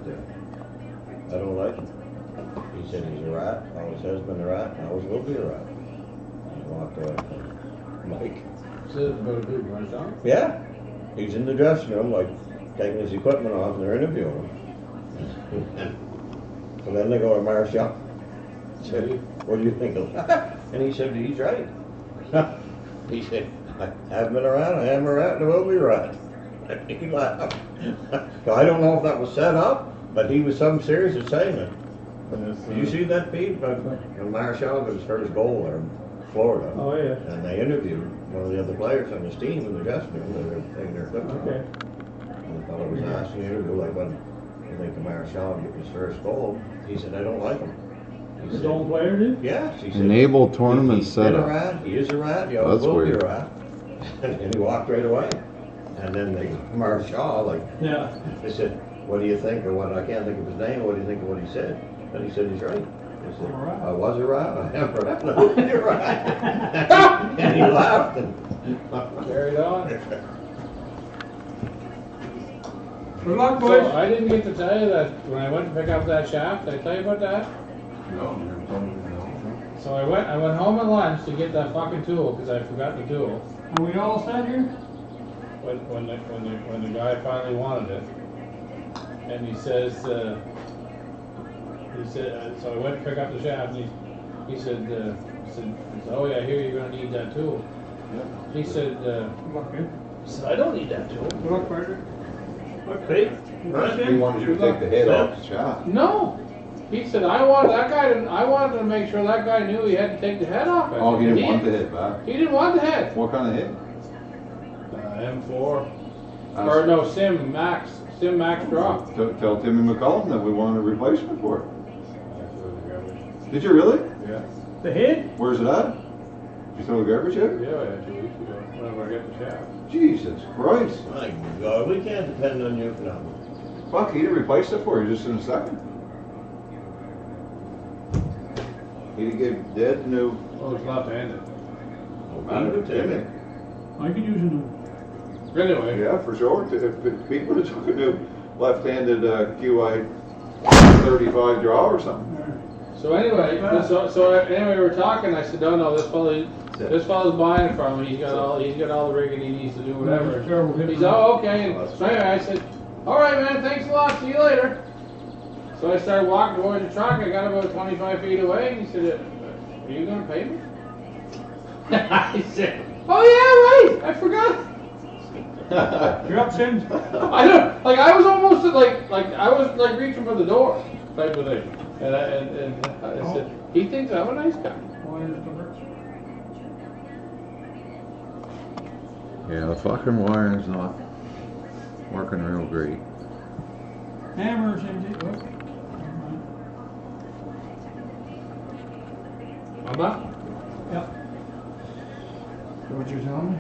said, I don't like him. He said he's a rat, always has been a rat, and always will be a rat. And he walked away from Mike. Said about a big one, John? Yeah, he's in the dressing room, like, taking his equipment off, and they're interviewing him. So then they go to Marshall. Said, what do you think of that? And he said, he's right. He said, I have been a rat, I am a rat, and I will be a rat. And he laughed. So I don't know if that was set up, but he was some serious at saying it. Did you see that, Pete? When Marshall got his first goal there in Florida. Oh, yeah. And they interviewed one of the other players on his team in the dressing room. They were taking their clips. Okay. And the fellow was asking the interview, like, when you think of Marshall getting his first goal? He said, I don't like him. His own player did? Yes. He said, Enable tournament he's been a setup. rat, he is a rat, he always That's will be weird. a rat. And he walked right away. And then they, Marshall, like, Yeah. they said, what do you think of what, I can't think of his name, what do you think of what he said? And he said, he's right. He said, All right. I was a rat, I am a rat, and I will be a rat. And he laughed and Carried on. Good luck, So boys. I didn't get to tell you that when I went to pick up that shaft, did I tell you about that? No, you never told me no. So I went home at lunch to get that fucking tool because I forgot the tool. Are we all set here? When the guy finally wanted it, and he says, so I went to pick up the shaft, and he said, oh yeah, I hear you're gonna need that tool. He said, Good luck, kid. I don't need that tool. Good luck, Patrick. Okay. He wanted you to take the head off the shaft. No. He said, I wanted to make sure that guy knew he had to take the head off. Oh, he didn't want the head back. He didn't want the head. What kind of head? M4. Or no, Sim Max drop. Tell Timmy McCullum that we wanted a replacement for it. Did you really? Yeah. The head? Where's it at? Did you throw the garbage out? Yeah, I had 2 weeks ago. Whenever I got the shaft. Jesus Christ. My God, we can't depend on you for nothing. Fuck, he'd have replaced it for you just in a second. He'd have gave dead new. Oh, it's left-handed. Timmy. I could use a new. Anyway. Yeah, for sure. If Pete would have took a new left-handed QI 35 draw or something. So anyway, anyway, we were talking. I said, no, this fellow's buying it from me. He's got all the rigging he needs to do, whatever. He's okay. And so anyway, I said, all right, man, thanks a lot. See you later. So I started walking towards the truck. I got about 25 feet away, and he said, are you gonna pay me? I said, oh yeah, right. I forgot. You're up, Sims. I don't I was almost I was reaching for the door type of thing, and I said, he thinks I'm a nice guy. Yeah, the fucking wire's not working real great. Hammer, Sims. I'm not. Yep. What you're telling me?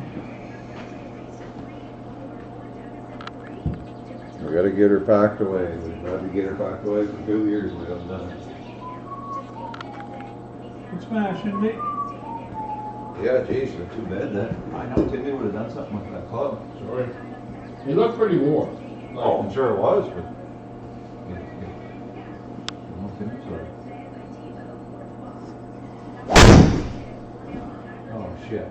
We gotta get her packed away. We've had to get her packed away for 2 years. We haven't done it. It's smashed, shouldn't it? Yeah, geez, it's too bad that. I know Timmy would have done something with that club. Sorry. He looked pretty warm. Oh, I'm sure it was, but. Oh, Timmy, sorry. Oh, shit.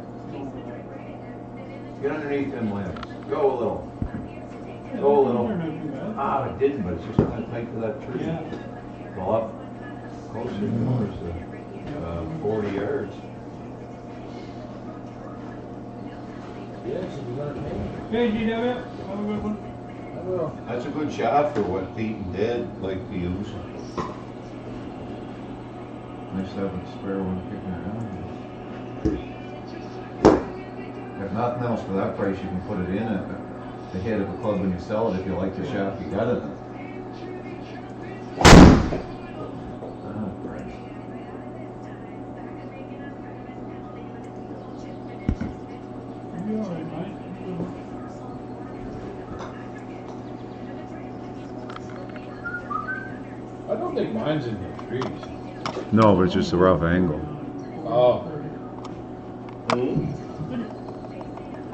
Get underneath them limbs. Go a little. Go a little. Ah, it didn't, but it's just kind of tight to that tree. Yeah. Go up closer towards the 40 yards. Yes, you're gonna pay me. Hey, GW, have a good one. I will. That's a good shot for what Pete and Dad like to use. Nice to have a spare one kicking around. If nothing else, for that price, you can put it in at the head of a club when you sell it if you like the shaft you got it in. You'll be all right, mate. I don't think mine's in the trees. No, but it's just a rough angle. Oh.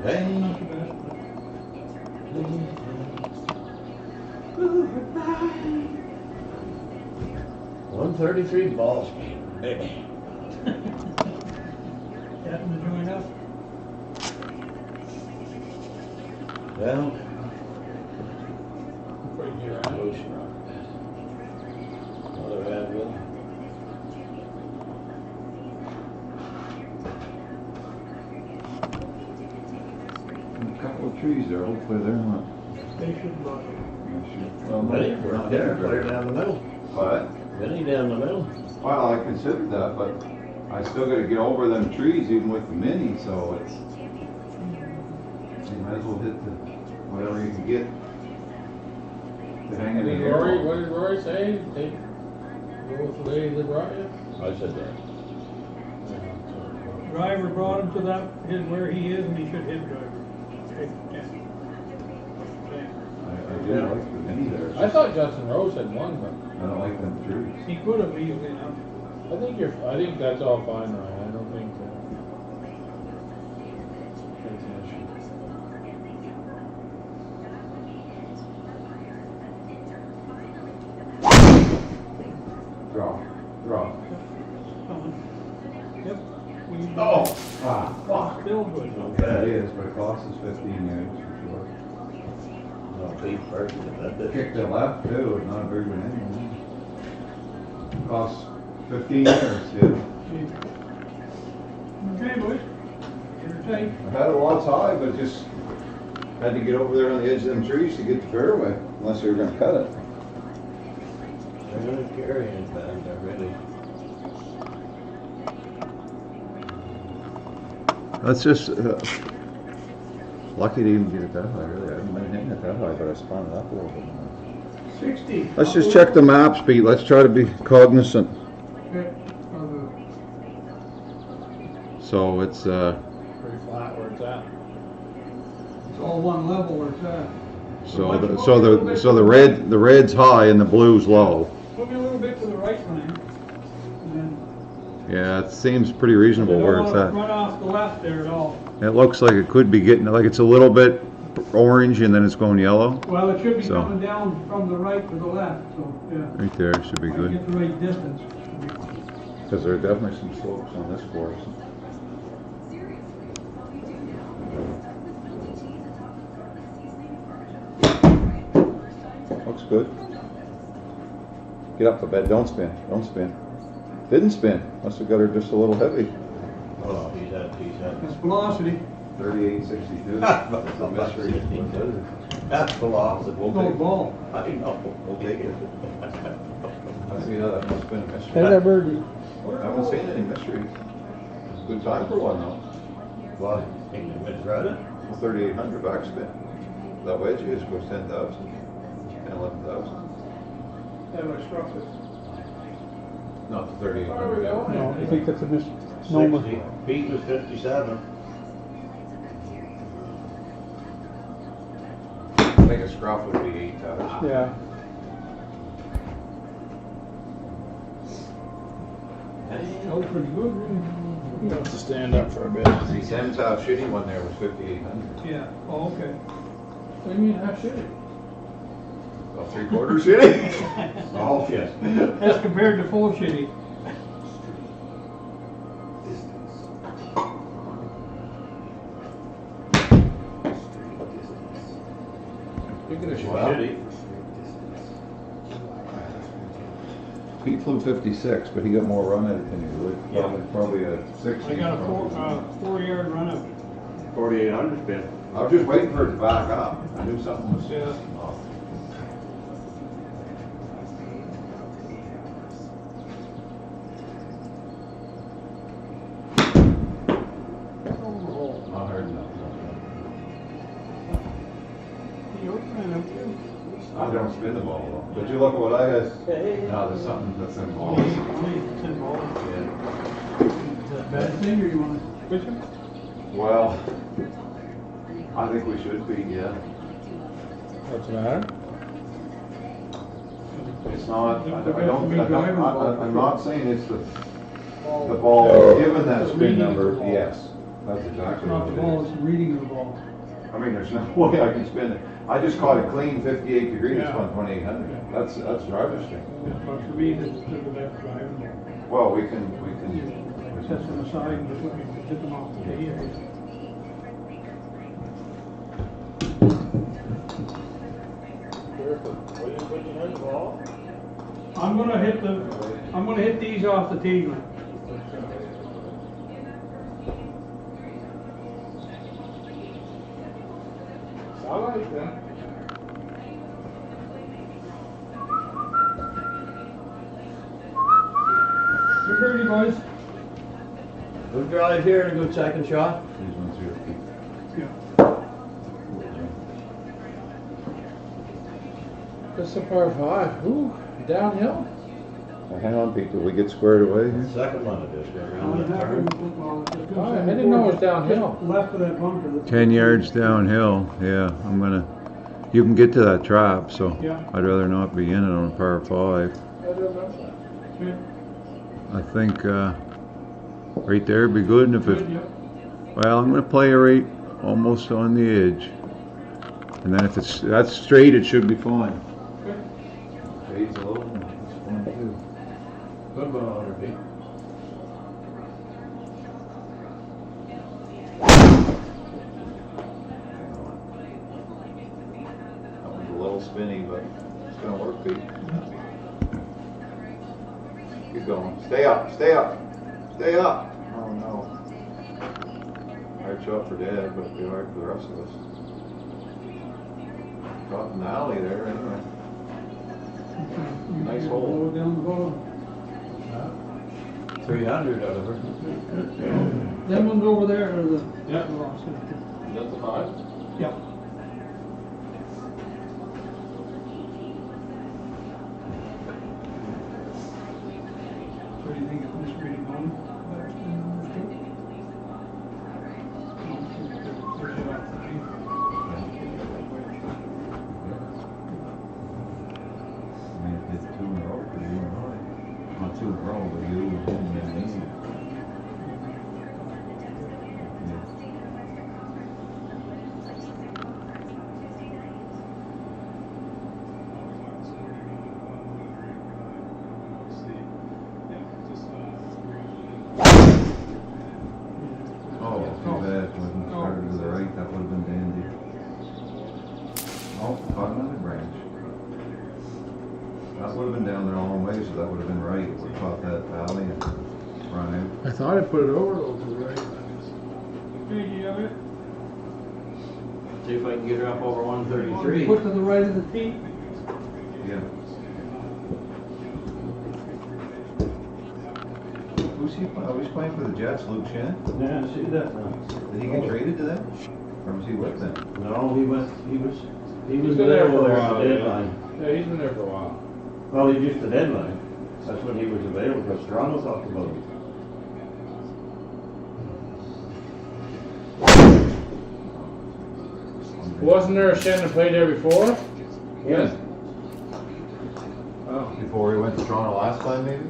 Hey. Not too bad. .133 ball speed. Big. Happened to join up. Well, Pretty near out. another Advil. A couple of trees there, hopefully they're not. They should bother. Well, Benny, we're not there, clear down the middle. But, Benny down the middle. well, I considered that, but I still gotta get over them trees even with the mini, so it's, you might as well hit the, whatever you can get to hang it in Rory, there. what did Rory say? Take, go with the lady that brought you? I said that. Driver brought him to that, where he is, and he should hit driver. Okay, yeah. I do like the mini there. I thought Justin Rose had one, but I don't like them trees. He could have easily enough. I think that's all fine, Ryan. I don't think that's an issue. Draw. Yep. We- Oh, fuck. Still good. Yeah, it is, but it costs us 15 yards for sure. No, Pete first, that Kick to left too, it's not a big one anyway. Costs 15 yards, yeah. Okay, boys. Entertain. I had it lots high, but just had to get over there on the edge of them trees to get the fairway, unless they were gonna cut it. They're gonna carry it, man, they're really. That's just lucky to even get it that high, really. I haven't been hitting it that high, but I spun it up a little bit more. 60. Let's just check the maps, Pete. Let's try to be cognizant. Okay. So it's, Pretty flat where it's at. It's all one level where it's at. so the red's high and the blue's low. Put me a little bit to the right line. And then Yeah, it seems pretty reasonable where it's at. Run off the left there at all. It looks like it could be getting, like it's a little bit orange and then it's going yellow. Well, it should be So- coming down from the right to the left, so, yeah. Right there, should be I good. get the right distance. Because there are definitely some slopes on this course. Looks good. Get up a bit, don't spin, don't spin. Didn't spin, must have got her just a little heavy. Oh, he's had. That's velocity. 38.62. That's a mystery. That's velocity, we'll No take it. ball. I know, we'll take it. I see, that must have been a mystery. Hey there, birdie. I haven't seen any mysteries. Good time for one though. What, think the wind's right? 3,800 backspin. That wedge is goes 10,000, 11,000. That was struck it. Not the 3,800. No, I think that's a No, 60. Pete was 57. I think a scruff would be 8,000. Yeah. That was pretty good, really. You have to stand up for a bit. The Sam's half shitty one there was 5,800. Yeah, oh, okay. What do you mean, half shitty? About 3/4 shitty. All shit. As compared to full shitty. Speaking of Well, shitty. Pete flew 56, but he got more run at it than you would. Yeah. Probably a 60. I got a 4-yard run up. 4,800 spin. I was just waiting for it to back up. I knew something was Yeah. off. Not hard enough. Yours ran up too. I don't spin the ball though. But you look at what I had. No, there's something that's involved. It's involved. Yeah. Is that a bad thing, or you want to switch them? Well, I think we should be, yeah. What's the matter? It's not, There has to be driver involved. I'm not saying it's the ball, given that spin number, yes. That's It's exactly not what the it ball, is. it's the reading of the ball. I mean, there's no way I can spin it. I just caught it clean, 58 degrees Yeah. on 2800. That's harvesting. But for me, this is the best driving. Well, we can. Set them aside and just let me get them off the day. I'm gonna hit these off the tee line. I like that. Good birdie, boys. Good drive here and a good second shot. These ones here. Yeah. This is a par 5. Ooh, downhill. Hang on, Pete, till we get squared away here. Second one of this, go around that turn. I didn't know it was downhill. Just left of that bunker. 10 yards downhill, yeah, you can get to that trap, so Yeah. I'd rather not be in it on a par 5. Yeah. I think right there would be good, and if it, Good, yeah. well, I'm gonna play it right almost on the edge. And then if that's straight, it should be fine. Fades a little. It's fine too. Good one on her, Pete. That one's a little spinny, but it's gonna work, Pete. Keep going. Stay up, stay up, stay up. Oh no. Hard shot for Dad, but it'll be hard for the rest of us. Caught in the alley there, anyway. Nice hole. Lower down the bottom. 300 out of her. Them ones over there are the. Yeah. the lost. Is that the 5? Yeah. So do you think it was really going back in those two? There's about 3. I mean, if it's 2 in a row for you and I. Not 2 in a row, but you and him and me. Oh, too bad. Wasn't started to the right. That would have been dandy. Oh, caught another branch. That would have been down there a long way, so that would have been right. We caught that valley and run out. I thought I put it over to the right. Hey, you have it? See if I can get her up over 133. Put to the right of the tee. Yeah. Who's he? Oh, he's playing for the Jets, Luke Shen. Yeah, see that now. Did he get traded to them? Or was he with them? No, he was He's been there for a there at while. the deadline. Yeah, he's been there for a while. Well, he used the deadline. That's when he was available, because Toronto talked about him. Wasn't there a Shannon played there before? Yeah. Oh. Before he went to Toronto last time, maybe?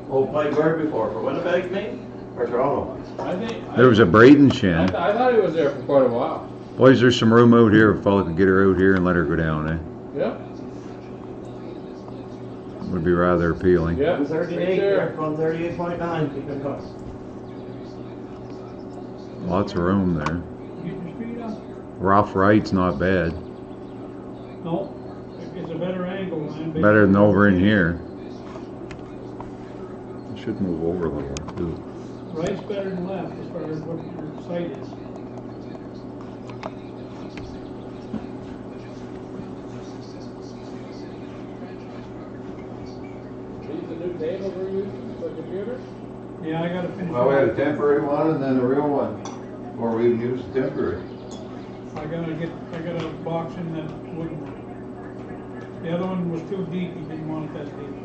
Oh, played where before? For Winnipeg, maybe? Or Toronto? I think. There was a Braden I Shen. thought he was there for quite a while. Boys, there's some room out here, if a fella could get her out here and let her go down, eh? Yeah. Would be rather appealing. Yeah. 138 there. there, 138.9. You can cut. Lots of room there. Get your speed up. Rough right's not bad. No, it's a better angle, man. Better than over in here. Should move over a little too. Right's better than left as far as what your sight is. These the new tables we're using for the computer? Yeah, I gotta finish. Well, we had a temporary one and then a real one. Or we even used the temporary. I got a box in that wouldn't work. The other one was too deep, he didn't want it that deep.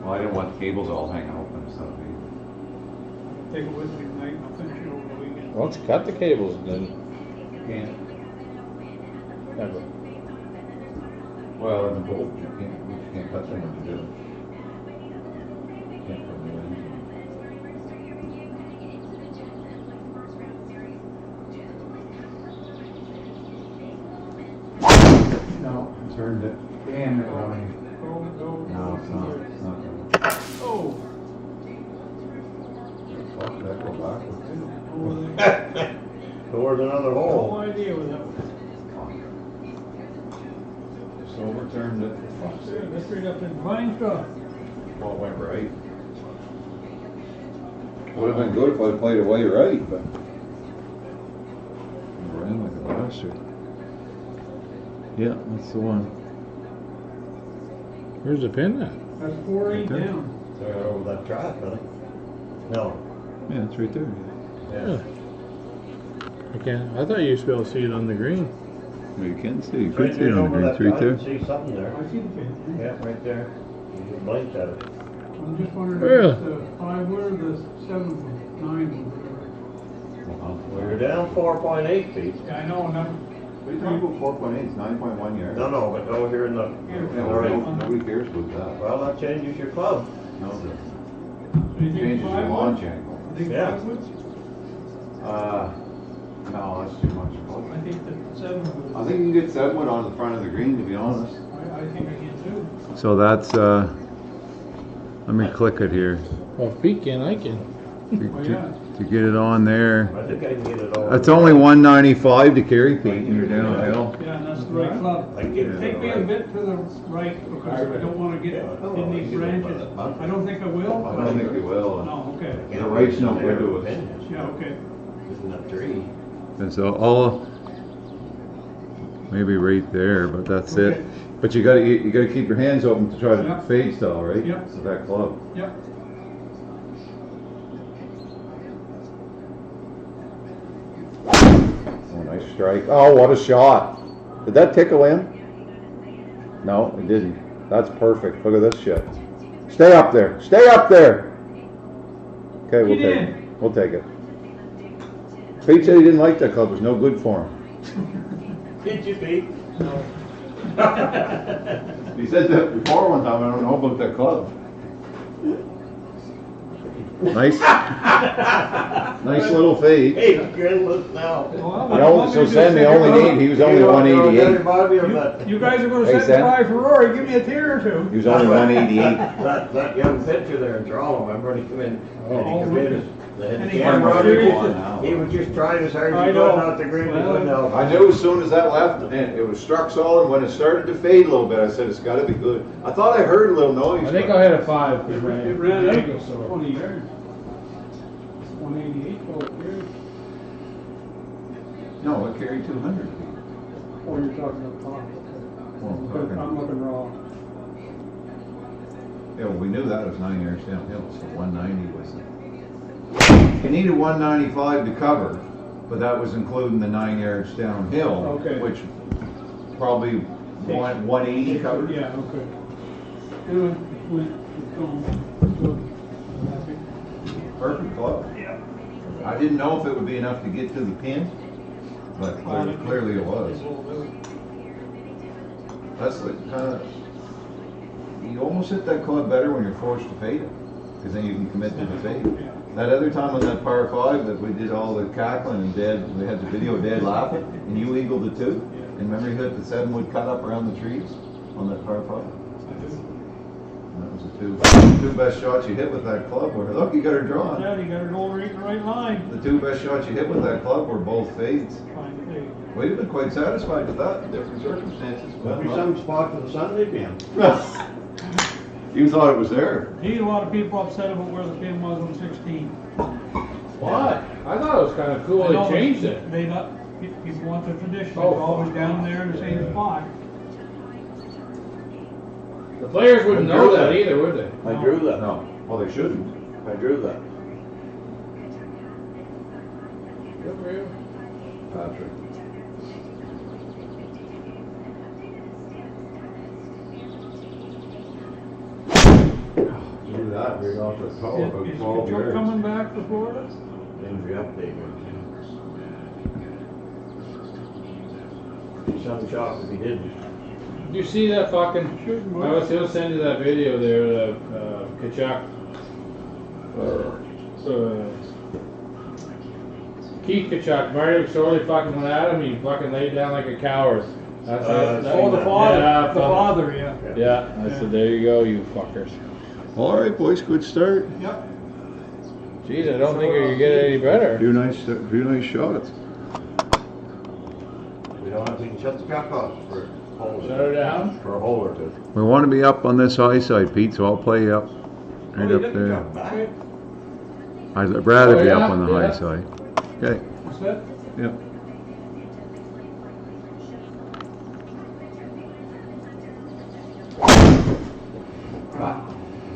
Well, I didn't want the cables all hanging open and stuff. I'll take it with me tonight and I'll finish it over the weekend. Why don't you cut the cables then? Can't. Never. Well, in the bolt, you can't cut them when you do. Can't put them in. No, turned it. Damn it, Ronnie. Go. No, it's not. It's not gonna. Oh. Fuck, that go backwards too. Over there. Towards another No hole. idea where that was. Just overturned it. For fuck's sake. That's right up in fine stuff. Well, it went right. Would have been good if I played it way right, but. Ran like a bastard. Yeah, that's the one. Where's the pin at? That's 4-8 Okay. down. So over that track, huh? No. Yeah, it's right there. Yeah. I thought you used to be able to see it on the green. Well, you can see. You Right could see it on the over green. that It's right track, there. you see something there. I see the pin. Yeah, right there. You just blinked at it. I'm just wondering Really? if it's the 5 wood or the 7 wood, 9 wood, whatever. Well, you're down 4.8 feet. Yeah, I know, and I'm, What are you talking about, 4.8, it's 9.1 yards? No, no, but over here in the, Here. in Yeah, the well, right. nobody cares about that. Well, that changes your club. No, so you it think changes your 5 launch wood? angle. I think Yeah. 5 wood? No, that's too much. I think that 7 wood. I think you can get 7 wood on the front of the green, to be honest. I think I can too. So that's, let me click it here. Well, if Pete can, I can. To get it on there. I think I can get it all. That's only 195 to carry, Pete, and you're downhill. Yeah, and that's the right club. I can get it Take to me the a right. bit to the right because I don't want to get in these branches. I don't think I I will. don't think you will. No, okay. The right's no good to us. Yeah, okay. Isn't that tree? And so all, maybe right there, but that's it. But you gotta keep your hands open to try to Yeah. fade style, right? Yeah. With that club. Yep. Oh, nice strike. Oh, what a shot. Did that tickle him? No, it didn't. That's perfect. Look at this shit. Stay up there. Stay up there. Okay, we'll Get take in. it. We'll take it. Pete said he didn't like that club. It was no good for him. Did you, Pete? No. He said that before one time, I don't know about that club. Nice. Nice little fade. Hey, grillless now. So Sammy only he was only 188. Everybody of that, You guys are going to Hey, set Sam. the by Ferrari. Give me a tear or two. He was only 188. that young pitcher there in Toronto, remember when he come in, and he come in, they had And the he camera came on serious. him. He was just trying as hard I as he know. could out the green, he couldn't help it. I knew as soon as that left, and it was struck solid, when it started to fade a little bit, I said, it's gotta be good. I thought I heard a little noise. I think but- I had a 5. It ran out 20 yards. 188 over here. No, it carried 200 feet. Oh, you're talking about top. Well, Okay. I'm looking raw. Yeah, well, we knew that was 9 yards downhill, so 190 was. It needed 195 to cover, but that was including the 9 yards downhill, Okay. which probably 180 covered. Yeah, okay. Anyway, it's gone. It's good. Happy. Perfect club. Yeah. I didn't know if it would be enough to get to the pin, but clearly it was. That's the kind of, you almost hit that club better when you're forced to fade it, because then you can commit to the fade. Yeah. That other time on that par 5 that we did all the cackling and Dad, we had the video of Dad laughing, and you eagled it too. And remember you hit the 7 wood cut up around the trees on that par 5? And that was the two best shots you hit with that club were, look, you got her drawn. Yeah, you got it all right in the right line. The 2 best shots you hit with that club were both fades. Fine, okay. We'd have been quite satisfied with that in different circumstances. Maybe some spot for the Sunday game. You thought it was there. Need a lot of people upset about where the pin was on 16. Why? I thought it was kind of cool I know, they changed it. They got, people want the tradition, it's Oh. always down there in the same spot. The players wouldn't know that either, would they? I drew that. No, well, they shouldn't. I drew that. Good for you. Patrick. Do that, you're off the toe, about Is 12 Kachuk yards. coming back to Florida? Injury update. Be some shock if he didn't. Did you see that fucking? Shouldn't I was gonna send you that video there, Kachuk. Keith Kachuk, Mario McSorley fucking went at him, he fucking laid down like a coward. That's Oh, the father, Yeah, the father, yeah. Yeah, I said, there you go, you fuckers. All right, boys, good start. Yep. Jeez, I don't think you could get any better. Few nice shots. We don't have to shut the truck off for holes. Shut her down? For a hole or two. We want to be up on this high side, Pete, so I'll play you up. Right Oh, you up got the there. truck back? I'd rather Oh, be yeah, up on the high yeah. side. Okay, What's that? yep.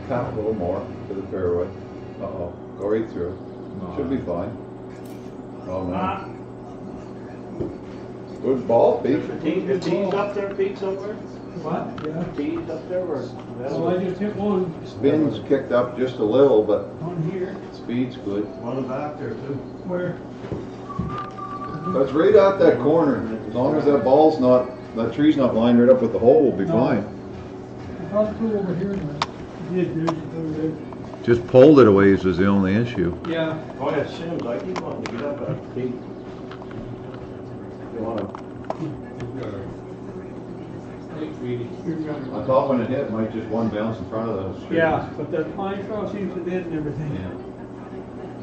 Tap a little more to the fairway. Uh-oh, go right through. Should be fine. Oh, no. Good ball, Pete. The tee's up there, Pete, somewhere? What? Yeah. Tee's up there, or? Well, I just hit one Spin's kicked up just a little, but on here. speed's good. One back there, too. Where? That's right at that corner. As long as that ball's not, that tree's not lined right up with the hole, we'll be No. fine. I thought two over here. There's Just pulled it away is the only issue. Yeah. Oh, yeah, Sims, I keep wanting to get up there, Pete. You wanna? Hey, Speedy. I thought when it hit, it might just one bounce in front of those trees. Yeah, but that pine straw seems to did and everything. Yeah.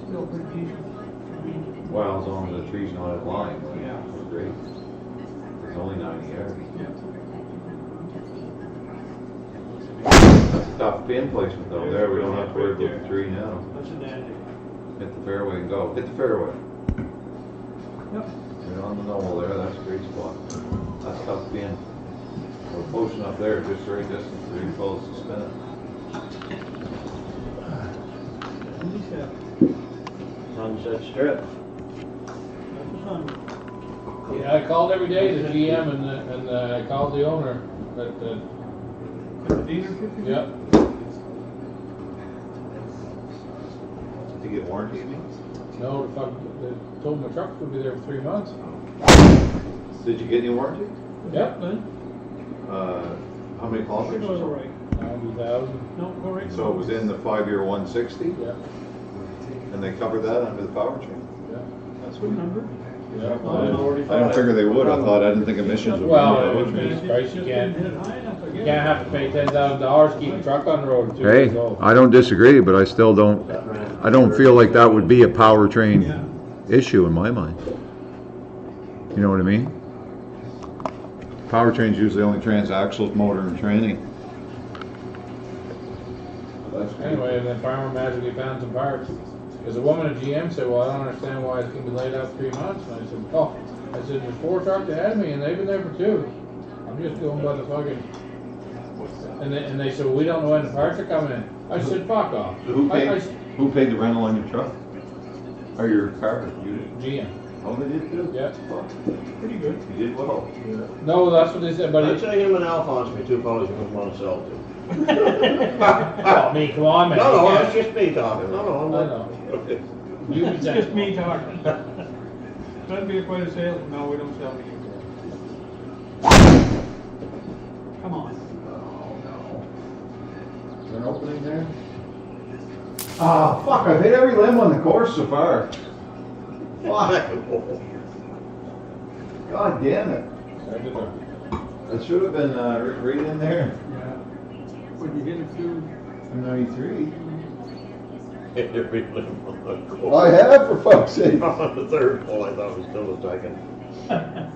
Still pretty decent. Well, as long as the tree's not in line, Yeah. it's great. It's only 90 yards. Yeah. That's a tough pin placement though. There, we don't have to worry about the tree now. That's an dandy. Hit the fairway and go. Hit the fairway. Yep. Right on the knoll there, that's a great spot. That's tough pin. We're close enough there, just the right distance for you fellas to spin it. Sunset Strip. That's the sun. Yeah, I called every day, the GM and I called the owner, but, The dealership? yep. To get warranty, you mean? No, the fuck, they told my truck would be there for 3 months. Did you get any warranty? Yep. Then, How many should kilometers? go the right. 90,000. No, go right. So it was in the 5-year 160, Yeah, and they covered that under the powertrain? yeah. That's good number. Yeah. I don't figure they would. I didn't think emissions would. Well, be it in the would be powertrain. price, you can't, Hit it high enough, I you guess. can't have to pay $10,000 to keep a truck on the road 2 Hey, years old. I don't disagree, but I still don't, I don't feel like that would be a powertrain Yeah. issue in my mind. You know what I mean? Powertrain's usually only transaxles, motor, and training. Anyway, and then Farmer magically found some parts. Because a woman at GM said, well, I don't understand why it's going to be laid out 3 months. And I said, oh, I said, there's 4 trucks ahead of me and they've been there for 2. I'm just going by the fucking... And they said, well, we don't know when the parts are coming in. I said, fuck off. So who I- who paid the rental on your truck? Or your car? You did? GM. Oh, they did too? Yeah. Pretty good. You did well. No, that's what they said, but I'd it, say him and Alphonse be two fellas you wouldn't want to sell to. oh, me, come on, man. No, You that's can't- just me talking. No, I know. Okay. You It's said- just me talking. That'd be a quite a sale. No, we don't sell to you. Come on. Is there an opening there? Ah, fuck, I've hit every limb on the course so far. Fuck. God damn it. I did that. It should have been right in there. Yeah. When you hit a few. 93. Every limb on the course. I have, for fuck's sake. On the third hole, I thought it was still a second.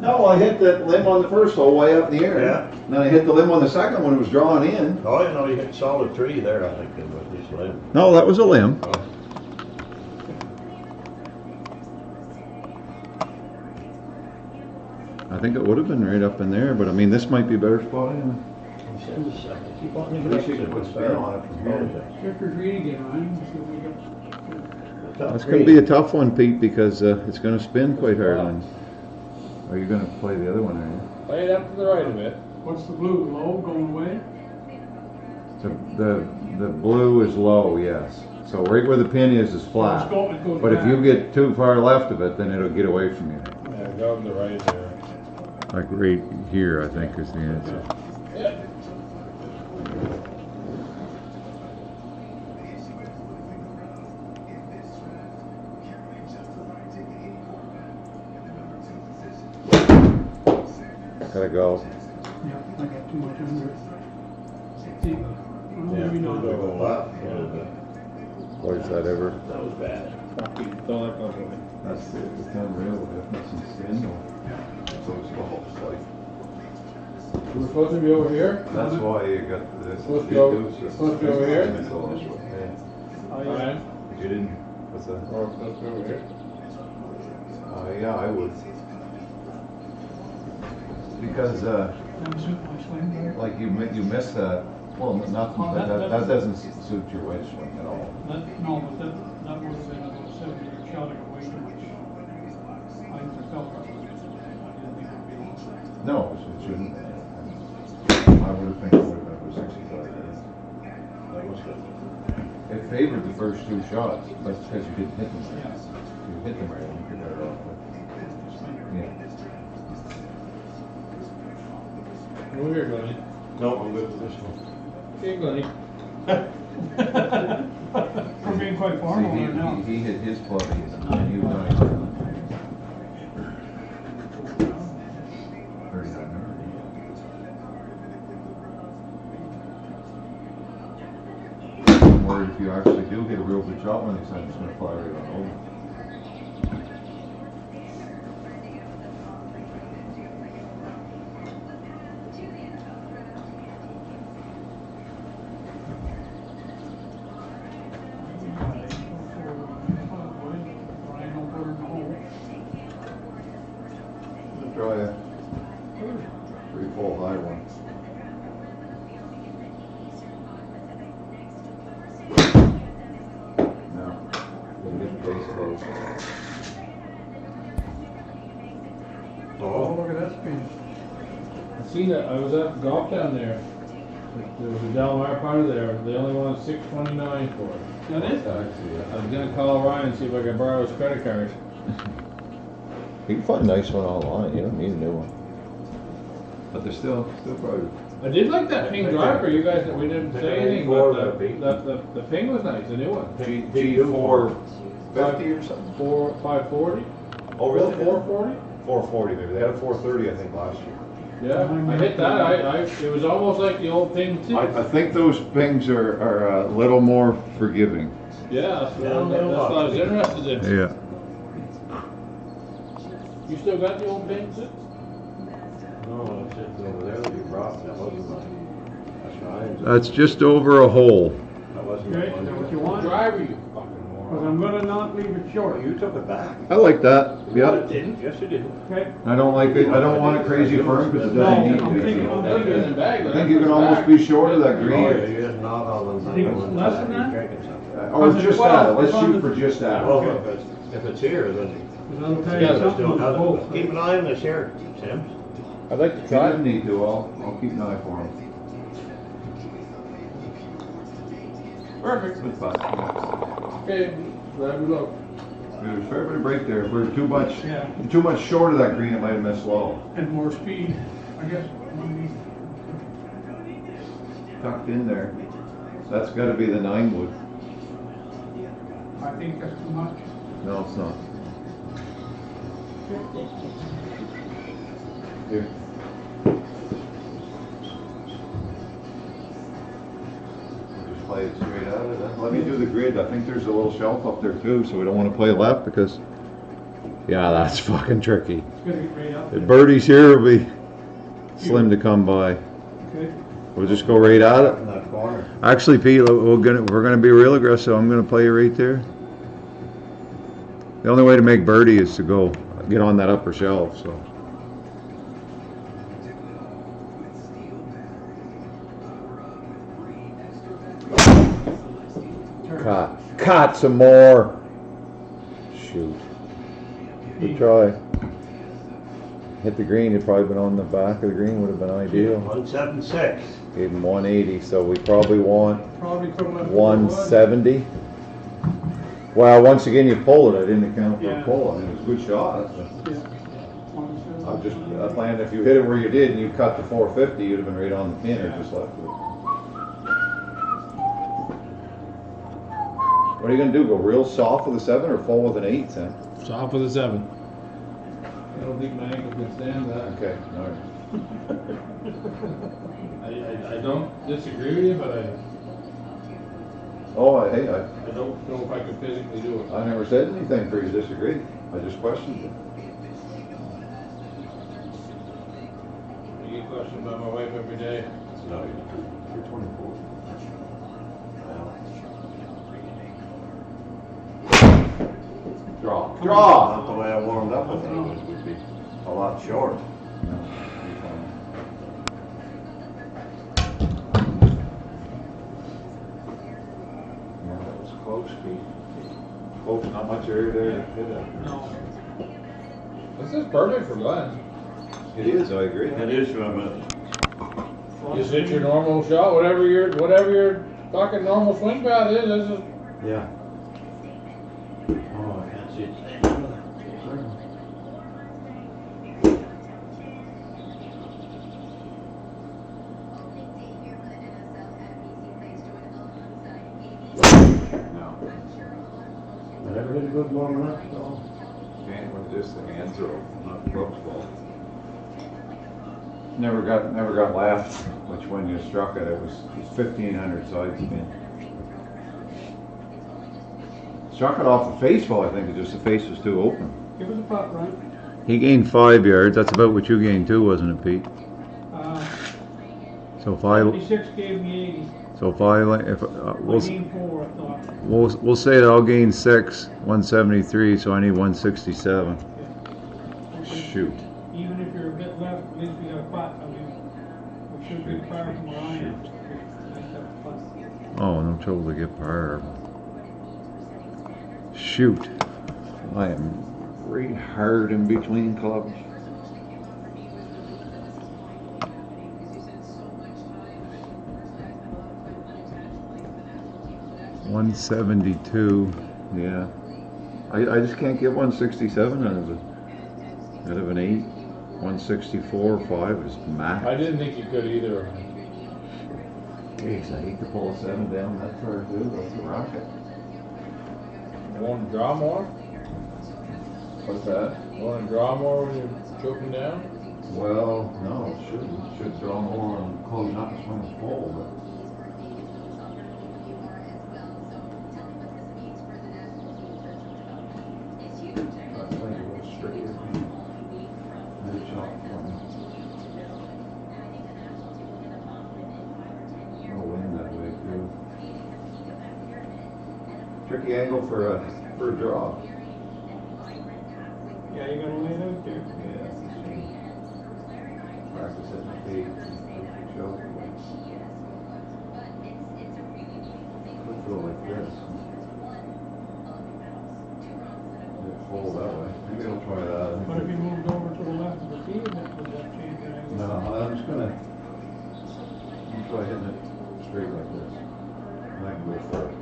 No, I hit that limb on the first hole way up in the air. Yeah. And then I hit the limb on the second one, it was drawn in. Oh, you know, you hit solid 3 there, I think, with this limb. No, that was a limb. Oh. I think it would have been right up in there, but I mean, this might be a better spot anyway. He says a second. Keep wanting to At least get you up can to put spin on it from here. Check your green again, Ryan. See what we got. That's gonna be a tough one, Pete, because it's gonna spin quite hard on. Are you gonna play the other one, are you? Play it up to the right a bit. What's the blue? Low going away? The blue is low, yes. So right where the pin is flat. It goes But if you back. get too far left of it, then it'll get away from you. Yeah, go to the right there. Like right here, I think is the answer. Yeah. Gotta go. Yeah, I got too much under it. See, Yeah, maybe we not. go left a little bit. Where's that ever? That was bad. Don't let go of it. That's the 10 rail, that's some spindle. So it's all like, We're supposed to be over here? that's why you got this. Supposed to go- supposed to be over here? Yeah. You didn't, what's that? Or we're supposed to be over here? Yeah, I would. Because, That suit my swing there. like you missed that, well, nothing, Well, but that- that doesn't suit your wedge swing at all. No, but that would have been about 70 shot it way too much. I felt that. I didn't think it would be long. No, it shouldn't. I would have think it would have been over 65. That was good. It favored the first two shots, but it's because you didn't hit them right. Yeah. If you hit them right, I think you're better off. Yeah. Over here, Glenny. No, I'm good with this one. Okay, Glenny. We're being quite formal See, right now. he hit his club, and you done 39. I'm worried if you actually do hit a real good shot one of these times, it's gonna fly right on over. Brian will put her in the hole. Try a pretty full high one. No, you get the base close. Oh, Look at that spin. I seen that, I was at golf down there. There was a Delmar part of there, they only wanted $6.29 for it. That is? I was gonna call Ryan and see if I could borrow his credit card. You can find a nice one online, you don't need a new one. But they're still probably. I did like that ping driver, you guys, we didn't say anything, Four but would be. the ping was nice, the new one. G450 or something? 540? Oh, really? 440? 440 maybe. They had a 430 I think last year. Yeah, I hit that, it was almost like the old ping too. I think those pings are a little more forgiving. Yeah, that's Yeah, what I was interested in. Yeah. You still got the old ping too? no, it's sitting over there that you brought, that wasn't mine. That's mine. That's just over a hole. That wasn't Okay, is that what you mine. want? Driver, you fucking Because moron. I'm gonna not leave it short. You took it back. I like that, No, yeah. it didn't, yes, it didn't. Okay? I don't like it, I don't want it crazy firm because it No, doesn't need I'm to thinking- be. I'm That's in the bag, I but think you can that's almost back. be short of that Oh, green. yeah, you just knock all them I think things it's one less time, than you're that? drinking something. Or just that, let's Well, shoot for just that. Well, if it's here, then Because I'll tell yeah, you let's something do on another. both. Keep an eye on this here, Tim. I'd like to If you try didn't it. need to, I'll keep an eye for him. Perfect. Good spot. Okay, glad we looked. There's a fair bit of break there. If we were too much Yeah. short of that green, it might have missed low. And more speed, I guess. Tucked in there. That's gotta be the 9 wood. I think that's too much. No, it's not. Here. We'll just play it straight out of it. Let me do the grid. I think there's a little shelf up there too, so we don't wanna play left because, yeah, that's fucking tricky. It's gonna get right up If there. birdies here will be slim to come by. Okay? We'll just go right at it. In that corner. Actually, Pete, we're gonna be real aggressive. I'm gonna play you right there. The only way to make birdie is to go get on that upper shelf. So cut some more. Shoot. Good try. Hit the green. It'd probably been on the back of the green. Would have been ideal. 176. Gave him 180. So we probably want Probably could have left. 170. Well, once again, you pull it. I didn't account for Yeah. a pull. I mean, it was a good shot. Yeah. I planned if you hit it where you did and you cut the 450, you'd have been right on the pin or just left it. What are you gonna do? Go real soft with a 7 or full with an 8, Sam? Soft with a 7. I don't think my ankle can stand that. Okay, all right. I don't disagree with you, but Oh, hey, I don't know if I could physically do it. I never said anything for you to disagree. I just questioned it. You get questioned by my wife every day. No, You're 24. Draw. Draw! not the way I warmed up, I think it would be a lot short. Yeah, that was close, Pete. Close, not much area there to hit it. No. This is perfect for Glenn. It is, I agree. It is, but Just hit your normal shot, whatever your fucking normal swing path is. This is yeah. Oh, I can't see it. No. I never did a good warming up, so. And with just the hand throw, not the club's ball. Never got left, which when you struck it, it was 1,500 side spin. Struck it off the face ball, I think, just the face was too open. Give us a putt, right? He gained 5 yards. That's about what you gained too, wasn't it, Pete? So 5. 76 gave me 80. So 5. If I we'll gained 4, I thought. we'll say that I'll gain 6, 173. So I need 167. Okay. Shoot. Even if you're a bit left, at least we got a putt. I mean, we should be far from where I am. Nice to have a putt. Oh, no trouble to get par. Shoot. I am right hard in between clubs. $172. Yeah. I just can't get 167 out of it. Out of an 8. 164, 5 is max. I didn't think you could either. Jeez, I hate to pull a 7 down that far too, that's a rocket. You want to draw more? What's that? You want to draw more when you're choking down? Well, no, it shouldn't. It should draw more and close not to swing full, but. That's like a little straighter. Good shot for me. No wind that way too. Tricky angle for a draw. Yeah, you gotta lay it out there. Yeah. Practice it in the feet. Show. Could go like this. Get full that way. Maybe I'll try that. But if you moved over to the left of the tee, would that change your angle? No, I'm just gonna try hitting it straight like this. And I can go for it.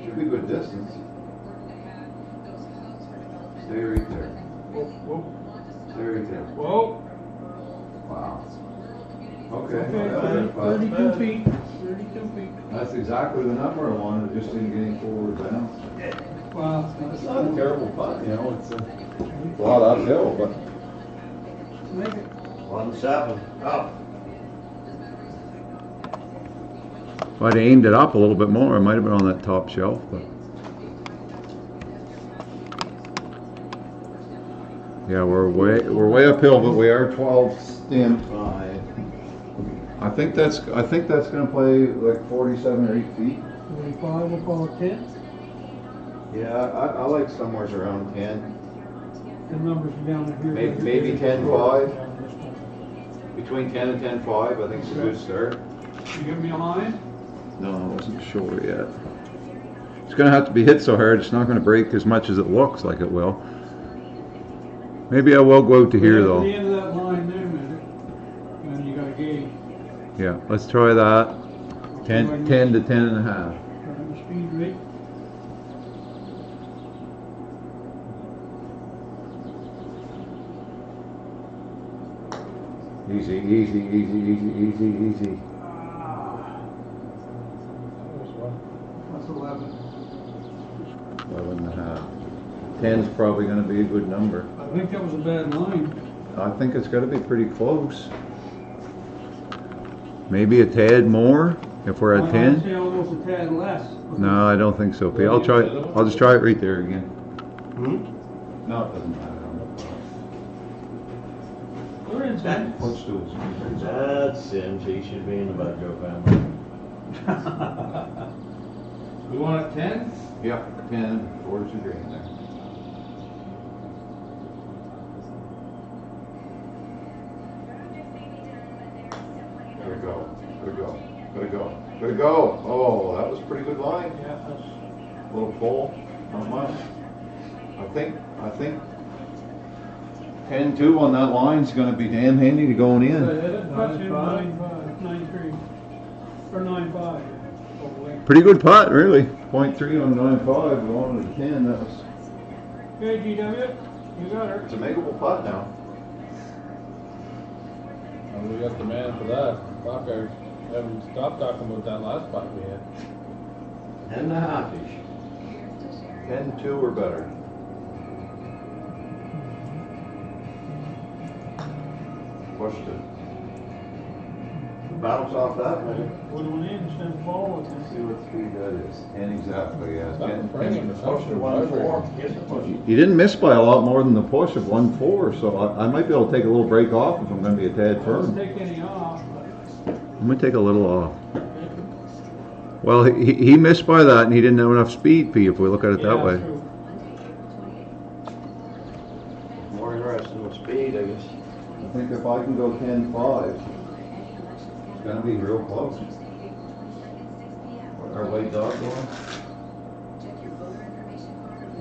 Should be good distance. Stay right there. Whoa, whoa, Stay right there. whoa. Wow. Okay. Okay, Not bad. 32 feet. 32 feet. That's exactly the number I wanted, it just didn't get any forward down. Wow. It's not a terrible putt, you know, it's a lot uphill, but Make it. 1-7, up. if I'd aimed it up a little bit more, I might have been on that top shelf. But yeah, we're way uphill, but we are 12 in. 5. I think that's gonna play like 47 or 8 feet. 45, we'll call it 10. Yeah, I like somewhere around 10. The numbers are down here. Maybe 10-5. Between 10 and 10-5, I think it's a good start. You give me a line? No, I wasn't sure yet. It's gonna have to be hit so hard, it's not gonna break as much as it looks like it will. Maybe I will go out to here At the though. end of that line there, measure. And then you got a gauge. Yeah, let's try that. 10 to 10 and a half. Try the speed rate. Easy, easy, easy, easy, easy, easy. 11. 11 and a half. 10's probably gonna be a good number. I think that was a bad line. I think it's gotta be pretty close. Maybe a tad more if we're at I'd 10. say almost a tad less. No, I don't think so, P. I'll just try it right there again. Hmm? No, it doesn't matter. We're in 10. Let's do it. That's him, she should be in the Budjo family. We want it 10? Yeah, 10, towards the green there. Gotta go, gotta go, gotta go, gotta go. Oh, that was a pretty good line. Yeah, that's. A little pull, not much. I think 10-2 on that line's gonna be damn handy to going in. That's him, 9.5, 9.3, or 9.5. Oh, wait. Pretty good putt, really. 0.3 on 9.5, going to 10, that was, Okay, GW, you got her. it's a makeable putt now. And we got the man for that. Fuck, I haven't stopped talking about that last spot we had. 10.5-ish. 10-2 or better. Pushed it. Bounce off that one. Would one in, send forward. See what speed that is. 10 exactly, yeah. Stop 10, framing or Push something. to 1-4. Yes, it push. You didn't miss by a lot more than the push of 1-4, so I might be able to take a little break off if I'm gonna be a tad Doesn't firm. take any off, but. I'm gonna take a little off. Well, he missed by that and he didn't have enough speed, P, if we look at it that Yeah, way. true. More interested in the speed, I guess. I think if I can go 10-5, it's gonna be real close. Our late dog going?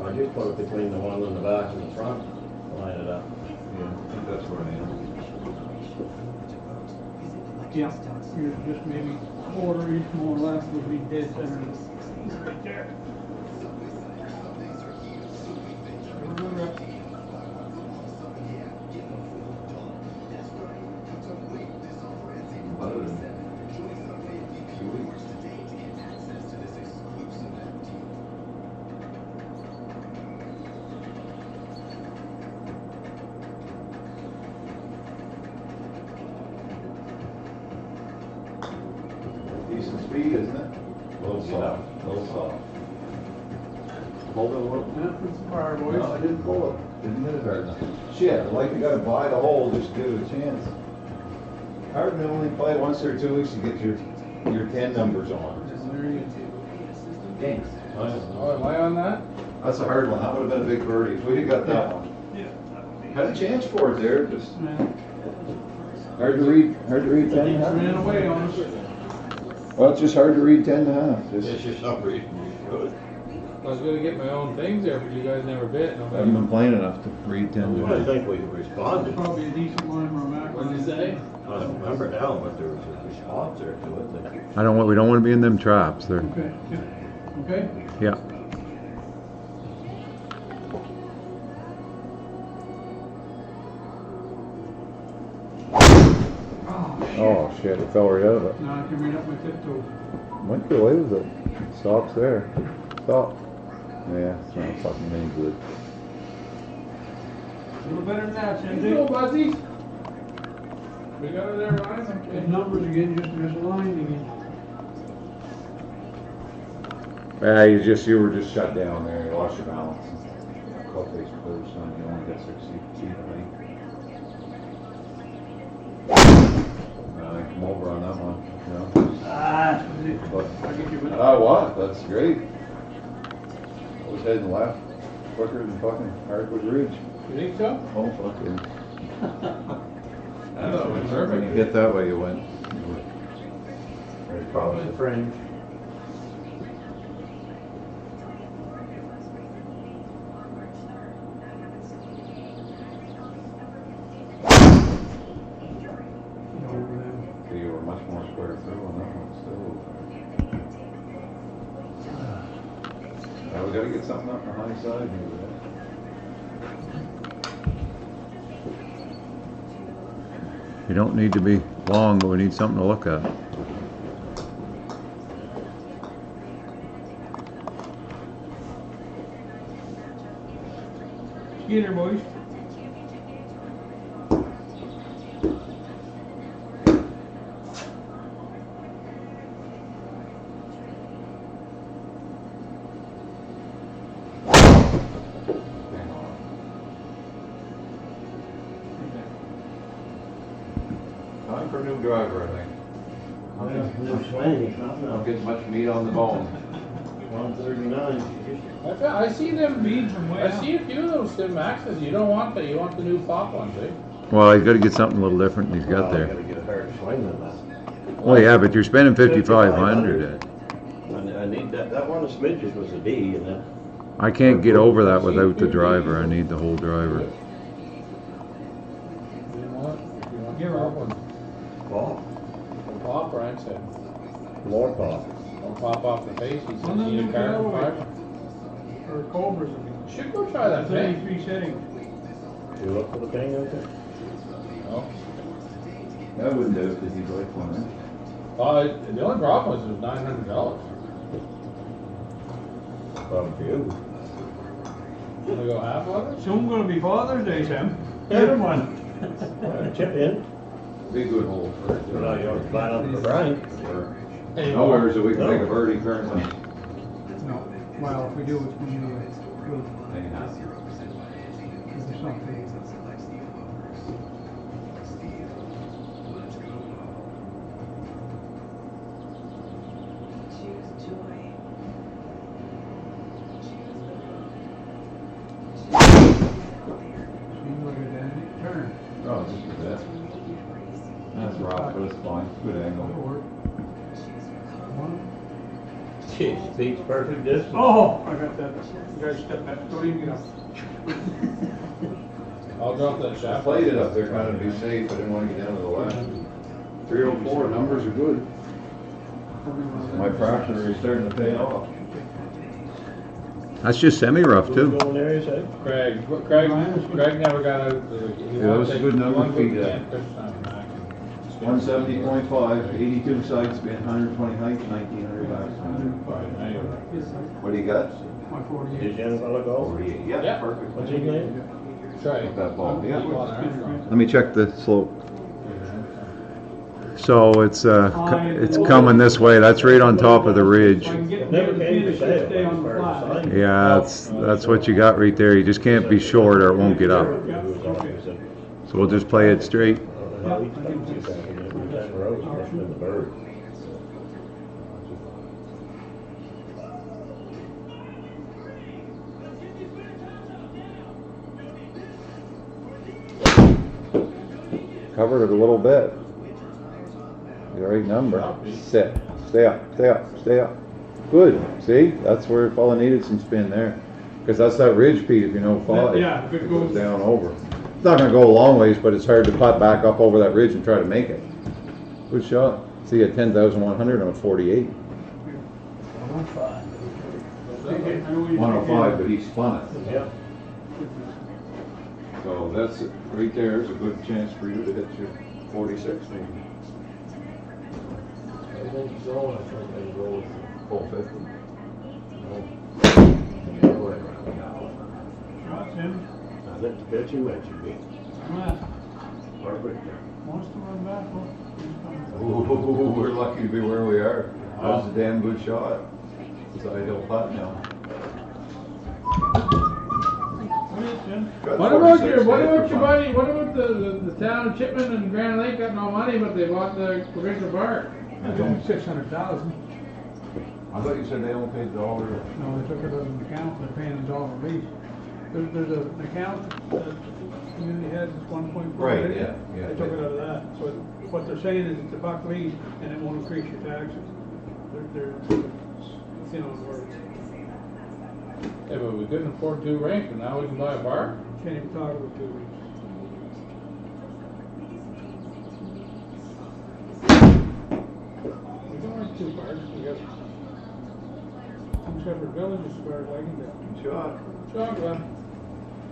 I just put it between the one in the back and the front, line it up. Yeah, I think that's where I am. Yeah, here's just maybe quarter inch more left would be dead center. Right there. Remember, Better than 2 weeks. Decent speed, isn't it? A little soft, a little soft. Hold it a little. yeah, it's fire boys. No, I didn't pull it. Didn't hit it hard enough. Shit, like you gotta buy the hole just to give it a chance. Hard to only play once or 2 weeks to get your 10 numbers on. Dang. Oh, am I on that? That's a hard one. That would have been a big birdie if we'd have got that one. Yeah. Had a chance for it there, just. Man, Hard to read 10 and a half? ran away on us. Well, it's just hard to read 10 and a half. It's just some reason you should. I was gonna get my own things there, but you guys never bit. I haven't been playing enough to read 10 and a I half. think we responded. Probably a decent line for a Mac. What'd you say? I don't remember now, but there was a response there to it. that- We don't want to be in them traps. They're, Okay, yeah. Okay? yeah. Oh shit, it fell right out of it. Now I can read up my tiptoes. Might get away with it. Stops there. Stop. Yeah, it's not fucking any good. A little better than that, You go, Cindy. Buzzy. We got her there, Ryan. His Okay. numbers again, just aligned again. Yeah, you were just shut down there. You lost your balance. Club face first, son. You only got 60 feet, I think. Come over on that one. Ah, But, I'll get you a minute. What? That's great. I was heading left quicker than fucking Hardwood Ridge. You think so? Oh, fuck yeah. I thought it was When you perfect. hit that way, you went. Very Probably the fringe. Over there. So you were much more square through on that one still. Now we gotta get something up the high side here. you don't need to be long, but we need something to look at. Skeeter, boys. Time for a new driver, I think. New swing, Don't get much meat on the bone. 139. I see them, Beads from way I out. see a few of those Sim Maxes, you don't want the new pop ones, eh? Well, he's gotta get something a little different than he's got I there. gotta get a harder swing than that. Well, yeah, but you're spending 5,500. I need that one of Smidge's was a D, and then. I can't get over that without the driver. I need the whole driver. You want Yeah, the pop one? Pop, The pop, Brian said. more pop. Don't pop off the face, he On said, the need a new carbon Callaway. fiber. Or Cobras, I mean. Should go try that thing. 33 settings. You look for the thing out there? No. I wouldn't do it because he's like one. The only problem was it was $900. Problem for you. Wanna go half of it? Soon gonna be Father's Day, Sam. Get him one. Chip in. Be a good hole for it. Well, you want to plan up for Brian. Nowhere so we can make a birdie currently. No, well, if we do, it's gonna be good. Anyhow. It's something. Seems like a dandy turn. Oh, just a bit. That's rough, but it's fine. Good That'll angle. work. One. Jeez, Pete's perfect distance. Oh, I got that. You guys step back. Don't even get up. I'll drop that I shaft. played it up there kind of to be safe. I didn't want to get down to the left. 304, numbers are good. My fracture is starting to pay off. That's just semi-rough Who's too. going there, you say? Craig never got out. Yeah, that was a good number feed, that. 170.5, 82 side spin, 120 height, 1900 back. What do you got? My 48. Did young fella go? 48. Yeah, Yeah. perfect. What's his name? Try. With that ball, yeah. Let me check the slope. So it's coming this way. That's right on top of the ridge. Never came to sale. Stay on the flat. Yeah, that's what you got right there. You just can't be short or it won't get up. So we'll just play it straight. Covered it a little bit. The right number. Sit. Stay up. Stay up. Stay up. Good. See? That's where the fella needed some spin there. Because that's that ridge, Pete, if you know 5. Yeah, if it goes down over. It's not going to go a long ways, but it's hard to putt back up over that ridge and try to make it. Good shot. See, at 10,100 on a 48. 105, but he spun it. Yeah. So that's, right there is a good chance for you to hit your 46 maybe. Full 50. shots in. I think the pitch you mentioned me. Matt Perfect. wants to run back. Well, he's coming. Ooh, we're lucky to be where we are. That was a damn good shot. It's ideal putt now. What is it, Jim? Got What about 46 your days for fun. buddy? What about the town of Chipman and Grand Lake got no money, but they bought the provincial park? It's only 600,000. I thought you said they only paid $1. No, they took it as an account, they're paying a dollar a piece. There's an account that community has, it's 1.4 Right, million. yeah, yeah. They took it out of that. So what they're saying is it's a buck lead and it won't increase your taxes. They're thin on words. Yeah, but we couldn't afford 2 rinks, and now we can buy a park? Can't even talk about 2 weeks. We don't have 2 parks, we got 2 separate villages as far as I can tell. Good shot. Chocolate.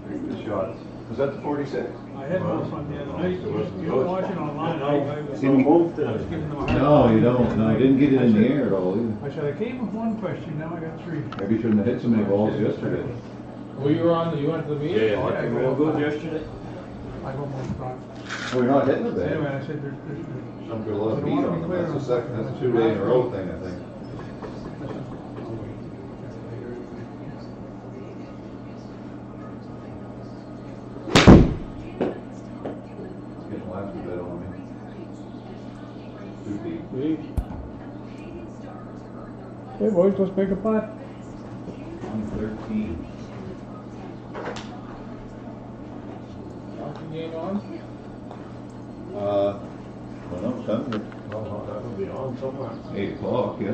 Very good shot. Was that the 46? I had more fun the other night, you were watching online, I was Didn't move giving them a hard No, time. you don't. No, you didn't get it in the air at all either. I said, I came with 1 question, now I got 3. Maybe you shouldn't have hit so many balls yesterday. Well, you went to the meeting? Yeah, yeah, real good yesterday. I almost thought, We're not hitting it anyway, there. I said, there's, Some good luck beat on them. That's the second, that's a 2 day in a row thing, I think. It's getting left a bit on me. 2 deep. Hey boys, let's make a putt. 113. Hockey game on? Well, no, Thunder. Oh, that will be on somewhere. 8 o'clock, yeah.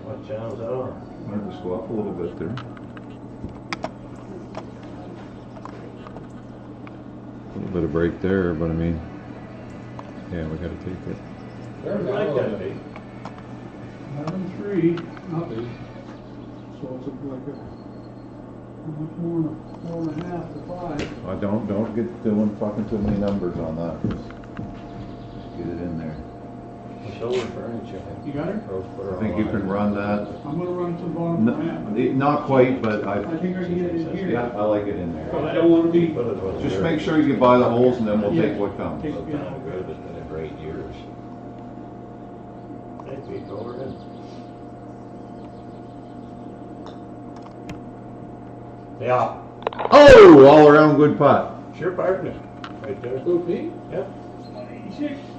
What channel's that on? Might just go up a little bit there. A little bit of break there, but I mean, yeah, we gotta take it. They're Like down a that, little bit. Pete. 11-3, Nothing. so it's like a, much more than a 4.5 to 5. Don't get doing fucking too many numbers on that. Get it in there. Solar furniture. You got her? I think you can run that. I'm gonna run it to the bottom of the ramp. Not quite, but I think I can get it in here. yeah, I like it in But I there. don't wanna be, Just make sure you get by the holes and then we'll take what comes. Take- It's been good, it's been a great years. Hey, Pete, go over in. Yeah, Oh, all around good putt. sure partner, right there. Who, Pete? Yeah.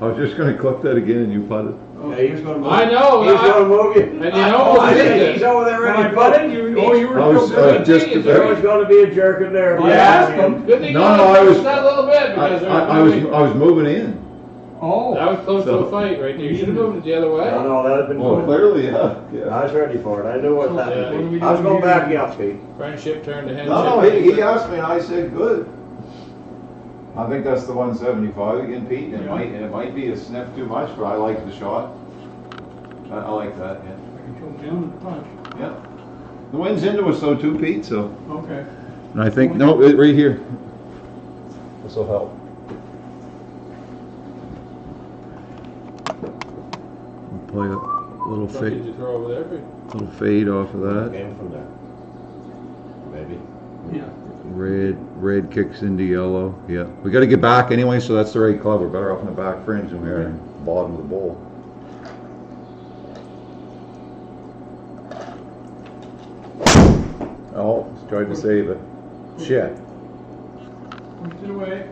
I was just gonna clip that again and you putted. Yeah, he was gonna move. I know, He was I- gonna move you. and you know, I I think did he's it. over there when ready I to butted, go. you were I was, so good. just Is There there- was gonna be a jerk in there. I asked him. Good thing you No, no, I was- just that little bit because I was moving in. Oh. that was close to So- a fight right there. You should have moved it the other way. No, no, that'd have been Well, good. clearly, yeah. I was ready for it, I knew what Yeah. happened. I was going back you up, Pete. Friendship turned to headship. No, he asked me and I said, good. I think that's the 175 again, Pete, and it might be a sniff too much, but I like the shot. I like that, yeah. I can choke down and punch. Yeah. The wind's into us though too, Pete, so. Okay. And I think, no, right here. This will help. Play a little What did fade, you throw over there, Pete? little fade off of that. Came from there. Maybe. Yeah. Red kicks into yellow. Yeah, we got to get back anyway, so that's the right club. We're better off in the back fringe than we are in the bottom of the bowl. Oh, tried to save it. Shit. Push it away.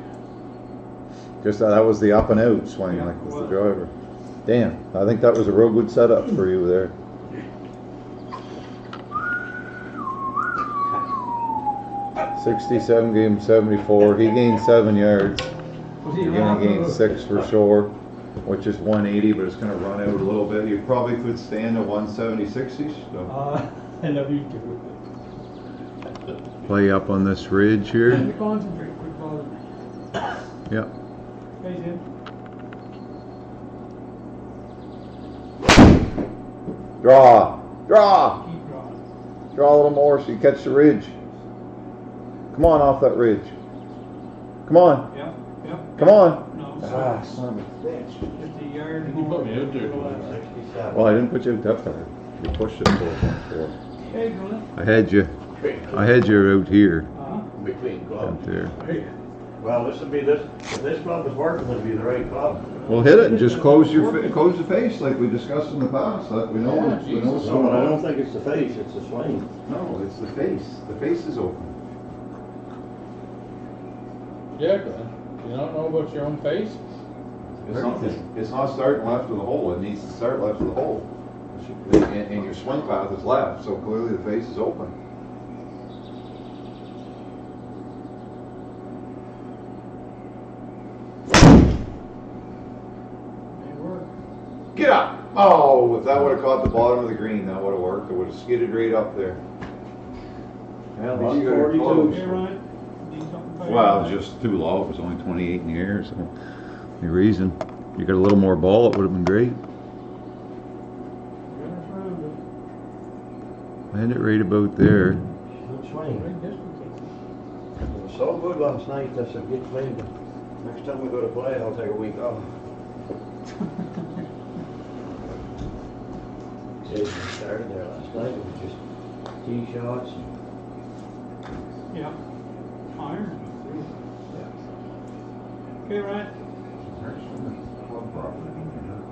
Just that was the up and out swing, Yeah, like it with the was. driver. Damn, I think that was a real good setup for you there. '67 gave him 74. He gained 7 yards. Was he You're gonna off gain of- 6 for sure, which is 180, but But it's gonna run out a little bit. You probably could stand at 176-ish, so. I love you too. play up on this ridge here. Concentrate, quit bothering me. Yep. Hey, Tim. Draw, draw, Keep drawing. draw a little more so you catch the ridge. Come on off that ridge. Come on, Yep, yep. come on. No, Ah, son of a bitch. just a yard You more. put me out there, Go left. 67. Well, I didn't put you out that far. You pushed it forward. Hey, Glenn. I had you out here, Uh-huh. Between clubs. out there. Hey. Well, this would be this, if this club is working, it'd be the right club. Well, hit it and just close your Close the face like we discussed in the past, like we know, Yeah, we know what's Jesus. No, going but I on. don't think it's the face, it's the swing. No, it's the face. The face is open. Yeah, Glenn. You don't know about your own face? It's not starting left of the hole. It needs to start left of the hole. And your swing path is left, so clearly the face is open. May work. Get up! Oh, if that would have caught the bottom of the green, that would have worked. It would have skidded right up there. Well, Well, it's you got it 42. close. Hey, Ryan. Need something better? Well, just too low. It was only 28 in the air, so the reason. You got a little more ball, it would have been great. Got us rounded. I had it right about there. Good swing. Right distance. It was so good last night, I said, get playing. Next time we go to play, I'll take a week off. Jason started there last night, it was just tee shots. Yeah. Iron. Okay, right. There's some club property in there.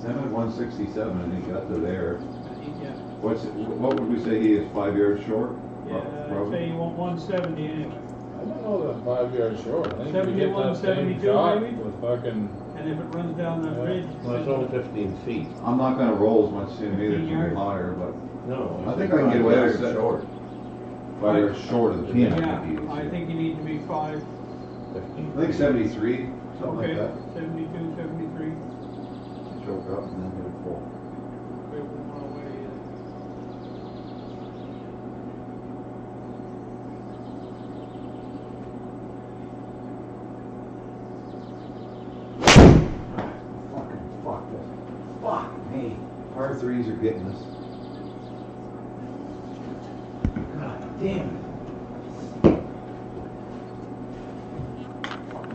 Same at 167, and he got to there. Yeah. What would we say he is, 5 yards short? Yeah, I'd say you want 170 anyway. I don't know that 5 yards short. I think if you get 71, that same 72 shot maybe? with fucking, And if it runs down that ridge. Well, it's only 15 feet. I'm not gonna roll as much in either, 15 to yards. be higher, but No. I think I can get away with that. Short. 5 yards short of the pin. Yeah, I think you need to be 5. 15. I think 73, something like Okay, that. 72, 73. Choke up and then hit it full. It won't run away yet. Fuck this. Fuck me. R3s are getting us. God damn it.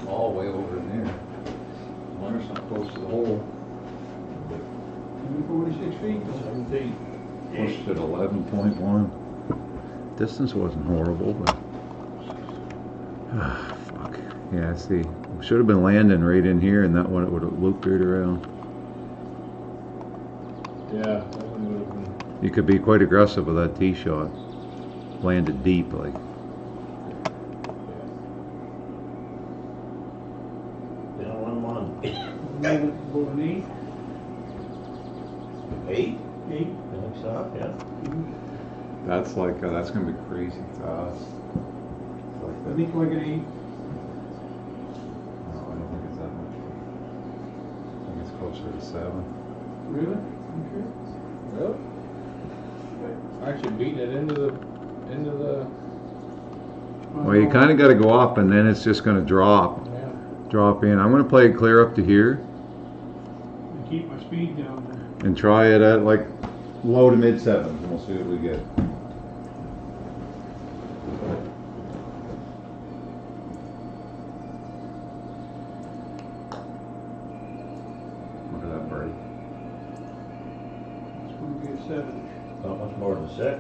All the way over in there. Water's not close to the hole. 46 feet. 7 feet. Pushed at 11.1. Distance wasn't horrible, but fuck. Yeah, see, should have been landing right in here, and that one it would have looped right around. yeah, that one would have been. You could be quite aggressive with that tee shot. Landed deep, like. Yeah, 1-1. About an 8. 8? 8. Next up, yeah. That's like that's gonna be crazy fast. I think like an 8. No, I don't think it's that much. I think it's closer to 7. Really? Really? Actually beating it into the, Well, you kind of got to go up, and then it's just gonna drop in. I'm gonna play it clear up to here, And keep my speed down there. and try it at like low to mid 7s, and we'll see what we get. Look at that bird. It's going to be a 7. Not much more than 6. This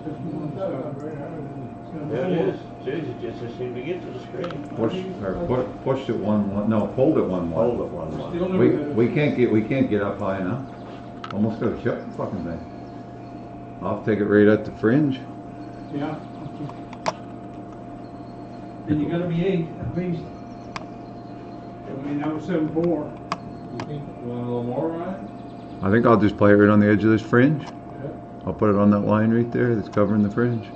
is more than 7. Yeah, it is. Jeez, it just doesn't seem to get to the screen. Pushed it 1-1. No, pulled it 1-1. Hold it 1-1. Still never hit it. We can't get up high enough. Almost got to chip the fucking thing. I'll take it right at the fringe. Yeah. And you gotta be 8 at least. I mean, that was 7-4. you think, you want a little more, Ryan? I think I'll just play it right on the edge of this fringe. Yeah. I'll put it on that line right there that's covering the fringe.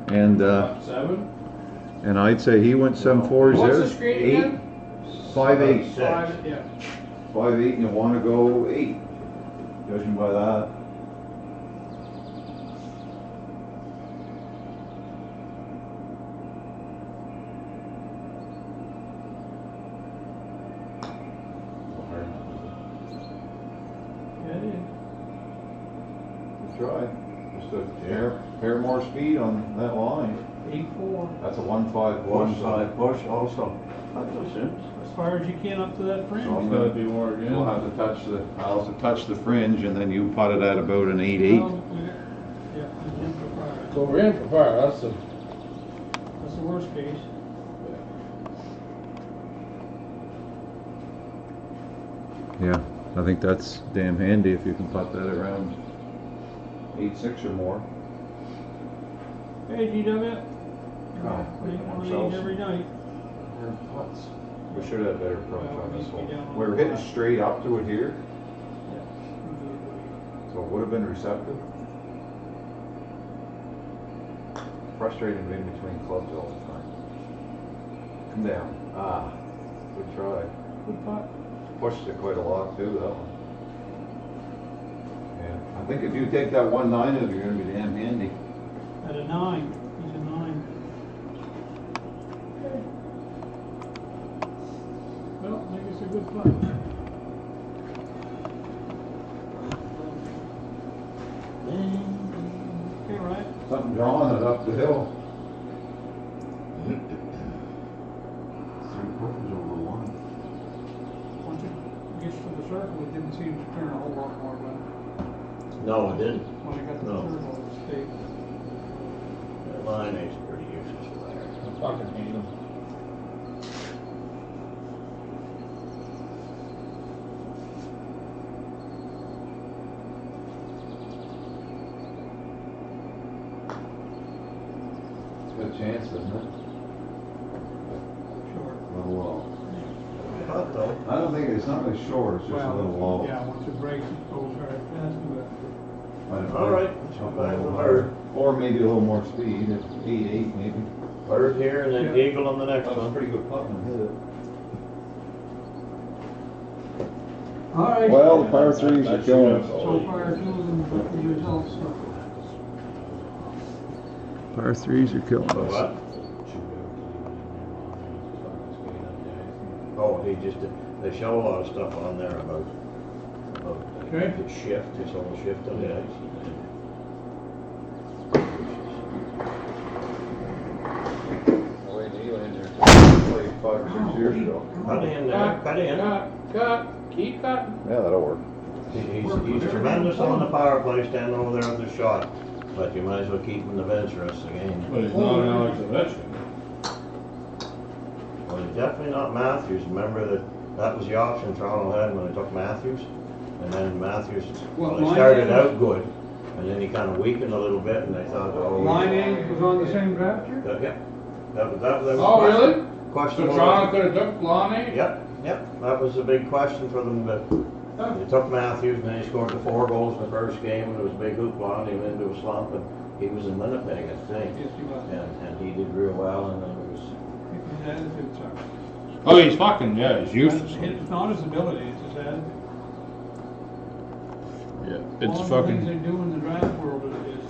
And 7? and I'd say he went 7-4. What's the There's screen 8, again? 5-8. 6. 5, yeah. 5-8, and you want to go 8. Judging by that. Yeah, it is. Good try. Just a hair more speed on that line. 8-4. That's a 1-5 One push. side push also. That's a Sims. As far as you can up to that fringe. So I'm It's gotta gonna, be more again. we'll have to touch the, I'll have to touch the fringe, and then you put it at about an 8-8. Well, yeah, I'm in for fire. So we're in for fire, that's the, That's the worst case. Yeah, I think that's damn handy if you can put that around 8-6 or more. Hey, GW. Oh, They want ourselves. these every night. We should have better approach Well, on we this need to one. be down on We're the hitting line. straight up to it here, Yeah. so it would have been receptive. Frustrating being between clubs all the time. Come down. Ah, good try. Good putt. Pushed it quite a lot too, that one. Yeah, I think if you take that 1-9, you're gonna be damn handy. At a 9. He's a 9. Okay. Well, I think it's a good putt. Okay, right. Something drawing it up the hill. 3 quarters over 1. Once it gets to the circle, it didn't seem to turn a whole lot more, but No, it didn't. When I got the No. turtle, it stayed. That line is pretty useless there. I fucking hate them. Good chance, isn't it? Short. A little low. Hot though. I don't think it's not really short, it's just a little low. Yeah, once it breaks, it goes very fast, but All right, let's go back to the bird. Or maybe a little more speed, at 8.8 maybe. Bird here and then Yeah. eagle on the next That was a one. pretty good putt when I hit it. all right. Well, the par threes are killing us. So far, 2 of them, but the results, Par threes are killing So us. what? Oh, he just, they show a lot of stuff on there about Okay. the shift, this whole shift on the ice. Wait, he landed there 5 or 6 years ago. Cut in there, cut in. Cut, keep cutting. Yeah, that'll work. He's tremendous on the power play, standing over there with the shot, but you might as well keep him in the bench the rest of the game. But he's not Alex Ovechkin. Well, he's definitely not Matthews. Remember that was the option Toronto had when they took Matthews, and then Matthews, well, he Well, started mine out good, and then he kind of weakened a little bit, and they thought, oh. Lining was on the same draft here? Yeah, that was. Oh, really? So Questionable. Toronto could have took Lonnie? Yep, that was a big question for them, but they took Matthews, and then he scored the 4 goals in the first game, and it was a big hoopla, and he went into a slump, and he was in Winnipeg, I think. Yes, he was. And he did real well, and then it was, His attitude sucks. Oh, he's fucking, yeah, he's useless. It's not his ability, it's his attitude. Yeah, All the things they do in the draft world is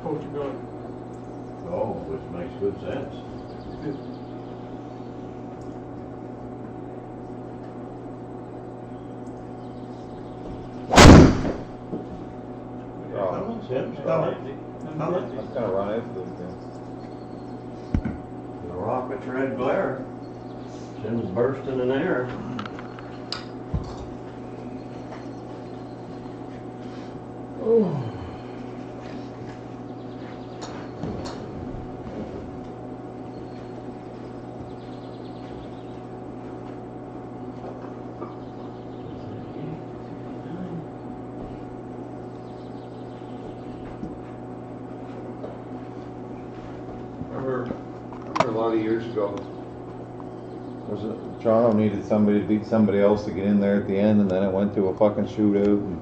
coachability. oh, which makes good sense. Cummins, Tim's coming. Cummins. That's gonna run into this thing. The rocket's red glare. Tim's bursting in air. Oh. Remember a lot of years ago, Toronto needed somebody to beat somebody else to get in there at the end, and then it went to a fucking shootout. And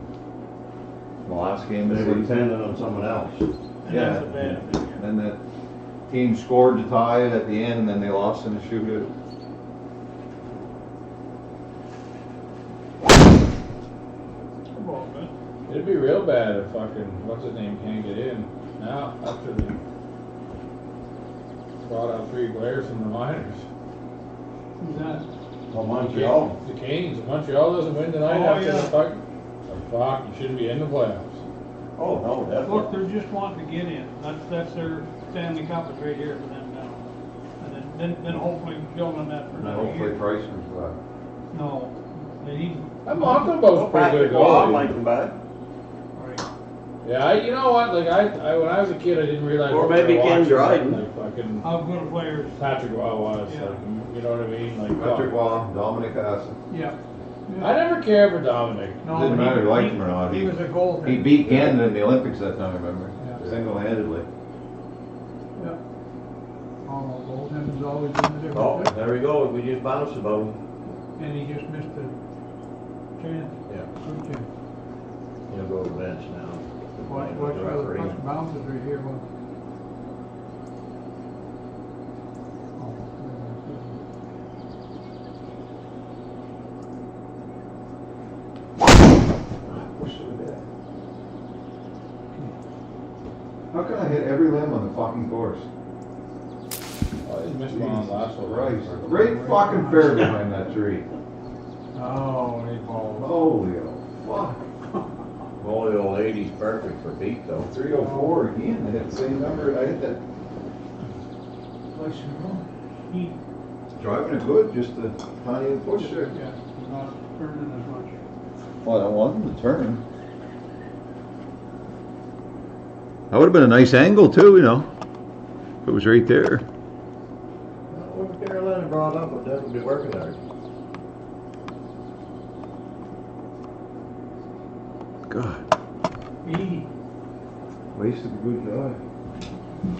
the last game of They the were season. dependent on someone else. Yeah. That's a bad thing. And that team scored to tie it at the end, and then they lost in a shootout. Come on, man. It'd be real bad if fucking, what's his name, can't get in. Now, after they brought out 3 players from the minors. Who's that? Well, Montreal. The Canes. If Montreal doesn't win tonight Oh, after yeah. the fuck, you shouldn't be in the playoffs. Oh, no, Look, definitely. they're just wanting to get in. That's their Stanley Cup is right here for them now. And then hopefully build on that for and another hopefully year. Price comes back. No, they need. I'm Montembeau's pretty good Patrick Waugh goalie. might come back. Right. Yeah, you know what? Like I when I was a kid, I didn't realize. Or what they maybe were Ken watching, Dryden. Like fucking How good a player is. Patrick Waugh was. Yeah. Like, you know what I mean? Like Patrick Waugh, Dominic Hasek. Yeah. I never cared for Dominic. No, Didn't but matter if you liked he- him or not. He was a goaltender. He beat Canada in the Olympics that time, remember? Yeah. Single-handedly. Yeah. Oh, goaltender's always been the Oh, difference. there we go. We just bounced about him. And he just missed a chance. Yeah. Good chance. He'll go to the bench now. Watch The for the referee. puck bounces right here. One. How can I hit every limb on the fucking course? Oh, he missed one on the last one. Christ. Right fucking fair behind that tree. Oh, he balled. Holy fuck. Well, the old 80's perfect for Pete though. 304 again, I hit the same number, I hit that. Twice in a row. He, Driving it good, just a tiny push there. yeah, he's not turning as much. Well, I want him to turn. That would have been a nice angle too, you know. If it was right there. What Carolina brought up, would definitely be working hard. God, 80, Wasted a good guy.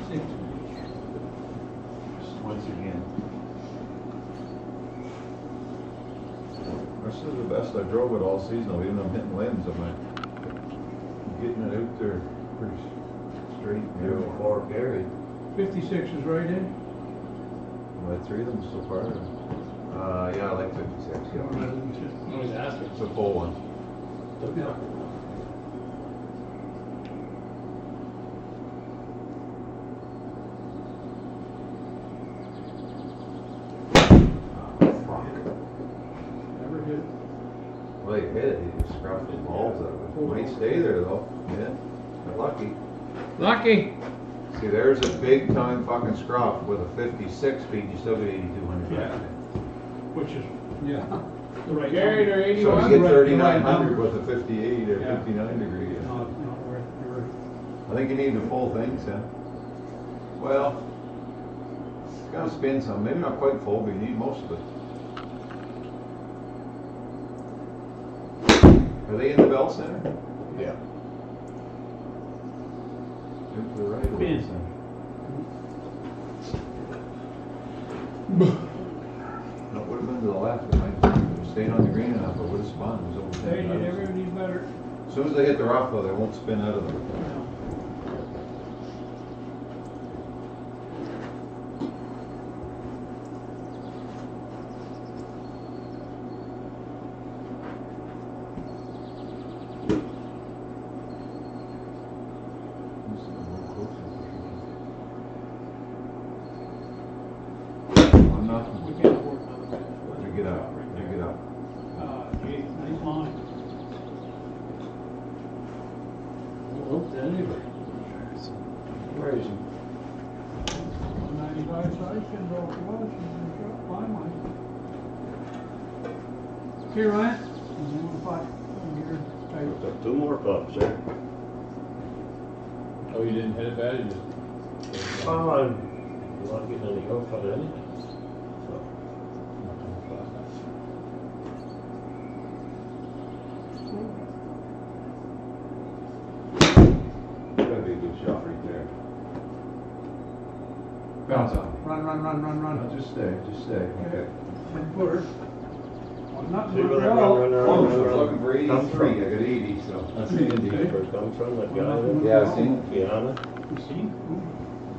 6. Once again. This is the best I drove it all season, even though I'm hitting limbs, I'm getting it out there pretty straight. 0-4 carry. 56 is right in. I had 3 of them so far. Yeah, I like 56, yeah. No, he's asking. It's a full one. Yeah. Never hit. Well, you hit it, you just scrubbed the balls out of it. Might stay there though, yeah. You're lucky. Lucky. See, there's a big time fucking scruff with a 56 speed, you still get 8,200 Yeah. back. Which is, yeah, the right. Carried or number. 81? So you get Right, 3,900 right with a 58 or Yeah. 59 degree. Yeah. No, you're right. I think you need the full thing, Sam. Well, it's gotta spin some, maybe not quite full, but you need most of it. Are they in the bell center? Yeah. Move to the right. a little, Spin. Sam. No, it would have been to the left, it might have stayed on the green enough, it would have spun, it was over. Hey, you never need better. As soon as they hit the rough though, they won't spin out of them. No. I'm not, We can't afford another match. you get out, you get out. Gee, nice line. Where is he? 195 side, shouldn't go for well, she's in shot, fine line. Here, Ryan. You want to fight? Here, tight. Took 2 more pups there. Oh, you didn't hit it bad, you just. Oh, I'm not getting any go for it anyway. So, That'd be a good shot right there. Bounce on. Run. Just stay, okay. And put her. Well, not See where much that at all. run, run, Oh, run, so I was run, looking for come 83, from. I got 80, so. That's the Indian where it comes from, that guy there. Yeah, I seen Kiana. You see?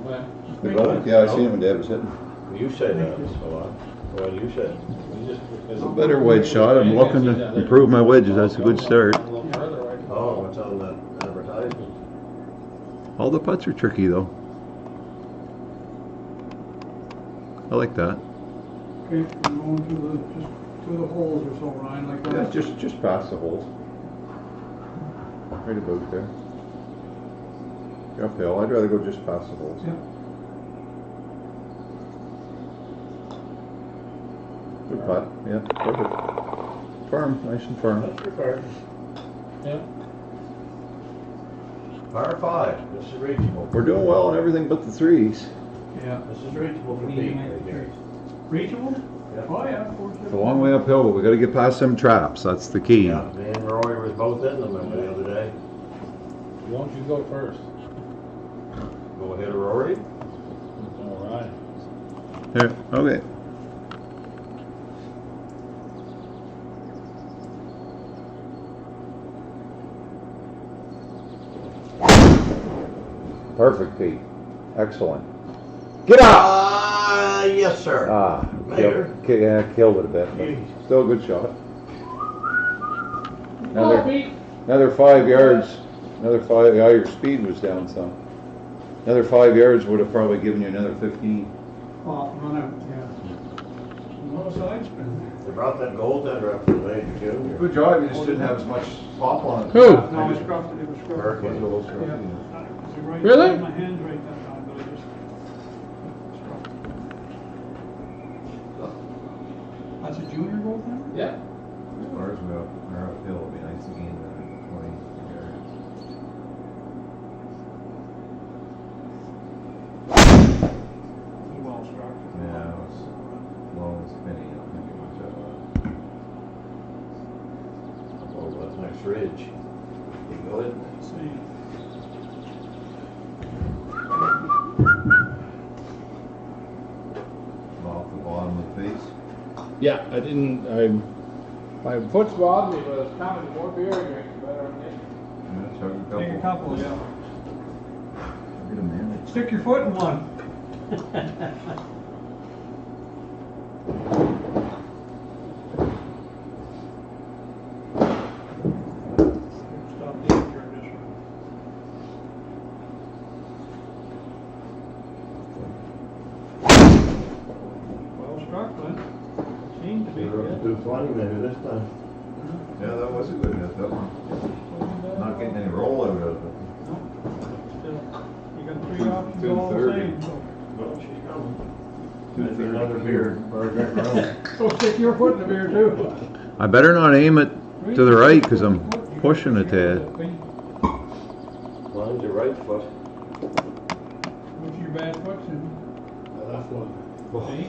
Well, The goal? Yeah, I seen him when Dad was hitting. You said that a lot. Well, you said. we just. It's a better wedge shot. I'm looking to improve my wedges. That's a good start. A little further, right? Oh, what's on that advertisement? All the putts are tricky though. I like that. Okay, we're going to the holes or so, Ryan, like Yeah, that. just past the holes. Right about there. You're uphill. I'd rather go just past the holes. Yeah. Good putt. Yeah, perfect. Firm, nice and firm. That's your card. Yeah. Par 5, this is reachable. We're doing well on everything but the threes. Yeah. This is reachable for Pete right here. Reachable? Yeah. Oh, yeah, of course. It's a long way uphill, but we got to get past some traps. That's the key. Yeah, me and Roy was both in them the other day. Why don't you go first? Go ahead, Rory. All right. There. Okay. Perfect, Pete. Excellent. Get up! Yes, sir. Ah, Later. killed it a bit, but still a good shot. Oh, Pete. Another 5 yards. Another 5. Yeah, your speed was down some. Another 5 yards would have probably given you another 15. Well, run out, yeah. No side spin. They brought that goaltender up from Major Junior. Good job, you just didn't have as much pop on it. Who? No, it was scruffed, it was scruffed. Hurricane. Was it a little scruffy? Yeah. It was the right- Really? My hand's right that time, but I just scruffed. That's a junior goaltender? Yeah. Ours are uphill, it'll be nice again, 20 yards. Nice ridge. You good? Let's see. Off the bottom of the face. Yeah, my foot's bothering me, but it's kind of the more beer I drink, the better I'm getting. Yeah, chug a Take a couple. couple, yeah. Get a minute. Stick your foot in one. Stop the danger in this one. Well struck, Glenn. Seemed to be You're up good. to 220 maybe this time. Yeah, that was a good hit, that one. Not getting any roll out of it. Still, you got three options all the 230. same, so. Well, she's coming. 230. Maybe another beer, or a drink around. Go stick your foot in the beer too. I better not aim it to the right because I'm pushing it, Ted. Mine's your right foot. What's your bad foot, Sid? The left one. See?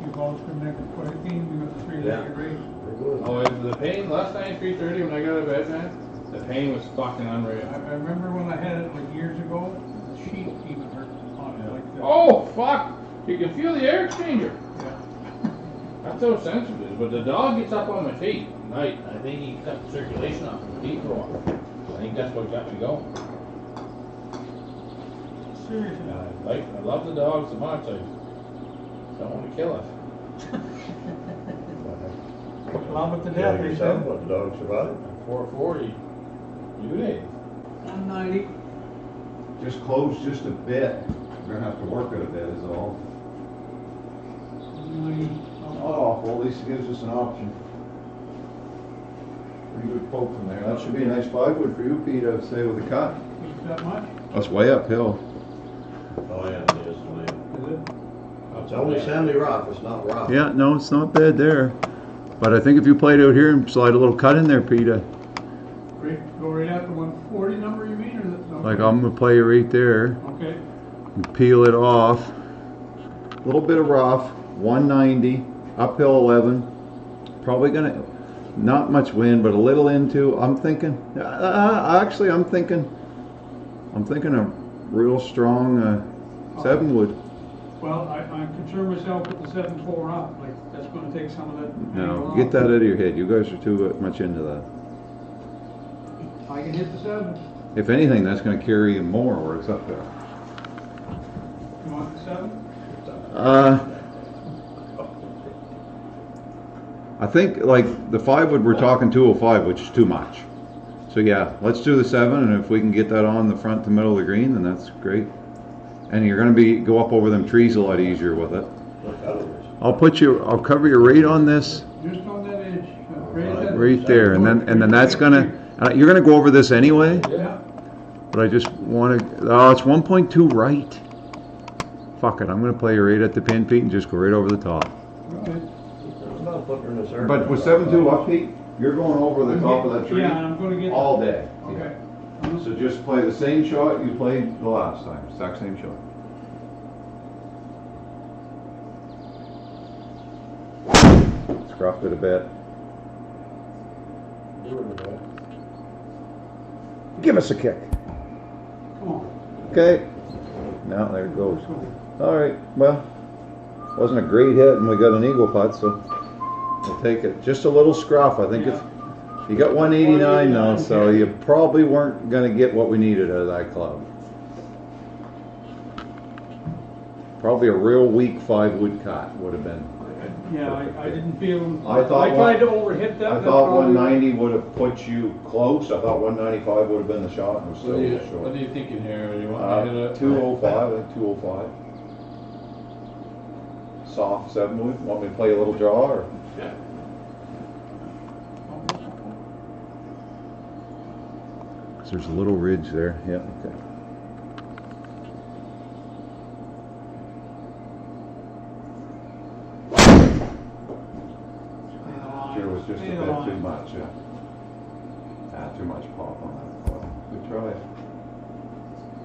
You've always connected quite a team, you got the three-legged race. Very good. Oh, the pain, last night, 3:30 when I got out of bed, man, the pain was fucking unreal. I remember when I had it like years ago, the sheet even hurt on it like that. Oh, fuck! You can feel the air exchanger. Yeah. That's how sensitive it is. But the dog gets up on my feet at night. I think he cut the circulation off my feet for a while. I think that's what got me going. Seriously. I love the dog so much. I don't want to kill it. Love it to Yeah, death, they yourself, said. but the dog survived. 440. You did. 190. Just close just a bit. We're gonna have to work it a bit is all. 190. Oh, well, at least it gives us an option. Pretty good poke from there. That should be a nice 5-wood for you, Pete, I'd say, with a cut. Keeps that much? That's way uphill. Oh, yeah, it is. Is it? It's only sandy rock, it's not rock. Yeah, no, it's not bad there. But I think if you played out here and slide a little cut in there, Pete, Go right at the 140 number, you mean, or is it? No. like I'm gonna play right there Okay. and peel it off. A little bit of rough, 190, uphill 11. Probably gonna, not much wind, but a little into. I'm thinking, actually, I'm thinking a real strong 7-wood. Well, I'm concerned myself with the 7-4 up, like, that's gonna take some of that. No, angle get off. that out of your head. You guys are too much into that. I can hit the 7. If anything, that's gonna carry you more where it's up there. You want the 7? I think like the 5-wood, we're talking 205, which is too much. So yeah, let's do the 7, and if we can get that on the front to middle of the green, then that's great. And you're gonna go up over them trees a lot easier with it. Look out of this. I'll cover your rate on this Just on that edge. Right at that- right there, and then that's gonna, you're gonna go over this anyway, Yeah. but I just wanna, oh, it's 1.2 right. Fuck it, I'm gonna play right at the pin, Pete, and just go right over the top. Okay. I'm not putting her in the circle. But with 7-2 up, Pete, you're going over the top of that tree Yeah, and I'm gonna get. all day. Okay. So just play the same shot you played the last time, exact same shot. Scruffed it a bit. Give us a kick. Come on. Okay. Now there it goes. All right. Well, wasn't a great hit, and we got an eagle putt, so we'll take it. Just a little scruff. I think it's. You got 189 now, so you probably weren't going to get what we needed out of that club. Probably a real weak 5-wood cut would have been. Yeah, I didn't feel. I thought tried to overhit that. I that thought probably- 190 would have put you close. I thought 195 would have been the shot, and it was still a little What short. are you thinking here? You want to hit it? 205, I think 205. Soft 7-wood. Want me to play a little draw, or? Yeah. There's a little ridge there. Yeah. Okay. Sure was just a bit too much, yeah. Too much pop on that club. Good try.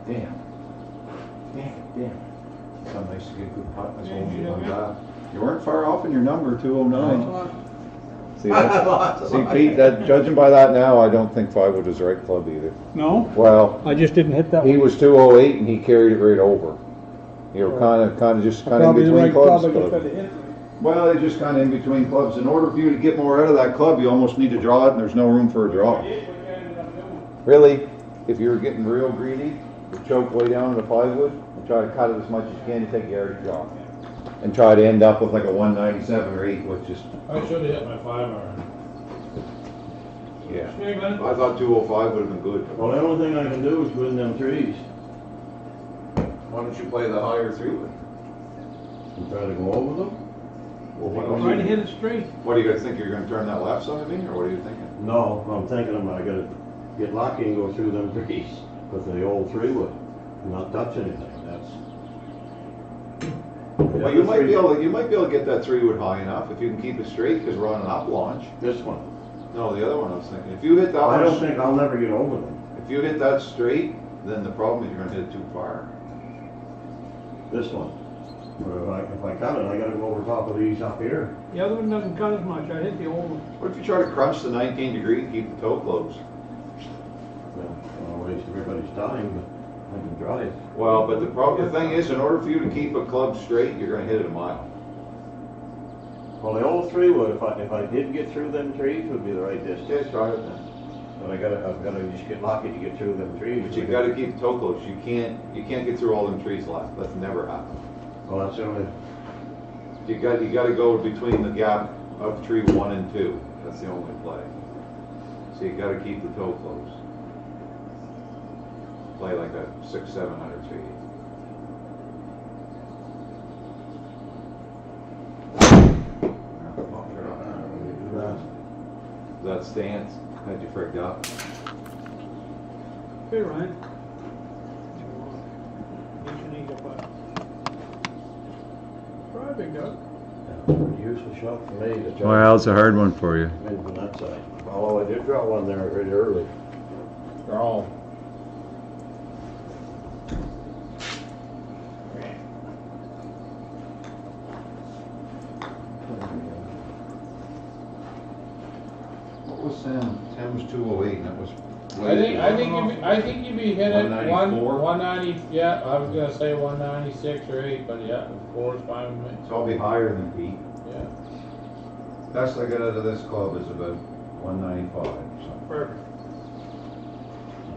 Damn. So nice to get a good putt. That's all you on that. You weren't far off in your number, 209. See, Pete, that, judging by that now, I don't think 5-wood is the right club either. No? Well, I just didn't hit that he one. was 208 and he carried it right over. You know, kind of just in Probably the between right clubs. club, I just Club. had to hit. Well, they're just kind of in between clubs. In order for you to get more out of that club, you almost need to draw it, and there's no room for a draw. Really, if you were getting real greedy, you choke way down in the 5-wood and try to cut it as much as you can to take a yardage draw. And try to end up with like a 197 or 8, which is, I should have hit my 5-iron. yeah. I thought 205 would have been good. Well, the only thing I can do is go in them trees Why don't you play the higher 3-wood? and try to go over them. Well, what Try to else? hit it straight. What do you guys think? You're going to turn that left side of me, or what are you thinking? No, I'm thinking I gotta get lucky and go through them trees with the old 3-wood, not touch anything, that's. Well, you might be able to get that 3-wood high enough if you can keep it straight, because we're on an up launch. This one. No, the other one I was thinking. If you hit that I one, don't think I'll never get over them. if you hit that straight, then the problem is you're going to hit it too far. This one. But if I cut it, I gotta go over top of these up here. The other one doesn't cut as much. I hit the old one. What if you try to crunch the 19 degree and keep the toe closed? Well, I'll waste everybody's time, but I can try it. Well, but the thing is, in order for you to keep a club straight, you're going to hit it a mile. Well, the old 3-wood, if I did get through them trees, would be the right Okay, distance. try it then. But I've gotta just get lucky to get through them trees. But you got to keep the toe closed. You can't get through all them trees left. That's never happened. Well, that's the only, You got to go between the gap of tree 1 and 2. That's the only play. So you got to keep the toe closed. Play like a 600-700 feet. That stance had you frigged up. Okay, Ryan. Get your knee up on. Try, big dog. useless shot for me to try. Well, it's a hard one for you. Come in from that side. Although I did draw one there really early. They're all. What was Sam? Sam was 208, and that was. I think you'd be hitting 194? 190. Yeah, I was gonna say 196 or 8, but yeah, 4 is fine with me. So I'll be higher than Pete. Yeah, Best I get out of this club is about 195. So perfect.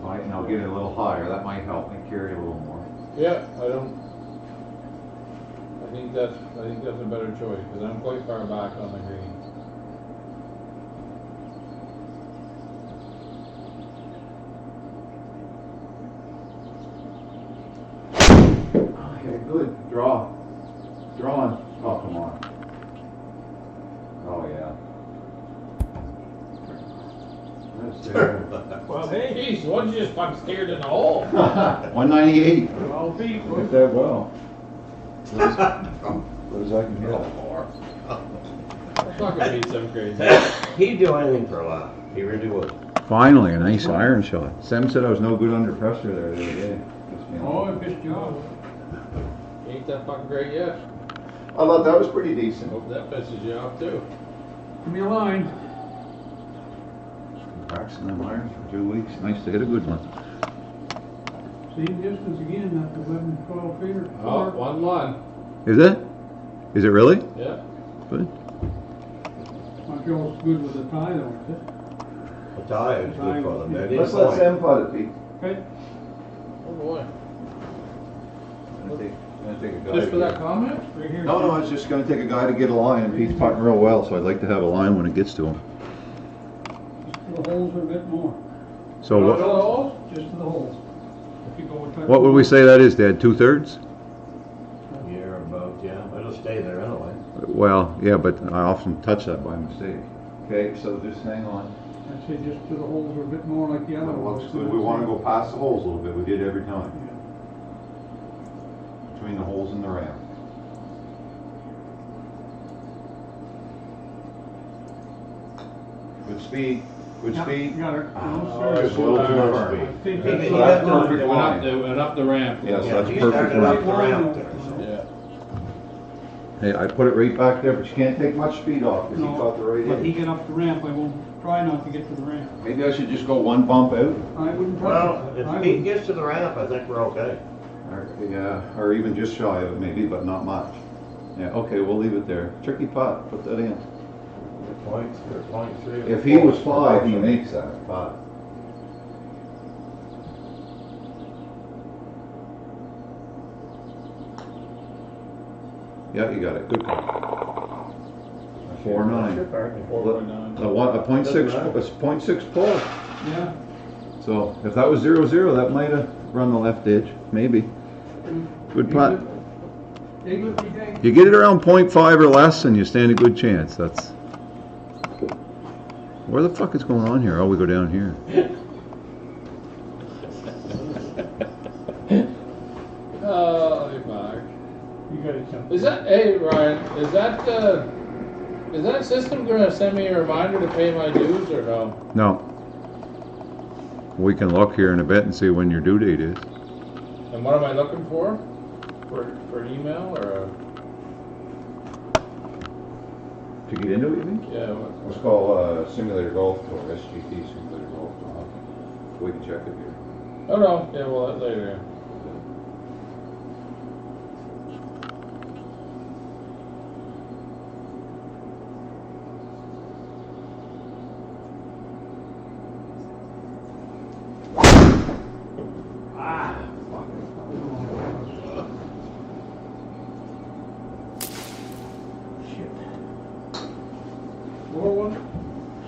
and I'll get it a little higher. That might help me carry a little more. Yeah, I think that's a better choice because I'm quite far back on the green. Okay, good. Draw. Drawing. Oh, come on. Oh, yeah. That's there. Well, hey, geez, what did you just fucking steered in the hole? 198. 12 feet, Hit that well. What does I can hit? That's not gonna be some crazy. He'd do anything for a laugh. He really would. Finally, a nice iron shot. Sam said I was no good under pressure there the other day. Oh, good job. Ain't that fucking great yet. I thought that was pretty decent. Hope that pisses you off too. Give me a line. Practicing them irons for 2 weeks. Nice to hit a good one. Same distance again, that's 11, 12 feet or Oh, more. 1-1. Is it? Is it really? Yeah. Good. Montreal's good with the tie though, is it? The tie is good for them. They need Let's let point. Sam putt it, Pete. Okay. Oh boy. I'm gonna take a guy Just to for that get- comment? Right here. No, I was just gonna take a guy to get a line, and Pete's putting real well, so I'd like to have a line when it gets to him. Just to the holes a bit more. So what, Just to the holes. If you go and touch what would we say that is, Dad? 2/3? Yeah, about, yeah. It'll stay there anyway. Well, yeah, but I often touch that by mistake. Mistake. Okay, so just hang on. I'd say just to the holes a bit more like the other That ones. looks good. We wanna go past the holes a little bit. We did every time. Yeah. Between the holes and the ramp. Good speed. Good Yeah, speed. got her. Oh, No, it's sir. a little too much He- speed. He- He- he- he So left that's it- perfect It went up line. the ramp. Yes, Yeah, that's he perfect started line. up the ramp there, so. Yeah. Hey, I put it right back there, but you can't take much speed off, because he No, caught the right but he edge. get up the ramp, I won't try not to get to the ramp. Maybe I should just go one bump out? I wouldn't touch Well, it. if I Pete wouldn't. gets to the ramp, I think we're okay. Yeah, or even just shy of it maybe, but not much. Yeah, okay, we'll leave it there. Tricky putt, put that in. Point 3. If he was 5, he makes that, 5. Yeah, you got it, good call. 4-9. 4.9. A point six, Doesn't matter. it's .6 pull. Yeah. So if that was 0-0, that might have run the left edge, maybe. Good putt. Diglett, you think? You get it around .5 or less and you stand a good chance, that's... Where the fuck is going on here? Oh, we go down here. Oh, fuck. You gotta jump. Is that, hey Ryan, is that system gonna send me a reminder to pay my dues or no? No. We can look here in a bit and see when your due date is. And what am I looking for? For an email or a, To get into it, you mean? yeah, what? It's called Simulator Golf Tour, SGT Simulator Golf Tour. We can check it here. Oh no, yeah, well, later, yeah. More one?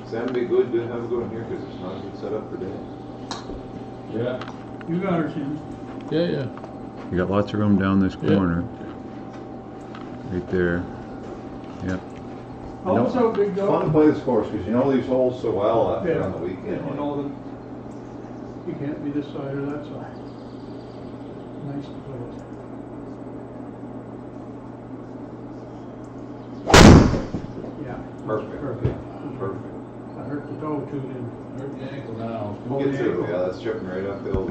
Sam, be good to have a go in here because it's not a good setup for day. Yeah. You got her, Sam. Yeah, yeah. You got lots of room down this Yeah. corner. Right there. Yeah. Help us out, big Fun to dog. play this course because you know these holes so well after Yeah. on the weekend. You know that you can't be this side or that side. Nice to play it. Yeah. Perfect. Perfect. Perfect. I hurt the toe too, didn't Hurt the ankle now. We'll get to it. Yeah, that's chipping right uphill.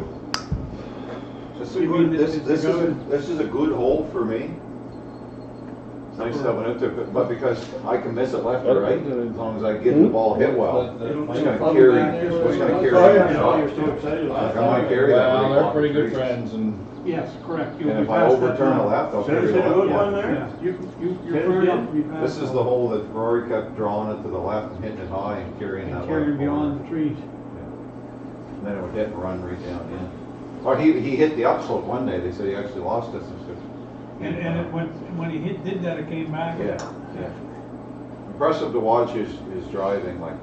This is a You good, mean this, it's this a is a, good- this is a good hole for me. It's nice to have an out there, but because I can miss it left or right, as long as I get the ball hit well. It's gonna carry, it's gonna carry Oh, the yeah, shot. you're still excited Like, about I might carry that Well, pretty they're long pretty good trees. friends and Yes, correct. You'll And be if I past that overturn a now. left, I'll Should have carry hit a the good left. one there. Yeah, you're Hit it further again. up to be past. This is the hole that Rory kept drawing it to the left and hitting it high and carrying that And left carrying corner. beyond the trees. And then it would hit and run right down in. Or he hit the upslope one day, they said he actually lost distance. And it when he did that, it came back. Yeah, yeah. Impressive to watch his driving, like,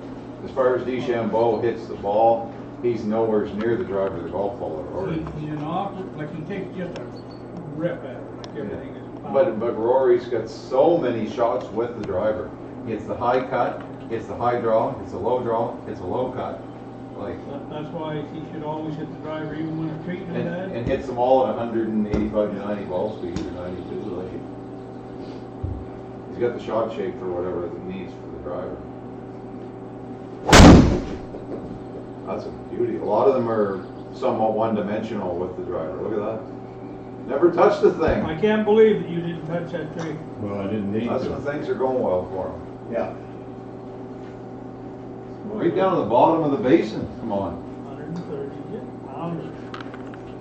as far as DeChambeau hits the ball, he's nowhere near the driver of the golf ball at Rory. He's an awkward, like he takes just a rip at it, like everything is. But Rory's got so many shots with the driver. He hits the high cut, hits the high draw, hits a low draw, hits a low cut. Like, That's why he should always hit the driver even when it's treating him bad. and hits them all at 185 to 90 ball speed or 92. Like, he's got the shot shape for whatever it needs for the driver. That's a beauty. A lot of them are somewhat one-dimensional with the driver. Look at that. Never touched the thing. I can't believe that you didn't touch that tree. Well, I didn't need That's when to. things are going well for him. Yeah. Right down to the bottom of the basin. Come on. 130 pounds.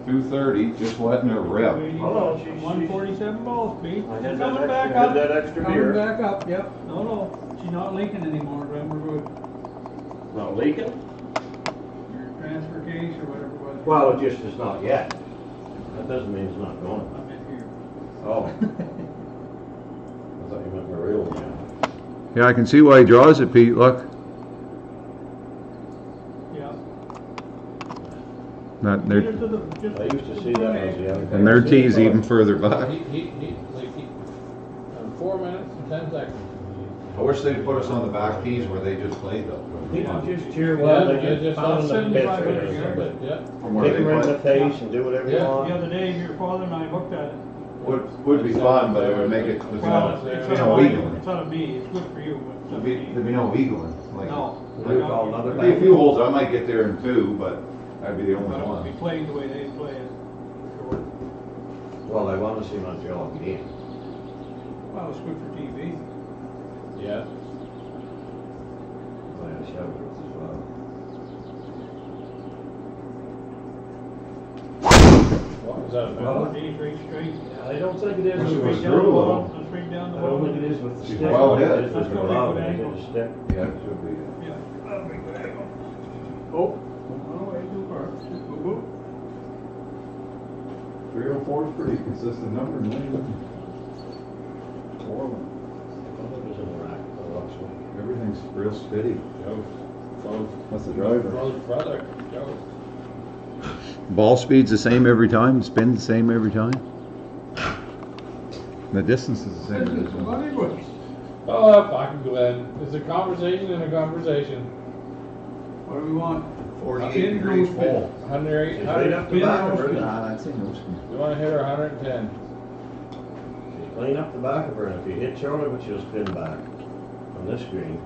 230, just letting her rip. Hold on, she's- 147 ball speed. I had Coming that back extra, up. had that extra Coming beer. back up, yep. No, she's not leaking anymore, then we're good. Not leaking? Your transfer case or whatever it was. Well, it just is not yet. That doesn't mean it's not going. I'm in here. Oh. I thought you meant the real one. Yeah, I can see why he draws it, Pete. Look. Yeah. Not Just there. to the- just I used to see that when I was young. And their tee's even further back. he 4 minutes and 10 seconds. I wish they'd put us on the back tees where they just played though. People just cheer Yeah, well, they they just pound the 75 bits yards. or But, yeah. From where Kick they them in the play. face and do whatever you Yeah. The want. other day, your father and I looked at it. Would be fun, but it would make it, there'd be Well, no, it's there'd be not no on eagling. it's not on me, it's good for you, but it's There'd not be, me. there'd be no eagling. Like, No. We call another There'd be a few holes, I might get there in 2, but I'd be the only But it would be one. played the way they play it. Sure. Well, I want to see Montreal again. Well, it's good for TV. Yeah. Buy a shovel as well. What was that? Well, about? These right straight. I don't think it is Wish it with was the Straight stick. down the through, bottom, and straight down the I don't think bottom. it is with the She's stick. well I think hit. it is with That's the gonna valve, make I good think angle. the stick. Yeah, it should be. Yeah, that'll be good angle. Oh, no way too far. Boop, boop. 304 is pretty consistent number, man. Four. I think it was in the rack, the last one. Everything's real steady. Joe. Phone. What's the driver? Brother. Joe. Ball speed's the same every time, spin the same every time? The distance is the same every It's time. money, but Oh, fucking Glenn. It's a conversation and a conversation. what do we want? 48 degrees full. 108, It's right up the Spin back of or her. spin? I'd say no spin. You want to hit her 110. You clean up the back of her, and if you hit Charlie, but she'll spin back on this screen.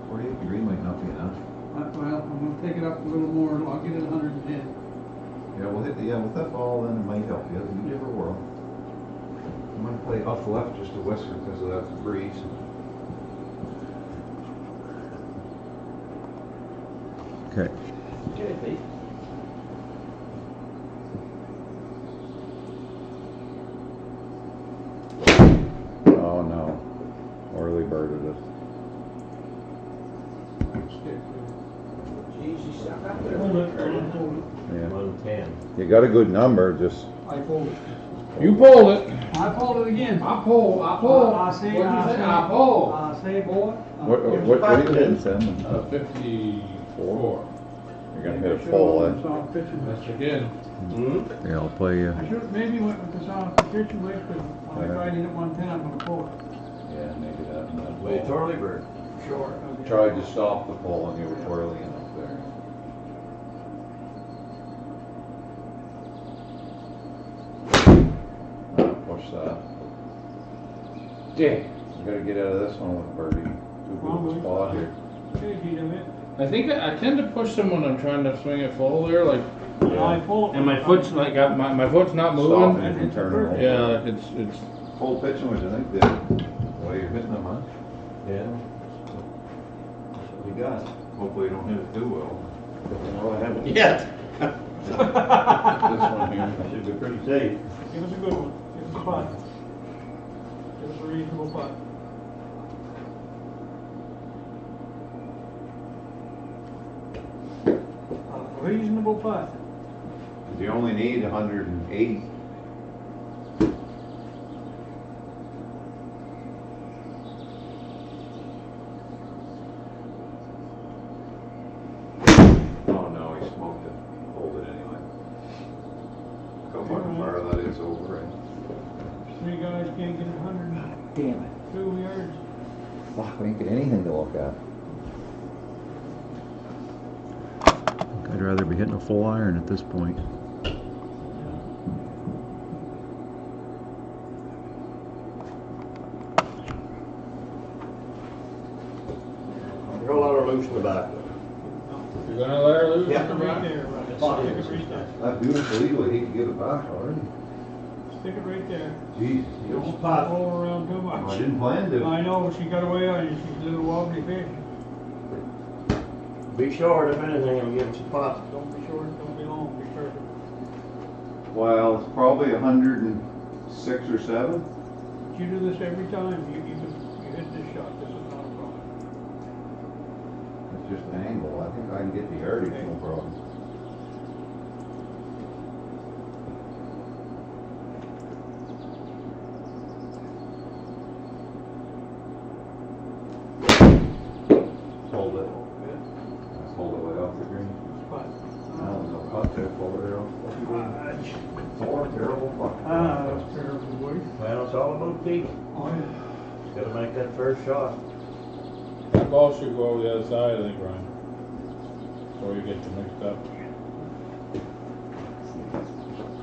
48 degree might not be enough. Well, I'm gonna take it up a little more, I'll get it 110. Yeah, with that ball, then it might help you. You never will. I'm gonna play off the left just a whisker because of that breeze. Okay. Okay, Pete. Oh no. Early birded it. Jeez, you stuck up there. Hold it, hold it. Yeah. 110. You got a good number, just I pulled it. You pulled it. I pulled it again. I pull. I say, What'd you I say? say, I pull. I say, boy. what are you hitting, Sam? 54. You're gonna hit a full, eh? That's again. Hmm? Yeah, I'll play you. I should maybe went with the sound of the kitchen lick, but when I tried to hit 110, I'm gonna pull it. Yeah, maybe that. Way Charlie bird. Sure. Tried to stop the pull and you were twirling it up there. Push that. Dang. You gotta get out of this one with birdie. Too good of a spot here. Okay, Pete, I'm in. I think I tend to push them when I'm trying to swing it full there, like, I pull it. and my foot's like my foot's not Stop moving. it from turning over. Yeah, it's. Full pitching, what do you think, Dave? The way you're hitting them, huh? Yeah. That's what we got. Hopefully you don't hit it too well. No, I haven't yet. This one here. I should be pretty safe. Give us a good one. Give us a putt. Give us a reasonable putt. A reasonable putt. You only need 108. Oh no, he smoked it. Hold it anyway. How fucking far that is over it. Three guys can't get 102 Damn it. yards. Fuck, we ain't get anything to look at. I'd rather be hitting a full iron at this point. Roll out her loose in the back. You're gonna let her lose? Yeah. Right there, right. That's Stick fine. it right there. That beautiful eagle, he can get it back already. Stick it right there. Jeez. You'll Don't spot. roll around too I much. didn't plan to. I know, she got away on you. She's a little wobbly fish. Be short if anything, and give us a pot. Don't be short, don't be long, be perfect. Well, it's probably 106 or 7. But you do this every time, you hit this shot, this is not a problem. It's just an angle. I think I can get the yardage, no problem. Hold it. Let's hold it way off the green. But, No, no putt there, pull it off. Four terrible fuck. that's terrible, boy. Well, it's all about Pete. Oh, yeah. Gotta make that first shot. That ball should go over the other side, I think, Ryan. Before you get too mixed up.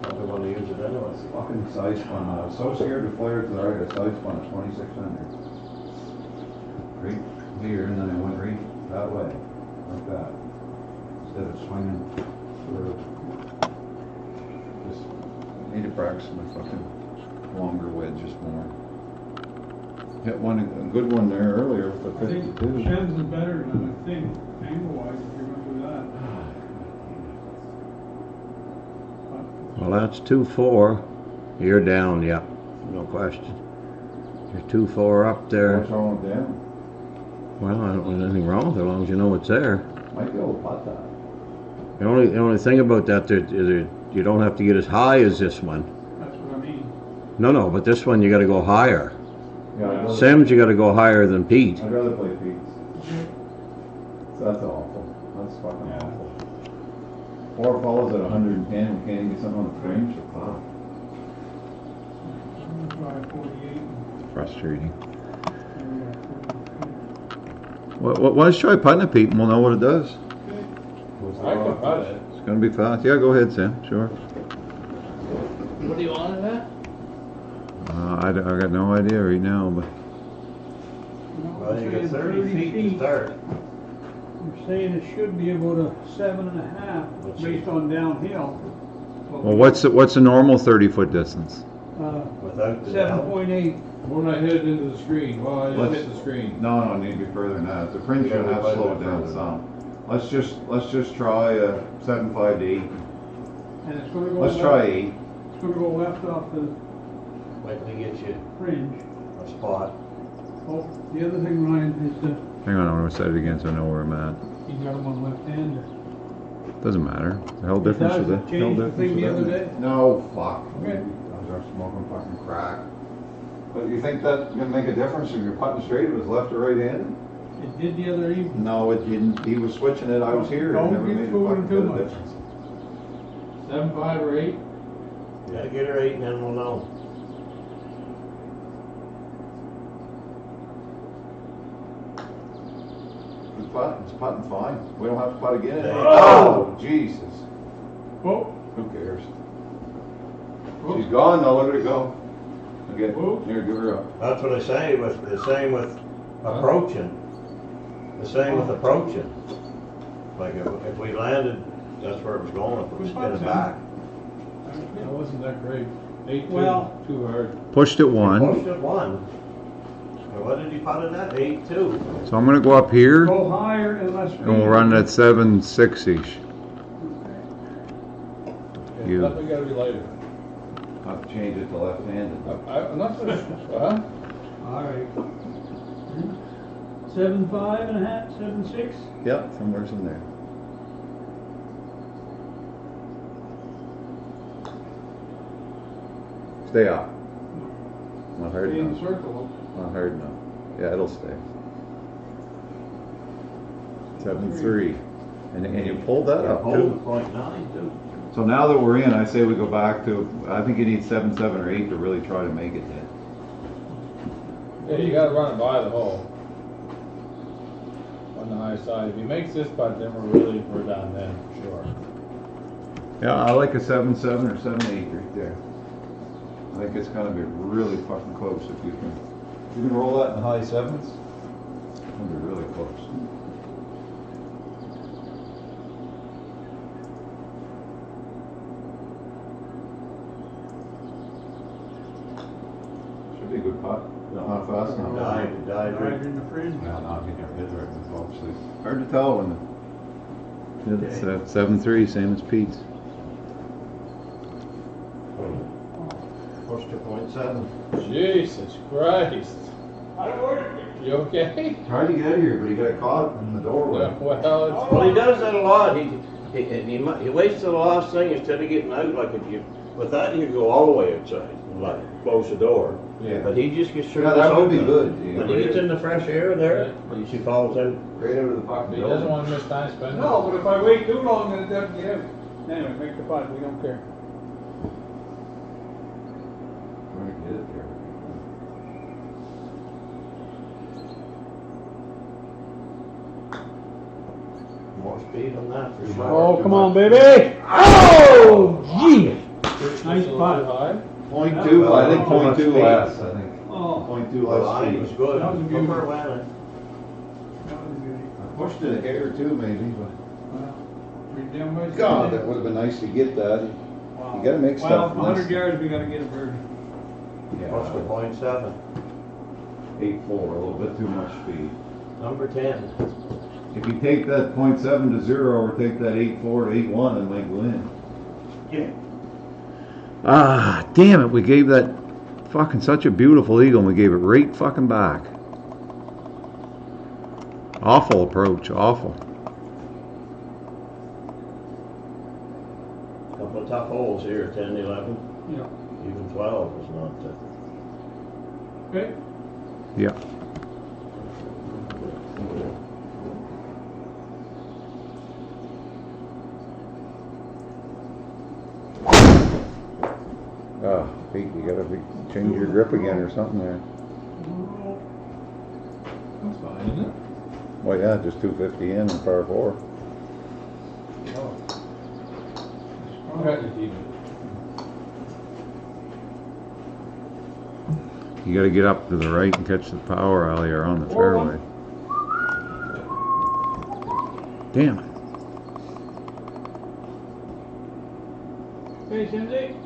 Probably want to use it anyway. Fucking side spun. I was so scared to flare it to the right. I side spun at 2600. Right here, and then I went right that way, like that. Instead of swinging through. Just Need to practice my fucking longer wedges more. Hit one, a good one there earlier with the I think 52. Shem's is better than I think, angle wise, if you're gonna do that. Well, that's 2-4. You're down, yeah, no question. You're 2-4 up there. What's wrong with them? Well, I don't think anything wrong with it, as long as you know it's there. Might be able to putt that. The only thing about that, you don't have to get as high as this one. That's what I mean. No, but this one you got to go higher. Yeah, Sims, you got to go higher than Pete. I'd rather play Pete's. So that's awful. That's fucking awful. 4 falls at 110, we can't even get something on the fringe. Wow. I'm gonna try 48. Frustrating. and we got 42. Well, let's try putting it, Pete, and we'll know what it does. I can putt it. It's gonna be fast. Yeah, go ahead, Sam, sure. What do you want in that? I got no idea right now, but Well, you got Saying 30 feet to start. You're saying it should be about a 7.5 Let's see. based on downhill. well, what's the normal 30-foot distance? Without the help. 7.8. When I hit it into the screen, well, I just hit the screen. No, it need to be further than that. The fringe should have slowed down some. Let's just try a 7.5 to 8. And it's gonna go Let's left. try 8. It's gonna go left off the Wait till you get you fringe. a spot. Oh, the other thing, Ryan, is that Hang on, I'm gonna set it again so I know where I'm at. you got them on left-hander. Doesn't matter. The hell difference Does is it it? change the thing the other day? No, fuck. Okay. I was smoking fucking crack. But you think that's gonna make a difference if you're putting straight, if it was left or right handed? It did the other evening. No, it didn't. He was switching it. I was here. It Don't never get made a fooling fucking too bit of much. difference. 7.5 or 8? You gotta get her 8 and then we'll know. It's putting fine. We don't have to putt again. Oh! Jesus. Oh, Who cares? She's gone now. Look at it go. Okay. Whoa. Here, give her up. That's what I say, the same with approaching. The same with approaching. Like if we landed, that's where it was going, if it was spinning back. That wasn't that great. 8 Well- too hard. Pushed it one, Pushed it 1. And what did you put it at? 8-2. so I'm gonna go up here go higher and less. and we'll run it at 7.6-ish. Okay, You- Definitely gotta be lighter. I'll have to change it to left-handed. I'm not so sure, huh? All right. 7.5.5, 7.6? Yep, somewhere's in there. Stay up. Not hard Stay in the enough. circle. Not hard enough. Yeah, it'll stay. 7.3. And you pulled that up Hold too. 0.9 too. So now that we're in, I say we go back to, I think you need 7, or 8 to really try to make it hit. Yeah, you gotta run it by the hole. On the high side. If he makes this putt, then we're done then, for sure. Yeah, I like a 7, or 7, 8 right there. I think it's gonna be really fucking close if you can roll that in the high 7s. It's gonna be really close. Should be a good putt. Not fast enough. Died Right right. in the fringe. Well, not getting your head right, it's obviously. hard to tell when it's 7.3, same as Pete's. Pushed to 0.7. Jesus Christ. You okay? Tried to get here, but he got caught in the doorway. Well, it's. Well, he does that a lot. He waits till the last thing instead of getting out. Like if you, with that, you go all the way outside, and like close the door. Yeah. But he just gets through. Yeah, this that would be open. good. Yeah, When he gets in the fresh air there, she falls out. Right over the fucking He door. doesn't want to miss time spending. No, but if I wait too long, then it doesn't get out. Anyway, make the putt, we don't care. We're gonna get it there. More speed on that for sure. Oh, come on, baby! Oh, gee! Nice putt. High. 0.2, I think Oh, 0.2 less, I think. Oh, 0.2 The line was less speed. good. That was a Look beauty. where it went. that was a beauty. I pushed it a hair or two maybe, but Well, you're down by God, seven. that would have been nice to get that. Wow. you gotta make Well, stuff from 100 less. yards, we gotta get a birdie. What's the .7? 8.4, a little bit too much speed. Number 10. If you take that .7 to 0 or take that 8.4 to 8.1, it might go in. Yeah. Ah, damn it, we gave that fucking such a beautiful eagle and we gave it right fucking back. Awful approach, awful. Couple of tough holes here, 10, 11. Yeah. Even 12 is not. Okay. Yeah. Oh, Pete, you gotta change your grip again or something there. That's fine, isn't it? Well, yeah, just 250 in and par 4. You gotta get up to the right and catch the power alley or on the fairway. Damn it. Okay, Cindy.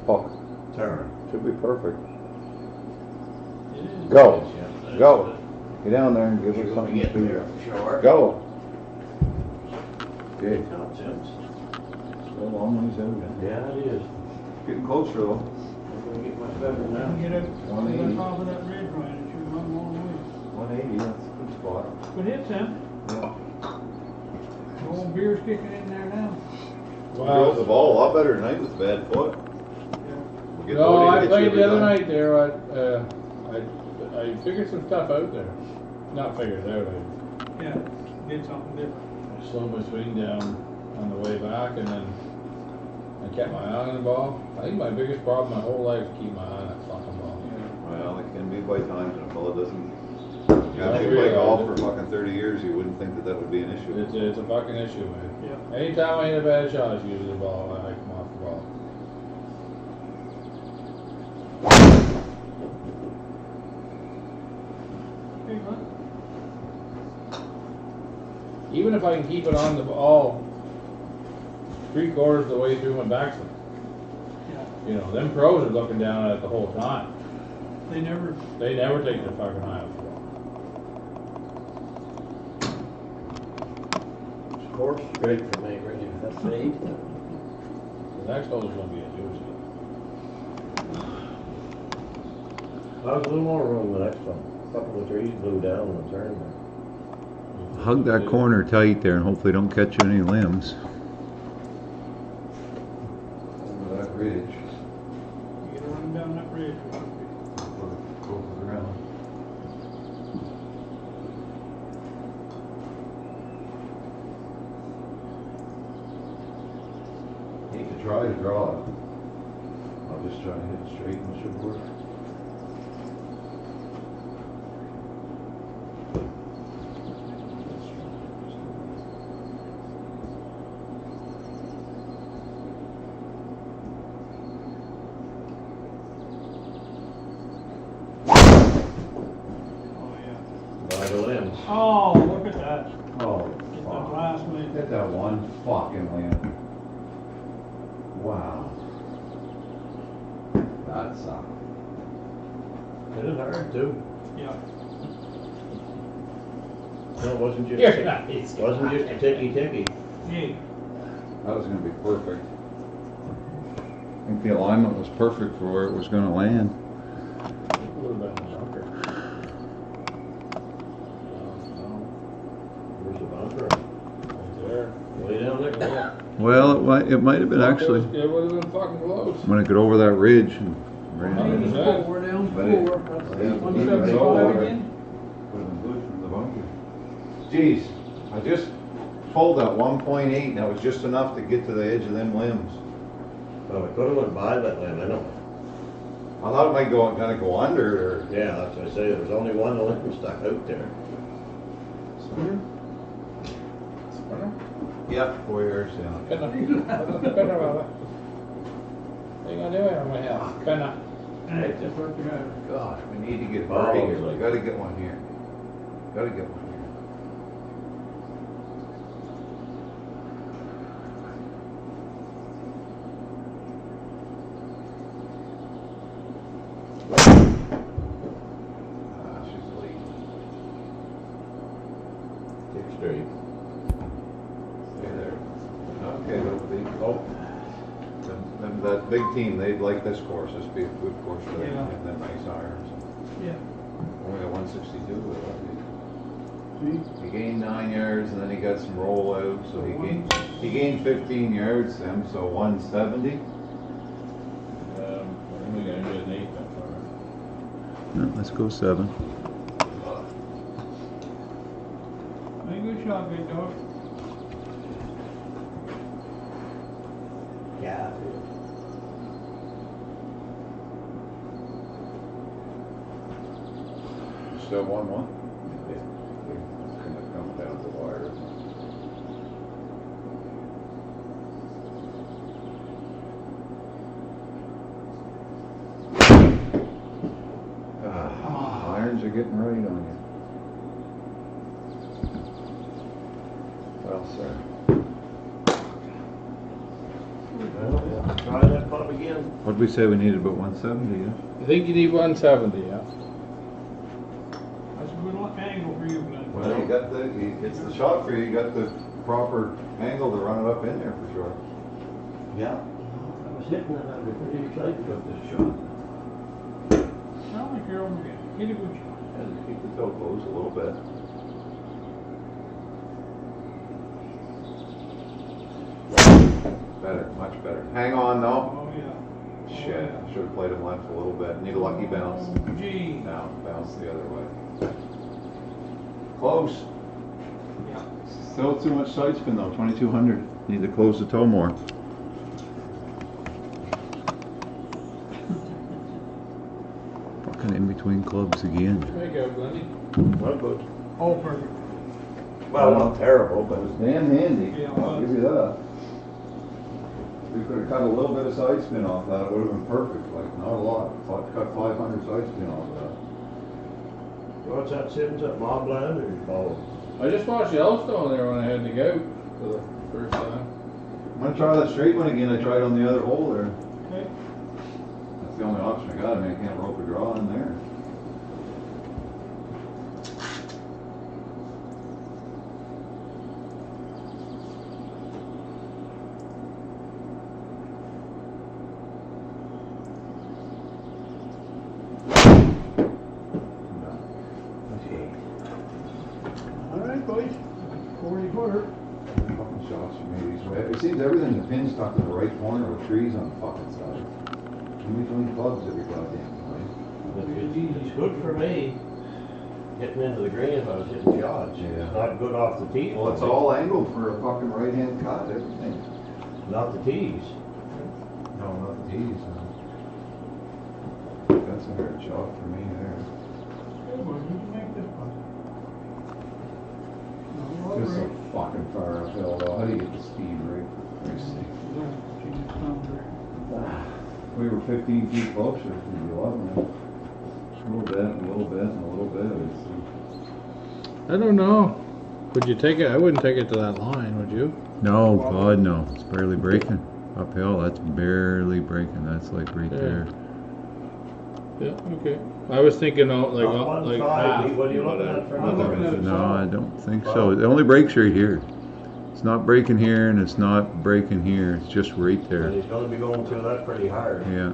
Fuck. Turn. Should be perfect. It is. Go. Yeah, Go. Get down there and give You're us going something to to get do. there. Sure. Go. Okay. Counts, Sims. Still a long ways out. Yeah, it is. Getting closer though. I'm going to get much better now. Get up, to 180. the top of that ridge line, it should run a long way. 180, that's a good spot. Good hit, Sam. Yeah. Old beer's kicking in there now. Well, the ball a lot better tonight with the bad foot. Yeah. We'll get No, Bodie to I hit you played every the other time. night there. I figured some stuff out there. Not figured it out. Yeah, did something different. I slowed my swing down on the way back, and then I kept my eye on the ball. I think my biggest problem my whole life is keep my eye on that fucking ball. Well, it can be by times and a fella doesn't. I If you realize play golf it. for fucking 30 years, you wouldn't think that that would be an issue. It's a fucking issue, man. Yeah. Anytime I hit a bad shot, it's usually the ball. I come off the ball. Okay, bud. Even if I can keep it on the ball 3/4 of the way through my backswing. Yeah. You know, them pros are looking down at it the whole time. They never, They never take their fucking eye off the ball. Course straight for me, ready to fade. The next hole's gonna be a doozy. I was a little more room the next one. A couple of trees blew down in the turn there. Hug that corner tight there and hopefully don't catch you any limbs. Over that ridge. you get running down that ridge. Go to the ground. Hate to try to draw it. I'll just try to hit it straight and it should work. Oh, yeah. By the limbs. Oh, look at that. Oh, Get that last one. hit that one fucking limb. Wow. That sucked. Hit it hard too. Yeah. No, it wasn't just, You're nice. wasn't just a ticky. Hey, That was gonna be perfect. I think the alignment was perfect for where it was gonna land. Would have been a bunker. Where's the bunker? Right there. Way down there. Well, it might have been actually It would have been fucking close. when it got over that ridge and ran out. 84, down But it- 4. but That's it- 175 again. Would've been good from the bunker. Jeez, I just pulled that 1.8 and that was just enough to get to the edge of them limbs. Well, it could have went by that limb anyway. I thought it might gonna go under or. Yeah, that's what I say, there was only one limb stuck out there. Yeah, 4 yards down. Penna. Penna, Robert. What are you gonna do here? I'm gonna have penna. Hey, just work together. God, we need to get Birdie here. We gotta get one here. Gotta get one here. She's late. Keep straight. Stay there. Okay, oh, that big team, they'd like this course. This would be a good course for them. Yeah. And then nice irons. Yeah. Only got 162 with it. See? He gained 9 yards and then he got some rollout, so he gained 15 yards, Sam, so 170. We gotta get an 8 that far. No, let's go 7. Make a good shot, big dog. Yeah. Still 1-1. Couldn't come down the wire. Irons are getting right on you. Well, sir. Well, try that putt again. What'd we say we needed about 170, yeah? I think you need 170, yeah. That's a good angle for you, Glenn. Well, you got it's the shot for you, you got the proper angle to run it up in there for sure. Yeah. I was hitting it, I'd be pretty excited about this shot. Sound like you're over again. Get a good shot. And keep the toe closed a little bit. Better, much better. Hang on though. Oh, yeah. Shit, I should have played him left a little bit. Need a lucky bounce. Oh, gee. Now, bounce the other way. Close. Yeah. Still too much side spin though, 2200. Need to close the toe more. Fucking in between clubs again. There you go, Glenny. Not good. Oh, perfect. Well, not terrible, but It was damn handy, Yeah, it I'll was. give you that. We could have cut a little bit of side spin off that, it would have been perfect, like not a lot. Cut 500 side spin off that. what's that, Sims, that Mobland or? Oh, I just watched Yellowstone there when I had to go for the first time. I'm gonna try that straight one again, I tried on the other hole there. Okay. That's the only option I got, I mean, I can't rope a draw in there. okay. All right, boys. 40-footer. Fucking shots for me these way. It seems everything, the pin's stuck in the right corner with trees on the fucking side. In between clubs every goddamn time. It's good for me, getting into the green if I was hitting shots. Yeah. It's not good off the tee. Well, it's all angled for a fucking right hand cut, everything. Not the tees. No, not the tees, no. That's a hard shot for me there. Hey, boy, you can make this one. No, Just so right. fucking far uphill though. How do you get the speed right for Christ's sake? No, she just found her. We were 15 feet closer to the 11. A little bit, and a little bit, and a little bit. I don't know. Would you take it? I wouldn't take it to that line, would you? No, God, no. It's barely breaking. Uphill, that's barely breaking. That's like right Yeah. there. Yeah, okay. I was thinking like Not one like side, half. what are you looking at for I'm looking at another? it. No, I don't think so. It only breaks right here. It's not breaking here and it's not breaking here. It's just right And there. he's gonna be going through that pretty hard. Yeah.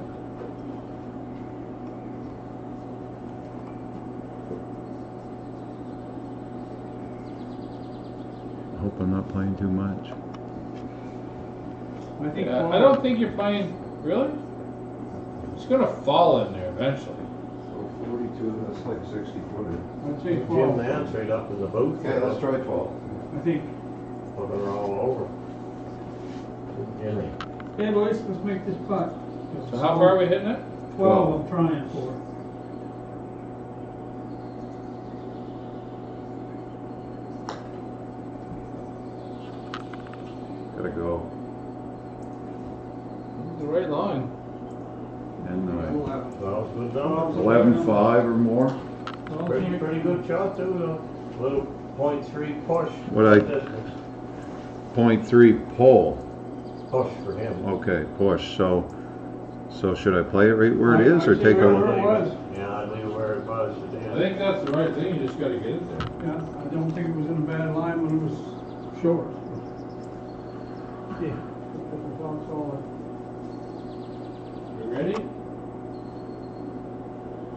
I hope I'm not playing too much. I think Yeah, I don't think you're playing. Really? It's gonna fall in there eventually. So 42, that's like 60 footer. I'd say Jim 12. Nance right up in the booth. Okay, let's try 12. I think. Put her all over. Jimmy. Okay, boys, let's make this putt. So how far are we hitting it? 12 I'm trying for. Gotta go. The right line. And 11. Well, it's good done. 11.5 or more. Well, Pretty good shot too, though. Little .3 push. What I- Distance. 0.3 pull. Push for him. Okay, push. So So should I play it right where it is or I'd take say a? where it was. Yeah, I'd leave it where it was I today. think that's the right thing, you just gotta get it there. Yeah, I don't think it was in a bad line when it was short. Yeah. It's rock solid. You ready?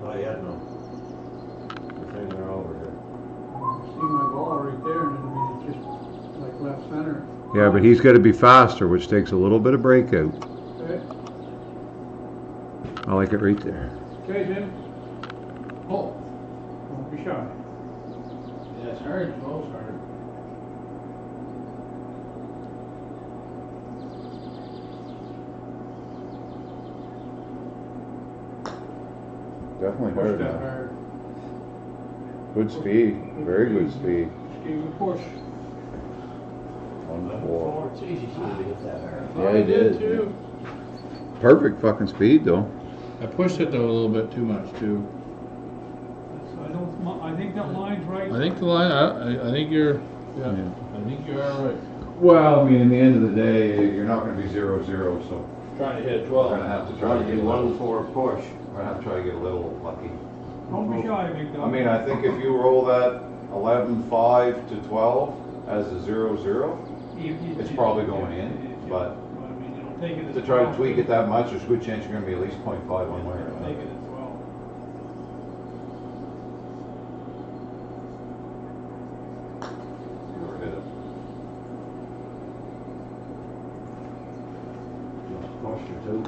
Not yet, no. The things are over here. See my ball right there, and then it's just like left center. Yeah, but he's got to be faster, which takes a little bit of breakout. Okay, I like it right there. okay, Jim, Pull. don't be shy. Yeah, it's hard, it's most hard. Definitely Push hard. that Now. hard. Good speed, very good speed. Just give it a push. 1-4. It's easy for you to get that hard. Yeah, I he did. too. Perfect fucking speed though. I pushed it though a little bit too much too. I think that line's right. I think the line, I think you're, yeah, Yeah. I think you are right. Well, I mean, in the end of the day, you're not gonna be 0-0, so Trying to hit we're 12. gonna have to try to Try to get do a little, 1-4 push. we're gonna have to try to get a little lucky. Don't be shy, big dog. I mean, I think if you roll that 11-5 to 12 as a 0-0, it's probably going in, but I mean, you don't take it as to try to 12. tweak it that much, there's a good chance you're gonna be at least 0.5 one way or Take another. it as 12. You ever hit it. Just push or two.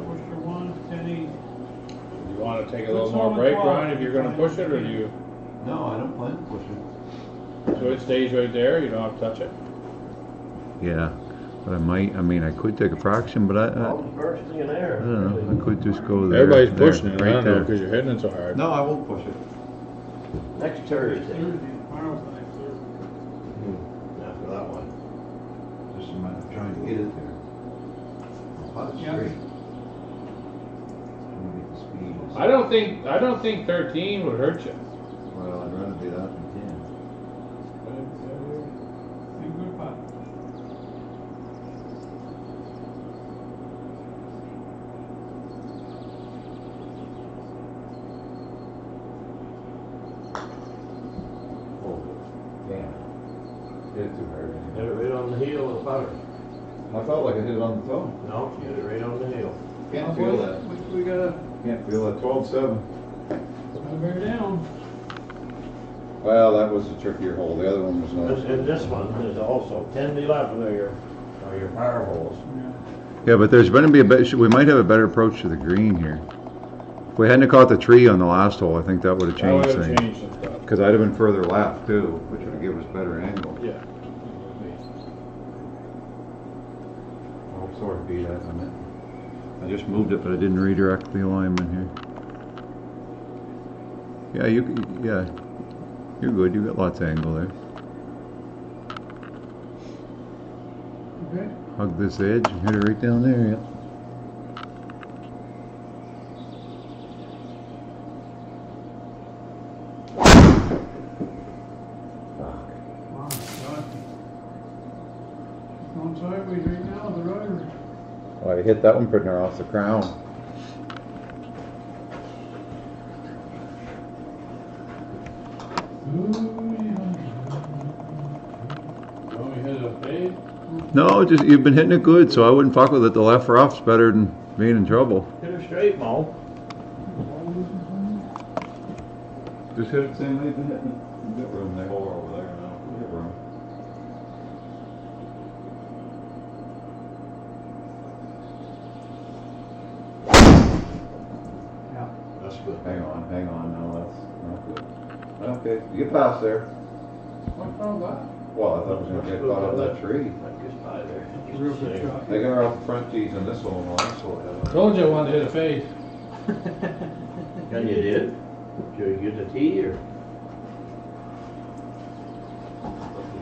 Push your 1, 10 easy. You wanna take a Put little some more on the break, 12. Ryan, if you're gonna push it, or do you, No, I don't plan to push it. so it stays right there, you don't have to touch it? Yeah, but I mean, I could take a fraction, but I Well, the first thing in there. don't know. I could just go there. Everybody's there, pushing it, I right don't know, there. cause you're hitting it so hard. No, I won't push it. Next Thursday. Tomorrow's the next Thursday. After that one. Just a matter of trying to get it there. I'll putt it Yeah. straight. Trying to get the speed. I don't think 13 would hurt you. Well, I'd rather do that than 10. Be a good putt. Oh, damn. Hit it too hard. Hit it right on the heel of the putter. I felt like I hit it on the toe. No, you hit it right on the heel. Can't feel that. We gotta Can't feel that. 12-7. bear down. Well, that was a trickier hole. The other one was not. And this one is also 10 to 11 are your power holes. Yeah, but there's going to be a bit. We might have a better approach to the green here. If we hadn't caught the tree on the last hole, I think that would have That would changed have things. changed some stuff. Because I'd have been further left too, which would give us better angle. Yeah. Oh, sorry, B, that I meant. I just moved it, but I didn't redirect the alignment here. Yeah, you're good. You got lots of angle there. Okay. Hug this edge and hit it right down there. Yeah. Wow, God. It's going sideways right now, the rudder. Well, I hit that one putting her off the crown. Oh, you hit a fade? No, just you've been hitting it good, so I wouldn't fuck with it. The left rough's better than being in trouble. Hit her straight, Mo. Just hit it the same way you've been hitting it. You got room there. Four over there now. You got room. Yeah. That's good. Hang on. No, that's not good. Okay, you get past there. What's wrong with that? Well, I thought it was gonna get caught up that tree. Like this by there. Real good shot. They got her off the front tees on this one, well, this one. Told you I wanted to hit a fade. And you did? Did you get the tee or?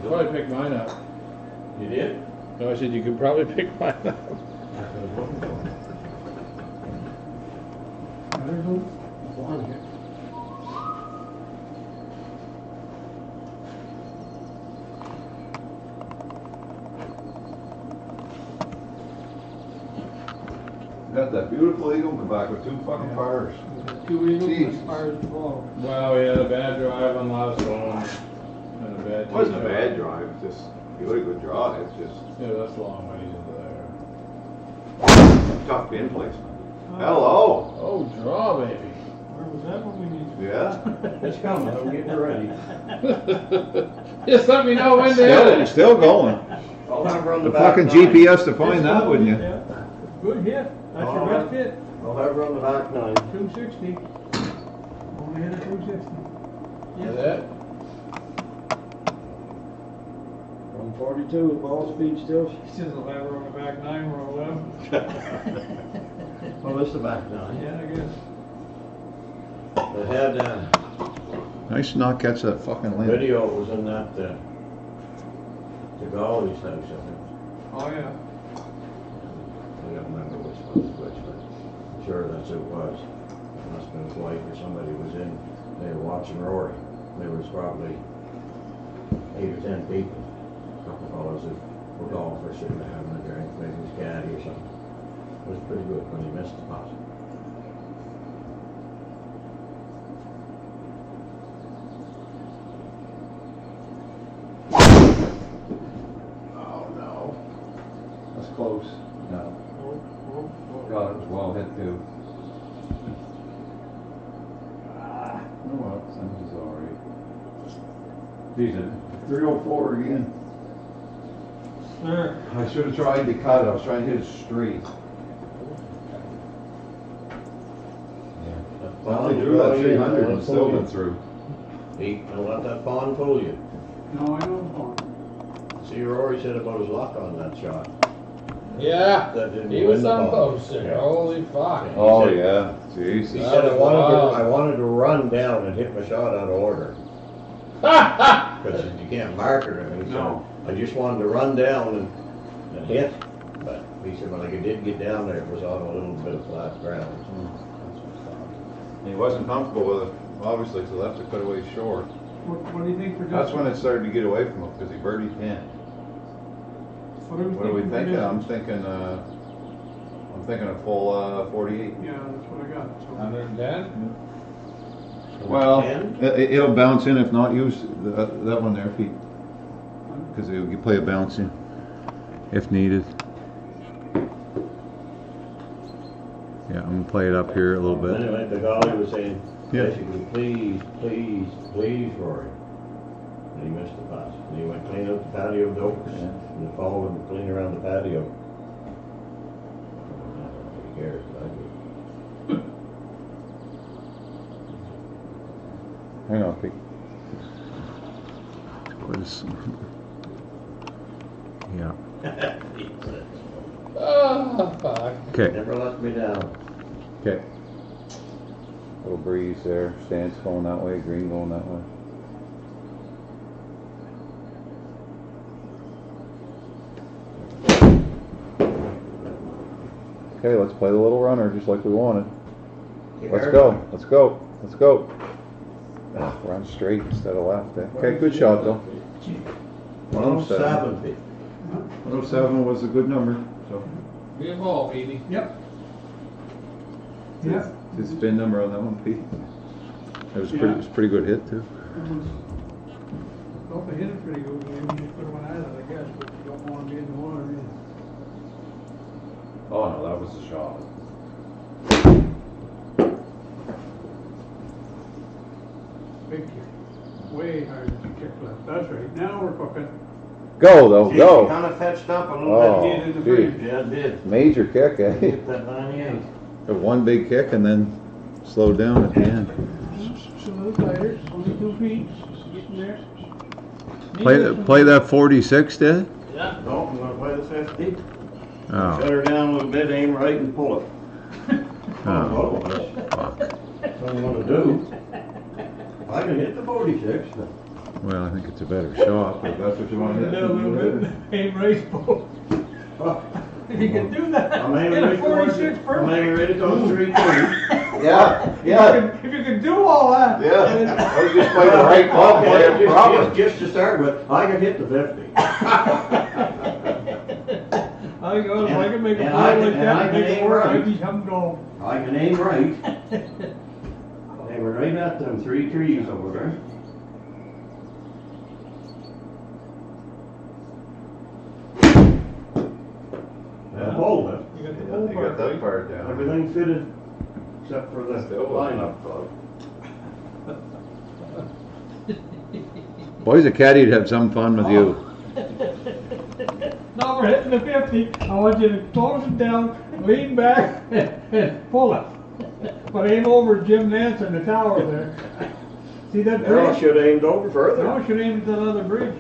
Probably pick mine up. You did? No, I said you could probably pick mine up. Better go. One here. got that beautiful eagle come back with 2 fucking fires. 2 eagles, Jesus. and fires to follow. Well, we had a bad drive on last one. And a bad It wasn't a bad drive, it's just, you had a good draw, it's just Yeah, that's a long ways into there. tough pin placement. Hello. Oh, draw, baby. Where was that when we needed? Yeah. It's coming, I'm getting ready. Just let me know when to hit it. Still going. I'll have her on The the back fucking nine. GPS to find that, wouldn't you? Yeah. Good hit. That's your best hit. I'll have her on the back 9. 260. Only hit a 260. Is it? 142, ball speed still. He says I'll have her on the back 9 or 11. Well, this is the back 9. Yeah, I guess. They had, Nice not catch that fucking limb. video was in that, the Gawley's house, I think. Oh, yeah. I don't remember which one was which, but I'm sure that's who it was. It must have been his wife or somebody was in, they were watching Rory. There was probably 8 or 10 people. A couple of fellows who were golfers sitting there having a drink, maybe his caddy or something. It was pretty good when he missed the putt. Oh, no. That's close. No. God, it was well hit too. Oh well, Sims is alright. Jesus, 304 again. There. I should have tried to cut it, I was trying to hit it straight. That Finally pond drew that will pull you, 300 it'll and still pull went you. through. Pete, don't let that pond pull you. No, I know the pond. See, Rory said about his luck on that shot. Yeah. That didn't He win was the on ball. poster. Yeah. Holy fuck. Oh, said- yeah. He Jesus. said, That was wild. I wanted to run down and hit my shot out of order. Because you can't mark it or anything. No. So I just wanted to run down and hit. But he said, when I did get down there, it was on a little bit of flat ground. He wasn't comfortable with it, obviously, so left it cut away short. What do you think for distance? That's when it started to get away from him, because he birdied 10. What are we for thinking? distance? I'm thinking a full 48. Yeah, that's what I got. So 110? Well, 10? it'll bounce in if not use that one there, Pete. Because you play a bounce in if needed. Yeah, I'm gonna play it up here a little bit. Anyway, the golly was saying, Yeah. basically, please, Rory. And he missed the pass. And he went clean out the patio doors and the fall and clean around the patio. Who cares? I do. Hang on, Pete. What is? Yeah. Oh, fuck. Okay. Never let me down. Okay. Little breeze there. Stance going that way. Green going that way. Okay, let's play the little runner just like we wanted. Let's go. Let's go. Let's go. Ah, run straight instead of left. Okay, good shot though. 170. 107 was a good number. So Good ball, baby. Yep. Yeah. his spin number on that one, Pete. It was pretty good hit too. Well, if I hit it pretty good, maybe you just put one out of it, I guess, but you don't want to be in the water either. Oh no, that was the shot. Big kick. Way higher than you kick left. That's right. Now we're cooking. Go though, go. Kind of fetched up a little Oh, bit. Get in the gee. breeze. Yeah, it did. Major kick, eh? Hit that 98. One big kick and then slowed down at the end. Just a little tighter. Only 2 feet. Getting there. Play that 46, did? Yeah. No, I'm gonna play the 50. Oh. Shut her down a little bit, aim right and pull it. Oh. That's what I'm gonna do. I can hit the 46. Well, I think it's a better shot. If that's what you want to hit. A little bit. Aim race ball. If you can do that, I'm aiming hit a right towards 46 I'm perfect. aiming right at those 3 trees. Yeah, If you can do all that. yeah. I was just playing the right club, play it proper. Just to start with, I can hit the 50. I I go, if I can make a And fly I like can- that, and I make can it aim work, right. I'd be having go. I can aim right. They were right at them 3 trees over there. And I pulled it. You got the Yeah, whole you part, got that right? part down. Everything fitted except for the Still. lineup plug. Boys, a caddy'd have some fun with you. Now we're hitting the 50. I want you to close it down, lean back, and pull it. But aim over Jim Nance in the tower there. See that Now I bridge? should have aimed over further. Now I should aim at that other bridge.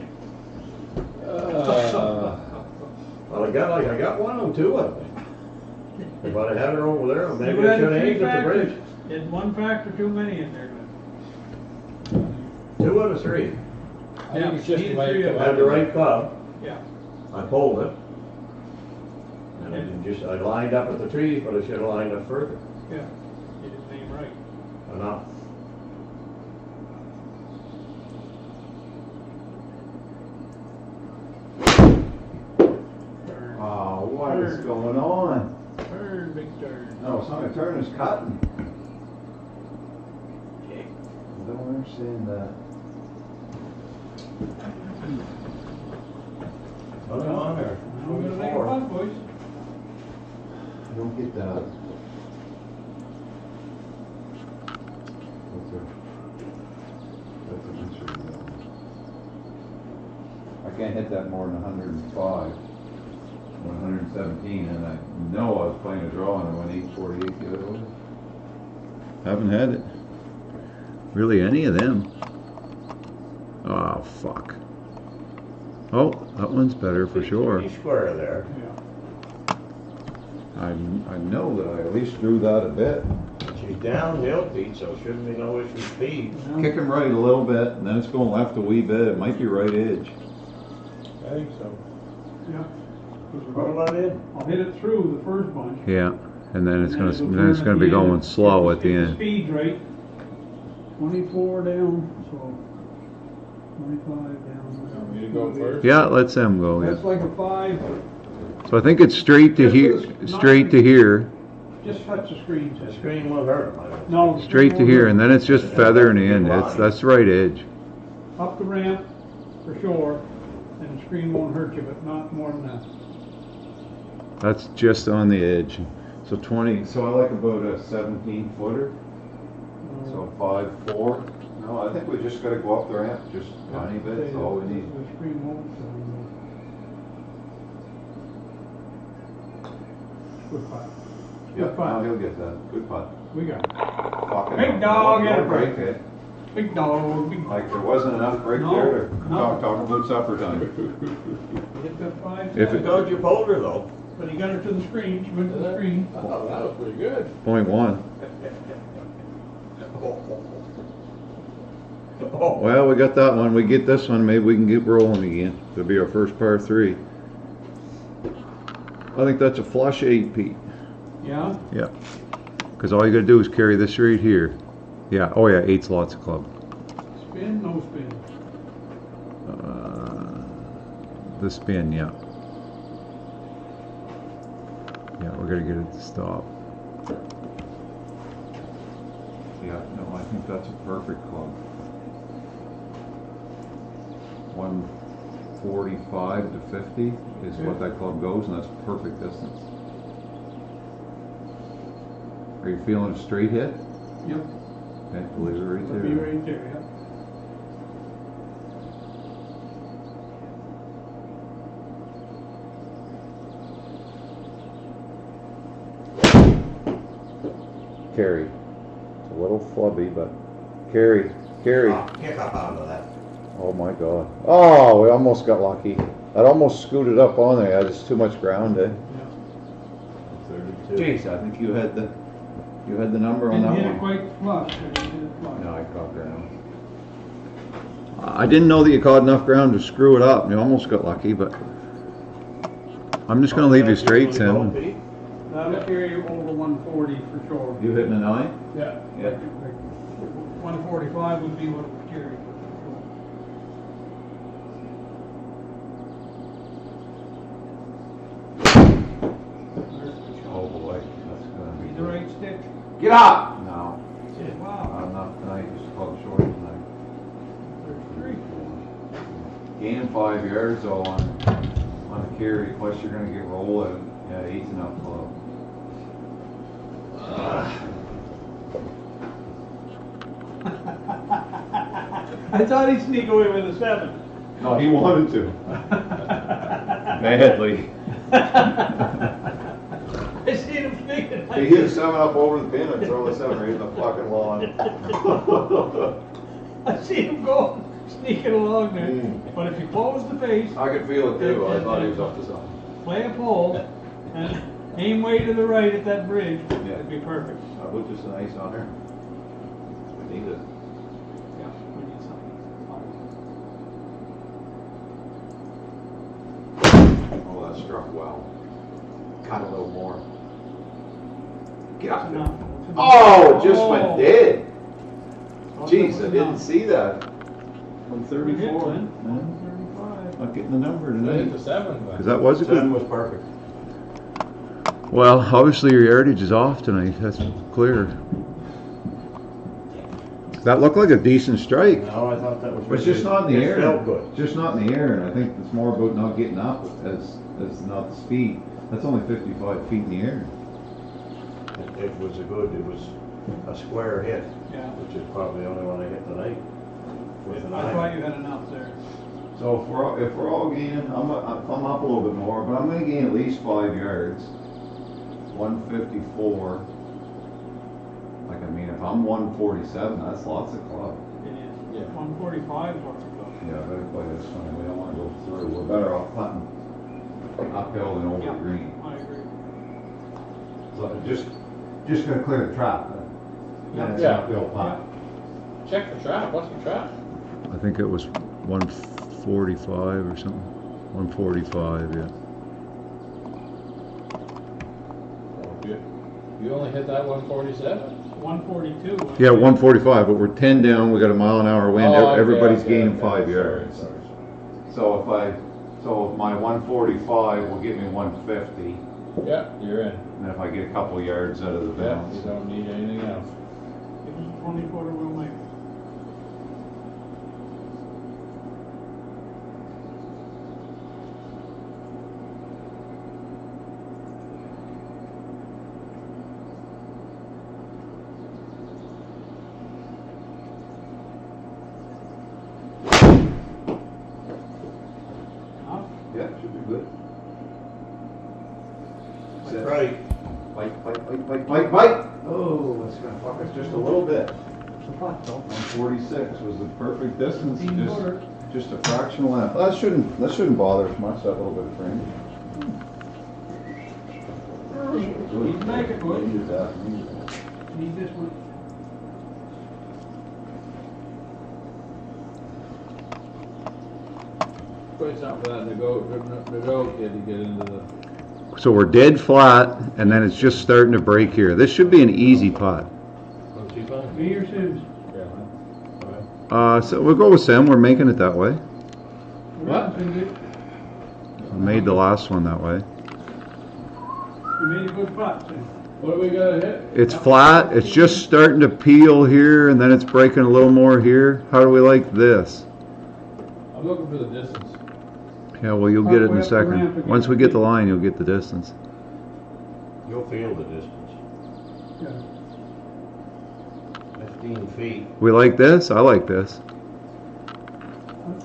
Well, I got 1 on 2 of them. If I'd have had her over there, You maybe I had should have 3 aimed at the bridge. factors. There's 1 factor too many in there. 2 out of 3. I think it's just needed the way 3 it of I had the right club. Yeah. I pulled it. And I lined up at the trees, but I should have lined up further. Yeah. You didn't aim right. Enough. Turn. Oh, what is going on? Turn, big turn. No, it's not a turn, it's cutting. I don't understand that. Put it on there. Now we're gonna make it fun, boys. I don't get that. That's a mystery. I can't hit that more than 105, 117, and I know I was playing a draw and I went 848 the other way. Haven't had it. Really any of them. Oh, fuck. Oh, that one's better for sure. Pretty square there. Yeah. I know that I at least drew that a bit. She's downhill, Pete, so shouldn't be no issue speed. Kick him right a little bit, and then it's going left a wee bit. It might be right edge. I think so. Yeah. Roll that in. I'll hit it through the first bunch. Yeah, and then it's And gonna it'll then it's turn gonna at be the going end. slow If at the the end. speed's right. 24 down, so 25 down. Want me to go first? Yeah, let's them go. That's Yeah. like a 5. So I think it's straight to here. Straight to here. Just touch the screen. The screen won't hurt him. No. the Straight to screen here, won't and then it's just feather in the end. That's the right edge. up the ramp for sure, and the screen won't hurt you, but not more than that. That's just on the edge. So 20, so I like about a 17 footer, so 5'4". No, I think we just gotta go up the ramp, just a tiny bit, that's all we need. The screen won't. Good putt. Yeah, Good putt. no, he'll get that, good putt. We got it. Fucking Big hell, dog, don't yeah. break it. Big dog, big. Like there wasn't enough break No, there to no. talk about supper time. Hit that 5. If I it- told you pulled her though. But he got her to the screen, she went to the screen. Oh, that was pretty good. .1. Oh, Well, we got that one. We get this one. Maybe we can get rolling again. It'll be our first par 3. I think that's a flush 8, Pete. Yeah? Yeah. Because all you gotta do is carry this right here. Yeah. Oh yeah, 8's lots of club. Spin, no spin. The spin, yeah. Yeah, we're gonna get it to stop. Yeah, no, I think that's a perfect club. 145 to 50 is what that club goes, and that's perfect distance. Are you feeling a straight hit? Yep. Okay, believe it right It'll be there. right there, yeah. Carry. It's a little flubby, but carry. Carry. Ah, kick up out of that. Oh my god. Oh, we almost got lucky. I'd almost scooted up on there. I just too much ground, eh? Yeah. Jeez, I think you had the number on Didn't that hit it one. quite flush, but it hit it flush. No, I caught ground. I didn't know that you caught enough ground to screw it up. You almost got lucky, but I'm just gonna leave you straight, Sam. That'll carry you over 140 for sure. You hitting a 9? Yeah. Yeah. 145 would be what it would carry. Get up! No, Wow. not tonight, just club short tonight. There's 3. Gain 5 yards though on a carry, plus you're gonna get rolling. Yeah, 8's enough club. I thought he'd sneak away with a 7. No, he wanted to. Badly. I seen him sneaking. He hit a 7 up over the pin and throw the 7 right in the fucking lawn. I see him go, sneaking along there. But if you close the face, I could feel it too, I thought he was up to something. play a pole, and aim way to the right at that bridge, Yeah. it'd be perfect. That was just an ice on there. We need it. Yeah, we need something. Oh, that struck well. Cut a little more. Get up there. Enough. Oh, it just went Oh. dead. Oh, Jeez, that I was didn't enough. see that. Good hit, 134. Glenn. Yeah. 135. Not getting the number They hit tonight. the 7. Because that was a Seven good. was perfect. Well, obviously your yardage is off tonight. That's clear. That looked like a decent strike. No, I thought that was. But it's just not in the air. It felt good. Just not in the air, and I think it's more about not getting up as not the speed. That's only 55 feet in the air. It was a square hit, Yeah. which is probably the only one I hit tonight. With an I iron. thought you had enough there. So if we're all gaining, I'm up a little bit more, but I'm gonna gain at least 5 yards. 154. Like, I mean, if I'm 147, that's lots of club. It is. Yeah. 145 is what's it called. Yeah, better play this one. We don't wanna go through. We're better off putting uphill than over Yeah. the green. I agree. So just gonna clear the trap. Yeah. It's Yeah. an uphill putt. Check the trap. What's the trap? I think it was 145 or something. 145, yeah. You only hit that 147? 142. Yeah, 145, but we're 10 down. We got a mile an hour wind. Oh, okay, Everybody's okay, gaining okay. 5 Sorry, yards. sorry. So if my 145 will give me 150, Yeah, you're in. and if I get a couple yards out of the Yeah, bounce. you don't need anything else. It was a 20-footer we'll make. Enough? Yeah, should be good. That's right. Bite. Oh, it's gonna fuck us just a little bit. It's a putt, though. 146 was the perfect distance, 15-footer. just a fractional length. That shouldn't bother us much, that little bit of frame. He's making it, would Needed that. Need this one. Put something for that to go kid to get into the. So we're dead flat, and then it's just starting to break here. This should be an easy putt. What's he find? Me or Sims? Yeah. So we'll go with Sim. We're making it that way. What? We made the last one that way. You made a good putt, Sim. What do we gotta hit? It's flat. It's just starting to peel here, and then it's breaking a little more here. How do we like this? I'm looking for the distance. Yeah, well, you'll get it in a Halfway up the ramp second. again. Once we get the line, you'll get the distance. You'll feel the distance. Yeah. 15 feet. We like this? I like this.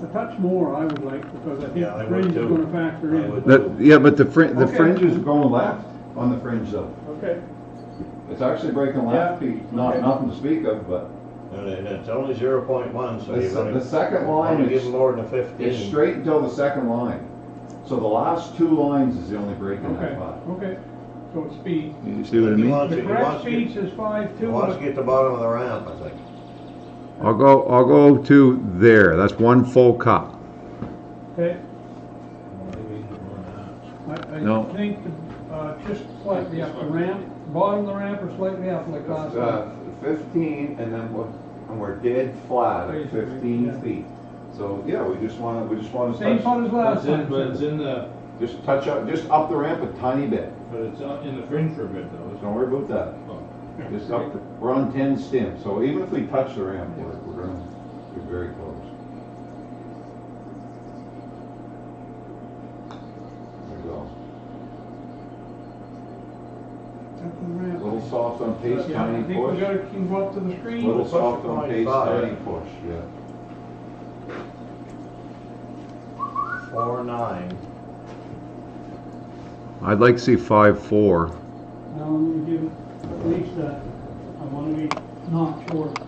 A touch more I would like, because I think Yeah, I the would fringe is too. gonna factor I in. would. Yeah, but the Okay. fringe is going left on the fringe though. Okay. It's actually breaking left Yeah. feet, not Okay. nothing to speak of, but And it's only 0.1, so you're the gonna. second line Only give is them more than a 15. it's straight until the second line. So the last 2 lines is the only break in Okay, that putt. okay. So it's speed. You see what I He mean? wants The it- he correct wants to speed get- says 5.2. He wants to get the bottom of the ramp, I think. I'll go to there. That's one full cup. Okay, No. I think, just slightly up the ramp, bottom of the ramp or slightly up like last time. 15, and then we're dead flat at 15 Yeah. feet. So yeah, we just want to Same putt as last It's in, time. but it's in the, just touch up, just up the ramp a tiny bit. but it's in the fringe for a bit though. Don't worry about that. Oh. Just up, we're on 10 stim, so even if we touch the ramp, we're gonna be very close. There we go. Up the ramp. A little soft on pace, Yeah, I tiny think we push. gotta keep up to the screen. Little push soft to on pace, 25. tiny push, yeah. 4-9. I'd like to see 5-4. Now I'm gonna give it at least that. I wanna be not short.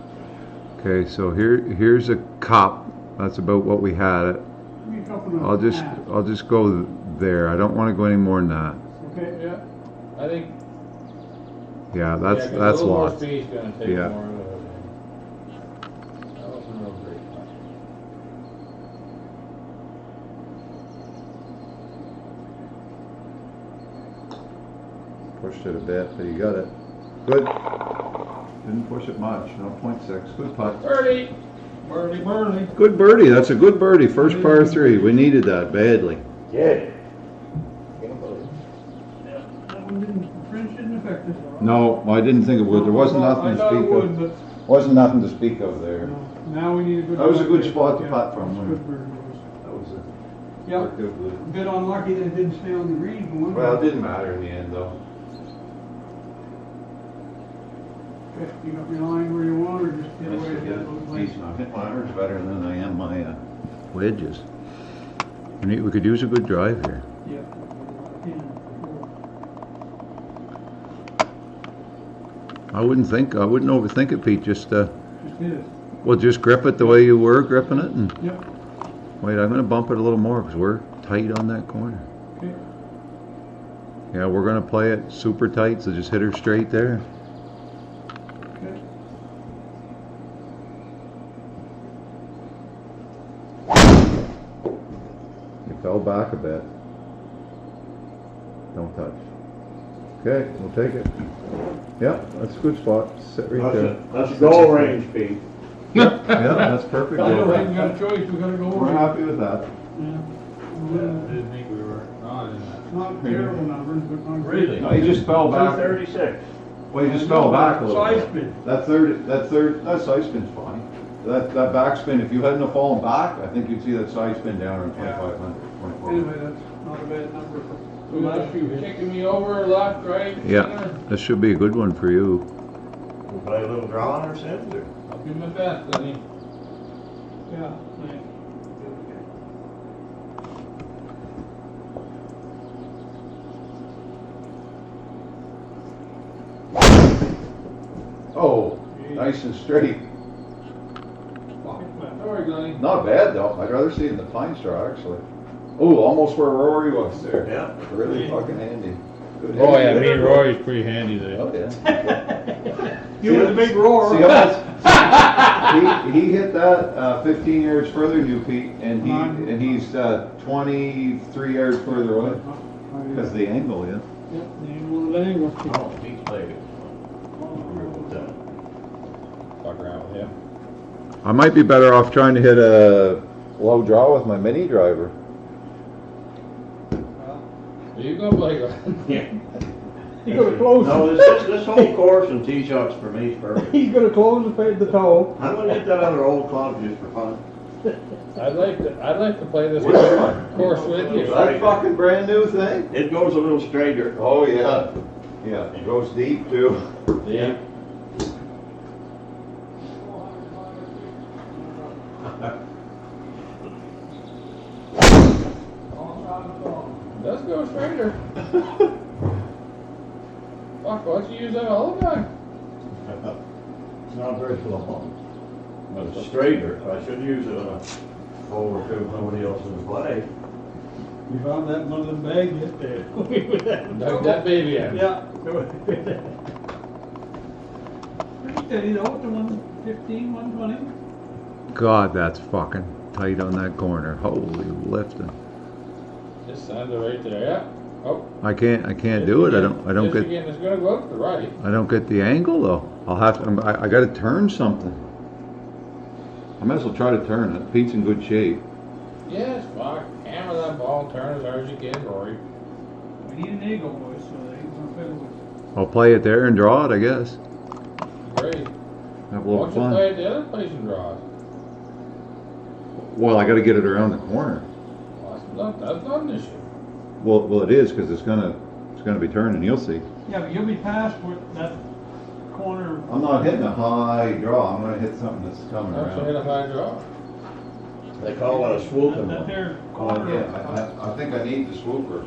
Okay, so here's a cup. That's about what we had it. Give me a couple of half. I'll just go there. I don't want to go any more than that. Okay, Yeah, I think. Yeah, that's 'cause a that's little more lots. speed's gonna take Yeah. more of it. That wasn't real great. Pushed it a bit, but you got it. Good. Didn't push it much. No, 0.6. Good putt. Birdie! Birdie, birdie. Good birdie. That's a good birdie. First par 3. We needed that badly. Yeah. That one didn't, French didn't affect us. No, I didn't think it would. There wasn't nothing to I thought it speak would, of. but Wasn't nothing to speak of there. no. Now we need a good. That was a good putt. spot to Yeah, putt from, that's a wasn't good birdie. That was it. Yeah, Worked out good. a bit unlucky that it didn't stay on the green. One. Well, it didn't matter in the end, though. Okay, you got your line where you want, or just get away with that little place? Decent. I hit my irons better than I am my, Wedges. We could use a good drive here. Yeah. I wouldn't overthink it, Pete. Just Just hit it. well, just grip it the way you were gripping it, and Yep. wait. I'm gonna bump it a little more because we're tight on that corner. Okay. Yeah, we're gonna play it super tight, so just hit her straight there. Okay. You fell back a bit. Don't touch. Okay, we'll take it. Yeah, that's a good spot. Sit right there. That's goal range, Pete. Yeah, that's perfect. I know, we got a choice, we gotta go We're over. happy with that. Yeah. I didn't think we were not in that. Not terrible numbers, but not great. Really? No, he just fell back. 236. Well, he just fell back a little Side bit. spin. That side spin's fine. That backspin, if you hadn't have fallen back, I think you'd see that side spin down around 2,500, 2,400. Anyway, that's not a bad number for So the last few hits. kicking me over, left, right, Yeah, center. this should be a good one for you. We'll play a little draw on our sins, or? I'll give him my best, Lenny. Yeah, thanks. Oh, nice and straight. Pocket flat. Sorry, Lenny. Not bad though. I'd rather see it in the pine straw actually. Oh, almost where Rory was there. Yeah. Really fucking handy. Good Oh yeah, hit. me and Rory's pretty handy there. Oh yeah. You with the big roar. See how much? He hit that 15 yards further than you, Pete, and he's 23 yards further away because of the angle, yeah. Yep, the angle of the angle. Oh, Pete's played it. Fuck around with him. I might be better off trying to hit a low draw with my mini driver. You go play. Yeah. He's gonna close. No, this whole course and tee shots for me is perfect. He's gonna close the toe. I'm gonna hit that other old club just for fun. I'd like to play this course with you. That fucking brand new thing? It goes a little straighter. Oh yeah. Yeah, it goes deep too. Yeah. Let's go straighter. Fuck, why don't you use that all the time? It's not very long. But it's straighter. I should use it on a hole or two if nobody else in the play. You found that in one of them bags yesterday. Dug that baby out. Yeah. Pretty steady though, to 115, 120. God, that's fucking tight on that corner. Holy lifting. Just send it right there, yeah. Oh. I can't do it. I don't Just get again, it's gonna go up to the right. I don't get the angle though. I'll have to. I got to turn something. I might as well try to turn it. Pete's in good shape. Yes, fuck. Hammer that ball, turn as hard as you can, Rory. We need an angle, boys, so they ain't gonna fiddle with. I'll play it there and draw it, I guess. great. Have a Why little don't you play fun. at the other place and draw it? Well, I gotta get it around the corner. Well, that's not an issue. Well, it is, cause it's gonna be turning, you'll see. Yeah, but you'll be past where that corner. I'm not hitting a high draw, I'm gonna hit something that's coming Actually, hit a around. high draw. They call it a swooping That one. there Oh, corner. yeah, I think I need the swooper.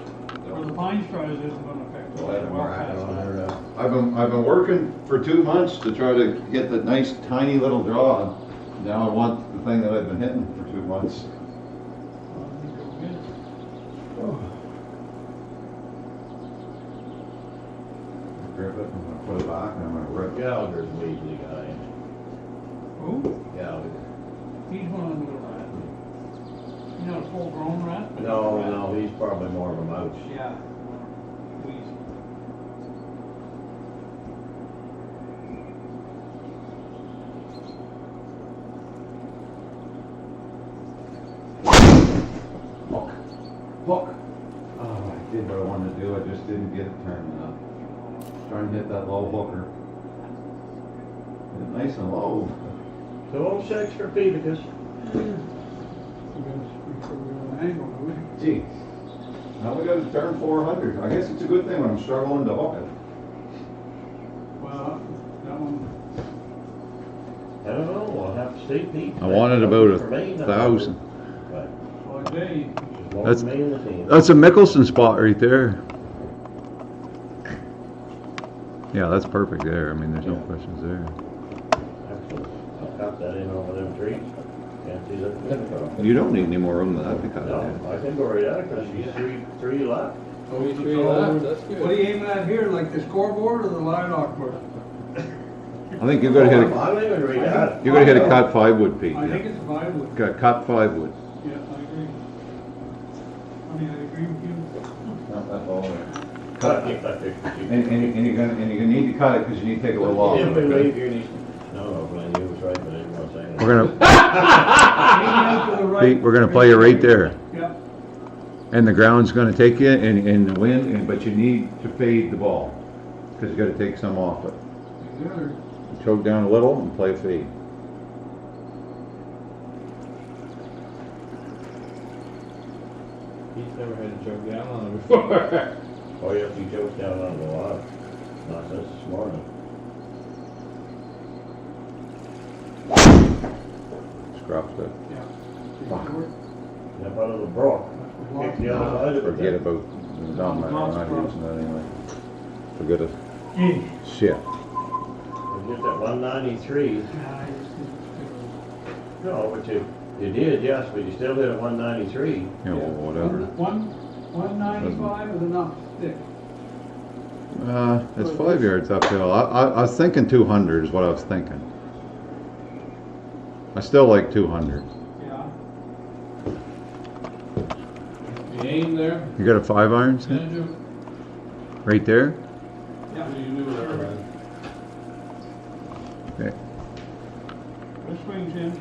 Where the pine straws isn't gonna affect it. Let 'em Well rack it past on that. there, I've been working for 2 months to try to get that nice tiny little draw. Now I want the thing that I've been hitting for 2 months. Grip it, I'm gonna put it back, and I'm gonna rip it. Gallagher's Weasley guy. Who? Gallagher. He's one of the little rats. You know, a full grown rat? but No, he's a rat. no, he's probably more of a mouse. Yeah. Weasel. Hook. Hook. Oh, I did what I wanted to do, I just didn't get it turned enough. Trying to hit that low hooker. Hit it nice and low. 206 for Pevicus. Gee. Now we gotta turn 400. I guess it's a good thing when I'm struggling to hook it. Well, that one, I don't know, we'll have to see Pete. I wanted about For me, no. 1,000. But well, Jay, just won't That's- me in the team. That's a Mickelson spot right there. Yeah, that's perfect there. I mean, there's no Yeah. questions there. Excellent. I'll cut that in over them trees. Can't see that. You don't need any more room than that to cut No, it I can go right at it, because she's three left. Only 3 left, that's good. what are you aiming at here, like the scoreboard or the lilac board? I think you're gonna hit a, I'm even right at it. you're gonna hit a cut 5 wood, Pete. I think Yeah. it's a viable. Cut 5 wood. Yeah, I agree. I mean, I agree with you. Not that low. Cut. And you're gonna need to cut it, because you need to take a little off. Yeah, but wait, you're need- No, Glenn, you was right, but I didn't want to say anything. We're gonna, Aiming out to the right. Pete, we're gonna play you right there. Yeah. And the ground's gonna take you in the wind, but you need to fade the ball. Cause you gotta take some off it. You got her. Choke down a little and play a fade. He's never had a choke down on it before. Oh, yes, he choked down on the lot. Not since this morning. Scraps it. Yeah. Step out of the brook. Kick the other side of it. Forget about it. Don't matter, I'm not using that anyway. Forget it. Gee. Shit. You get that 193. Yeah, I just didn't- No, but you did, yes, but you still hit a 193. Yeah, well, whatever. 195 is enough stick. It's 5 yards uphill. I was thinking 200 is what I was thinking. I still like 200. Yeah. You aim there, You got a 5 iron, Sam? and you, Right there? Yeah. what do you do with it, man? Okay. Good swing, Tim.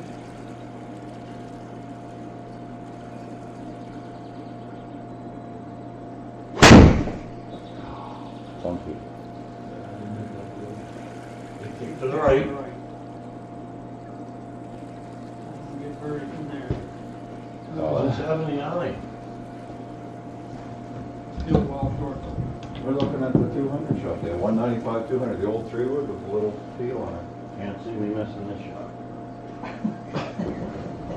Funky. Kick to the right. Get buried in there. 179. Still well short. We're looking at the 200 shot there, 195, 200, the old 3-wood with a little feel on it. Can't see me missing this shot.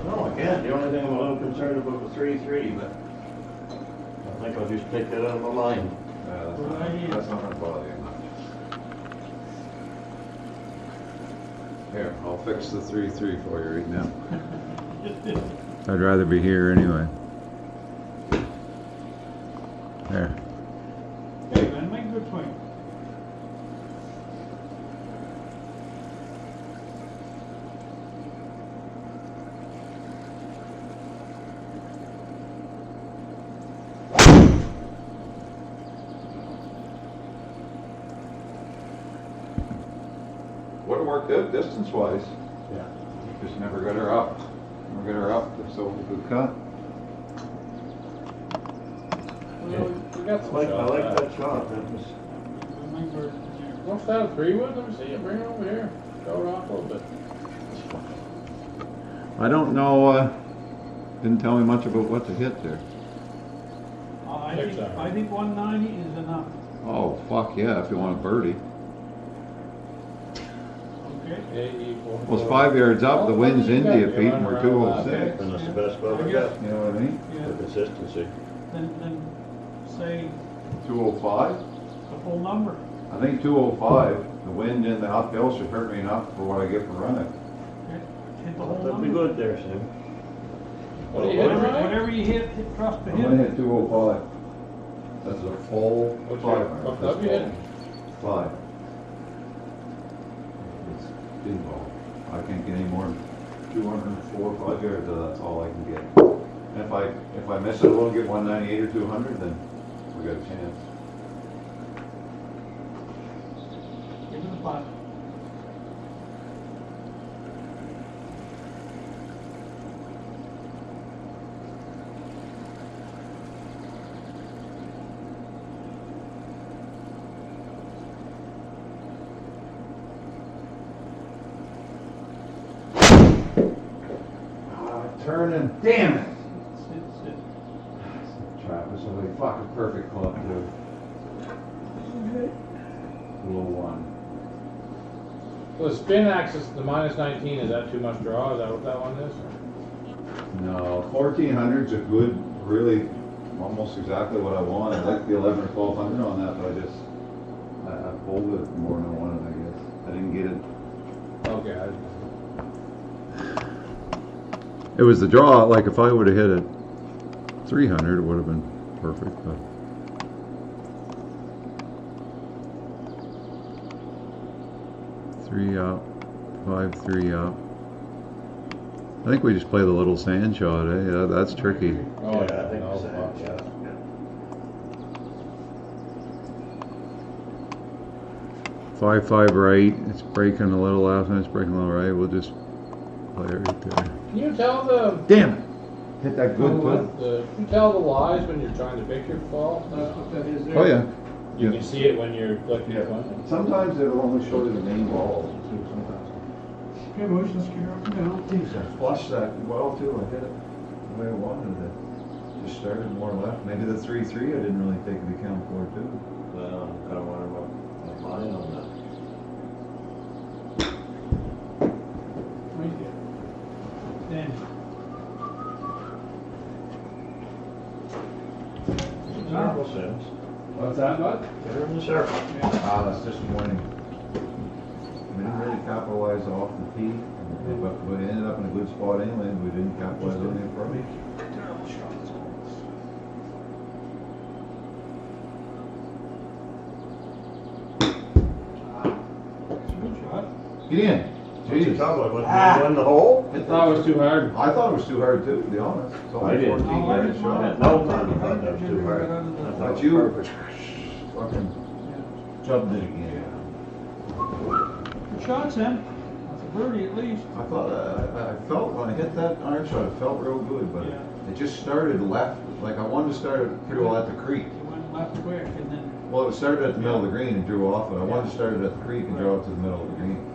No, I can't. The only thing I'm a little concerned about the 3-3, but I think I'll just take that out of my mind. That's not gonna bother you much. Here, I'll fix the 3-3 for you right now. I'd rather be here anyway. There. Hey, man, make a good swing. Would have worked out distance-wise, Yeah. just never got her up. Never got her up, so we could cut. Well, we got some I shots. like that shot. That was, Make birds in there. What's that, a 3-wood? Let me see it, bring it over here. I don't know, didn't tell me much about what to hit there. I think 190 is enough. Oh, fuck yeah, if you want a birdie. Okay. Well, it's 5 yards up, the wind's into you, Pete, and we're 206. And that's the best boat we I got guess- You know what I mean? Yeah, for consistency. then say 205? the full number. I think 205. The wind in the uphill should hurt me enough for what I get for running. Hit the whole That'd be number. good there, Sam. What do you hit, Ryan? Whatever you hit, trust to I'm gonna hit. hit 205. That's a full What's 5. your, what club you hit? 5. It's big ball. I can't get any more than 204 or 5 yards, that's all I can get. And if I miss it a little, get 198 or 200, then we got a chance. Give it a putt. Turning, damn it! Sit. Travis, a fucking perfect club too. Little one. So the spin axis, the minus 19, is that too much draw? Is that what that one is? No, 1400's a good, really, almost exactly what I want. I like the 11 or 1200 on that, but I pulled it more than I wanted, I guess. I didn't get it. Okay. It was the draw, like if I would have hit it 300, it would have been perfect, but. Three up, 5-3 up. I think we just play the little sand shot, eh? Yeah, that's tricky. Oh, Yeah, I think no, so, fuck. yeah. 5-5 right, it's breaking a little left and it's breaking a little right. We'll just play it right there. Can you tell the, Damn it! Hit that good too. can you tell the lies when you're trying to pick your ball? That's what that is there. Oh yeah. You can see it when you're looking at Yeah. one. Sometimes it'll only show you the main balls too. Sometimes. Okay, boys, let's get her up and down. Geez, I flushed that well too. I hit it the way I wanted it. Just started more left. Maybe the 3-3 I didn't really take into account for too. Well, I don't wonder what line on that. Right there. Then. Circle Sims. What's that, bud? Get her in the circle. Ah, that's disappointing. We didn't really capitalize off the tee, but we ended up in a good spot anyway, and we didn't capitalize on the approach. Terrible shots. Good shot. Get in. What's the Jeez. trouble? What, you win the hole? I thought it was too hard. I thought it was too hard too, to be honest. It's only I did. 14 Oh, I yards didn't shot. mind. No time, I thought that was too hard. I thought But it you was perfect. fucking jumped it again. Good shot, Sam. That's a birdie at least. I thought, I felt, when I hit that iron shot, it felt real good, but Yeah. it just started left, like I wanted to start it pretty well at the creek. It went left quick and then. Well, it started at the middle of the green and drew off, but I wanted to start it at the creek and draw it to the middle of the green.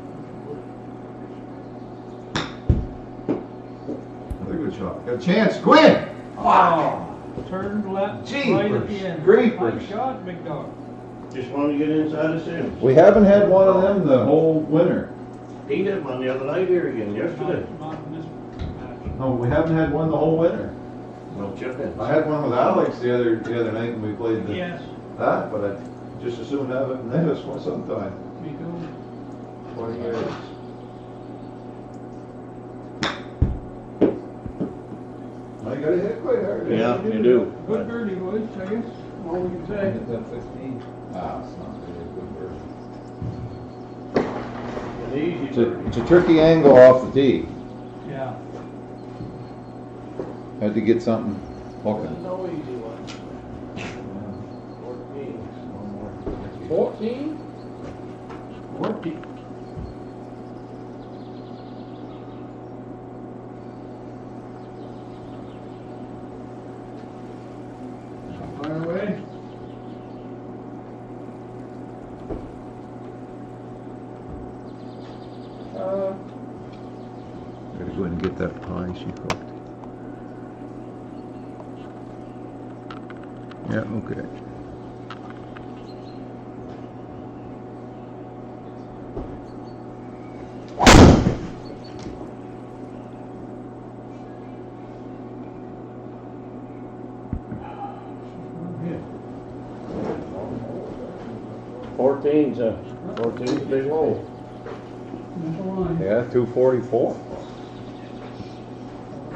Another good shot. Got a chance. Go in! Oh, turned left, right at the Jeepers, end. creepers. Nice shot, big dog. Just wanted to get inside the Sims. We haven't had one of them the whole winter. He did one the other night here again, yesterday. Not in this match. No, we haven't had one the whole winter. No chipping. I had one with Alex the other night when we played Yes, that, but I just as soon have it in this for some time. me too. 20 years. Now you gotta hit it quite hard. Yeah, you do. Good birdie, boys, I guess, all we can say. Hit that 15. Ah, it's not really a good bird. An easy birdie. It's a tricky angle off the tee. Yeah. Had to get something hooking. No easy one. 14. 14? 14. Fire away. Uh, Gotta to go in and get that pie she cooked. Yeah, okay. Fourteen's a big hole. That's a line. Yeah, 244.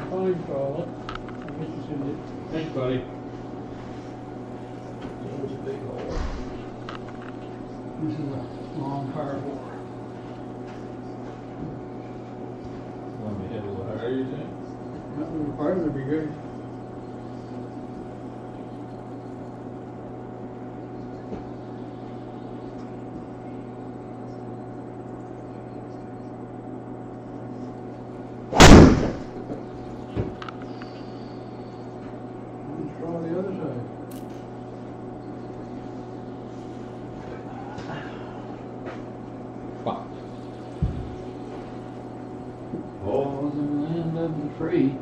Fine, fella. I guess you should get. Thanks, buddy. It's a big hole. This is a long cardboard. Want me to hit a little harder, you think? That would probably be good. Let's try the other side. Oh, the land of the free.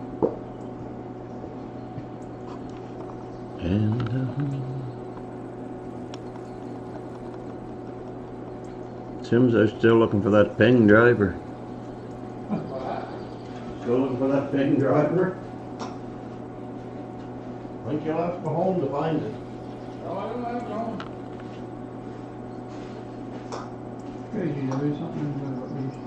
And Sims, I'm still looking for that ping driver. Still looking for that ping driver? I think you'll have to go home to find it. Oh, I don't have no. Crazy, there is something in there at least.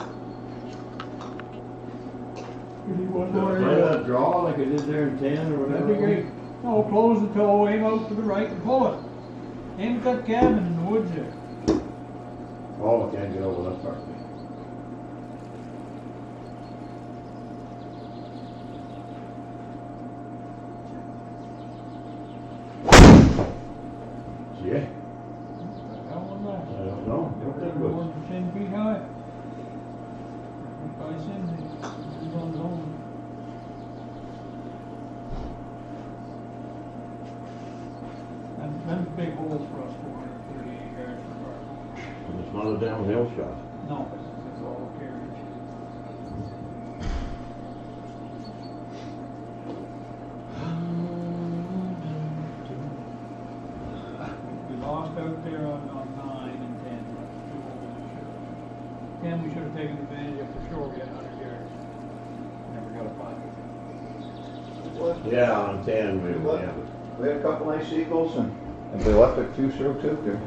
If you want more, Play that draw like I did there in 10 or whatever. that'd be great. No, close the toe, aim out to the right and pull it. Aim at that cabin in the woods there. Oh, I can't get over that part. Yeah, How was that? I don't know. Don't think it More was. than 10 feet high. By Cindy, he's on his own. And them big holes for us, 438 yards for our. And it's not a downhill shot. No, it's all carriage. We lost out there on 9 and 10. 10, we should have taken advantage of for sure, we had 100 yards. Never got a 5. Yeah, on 10 we were, yeah. We had a couple nice eagles and they left a few strokes out there.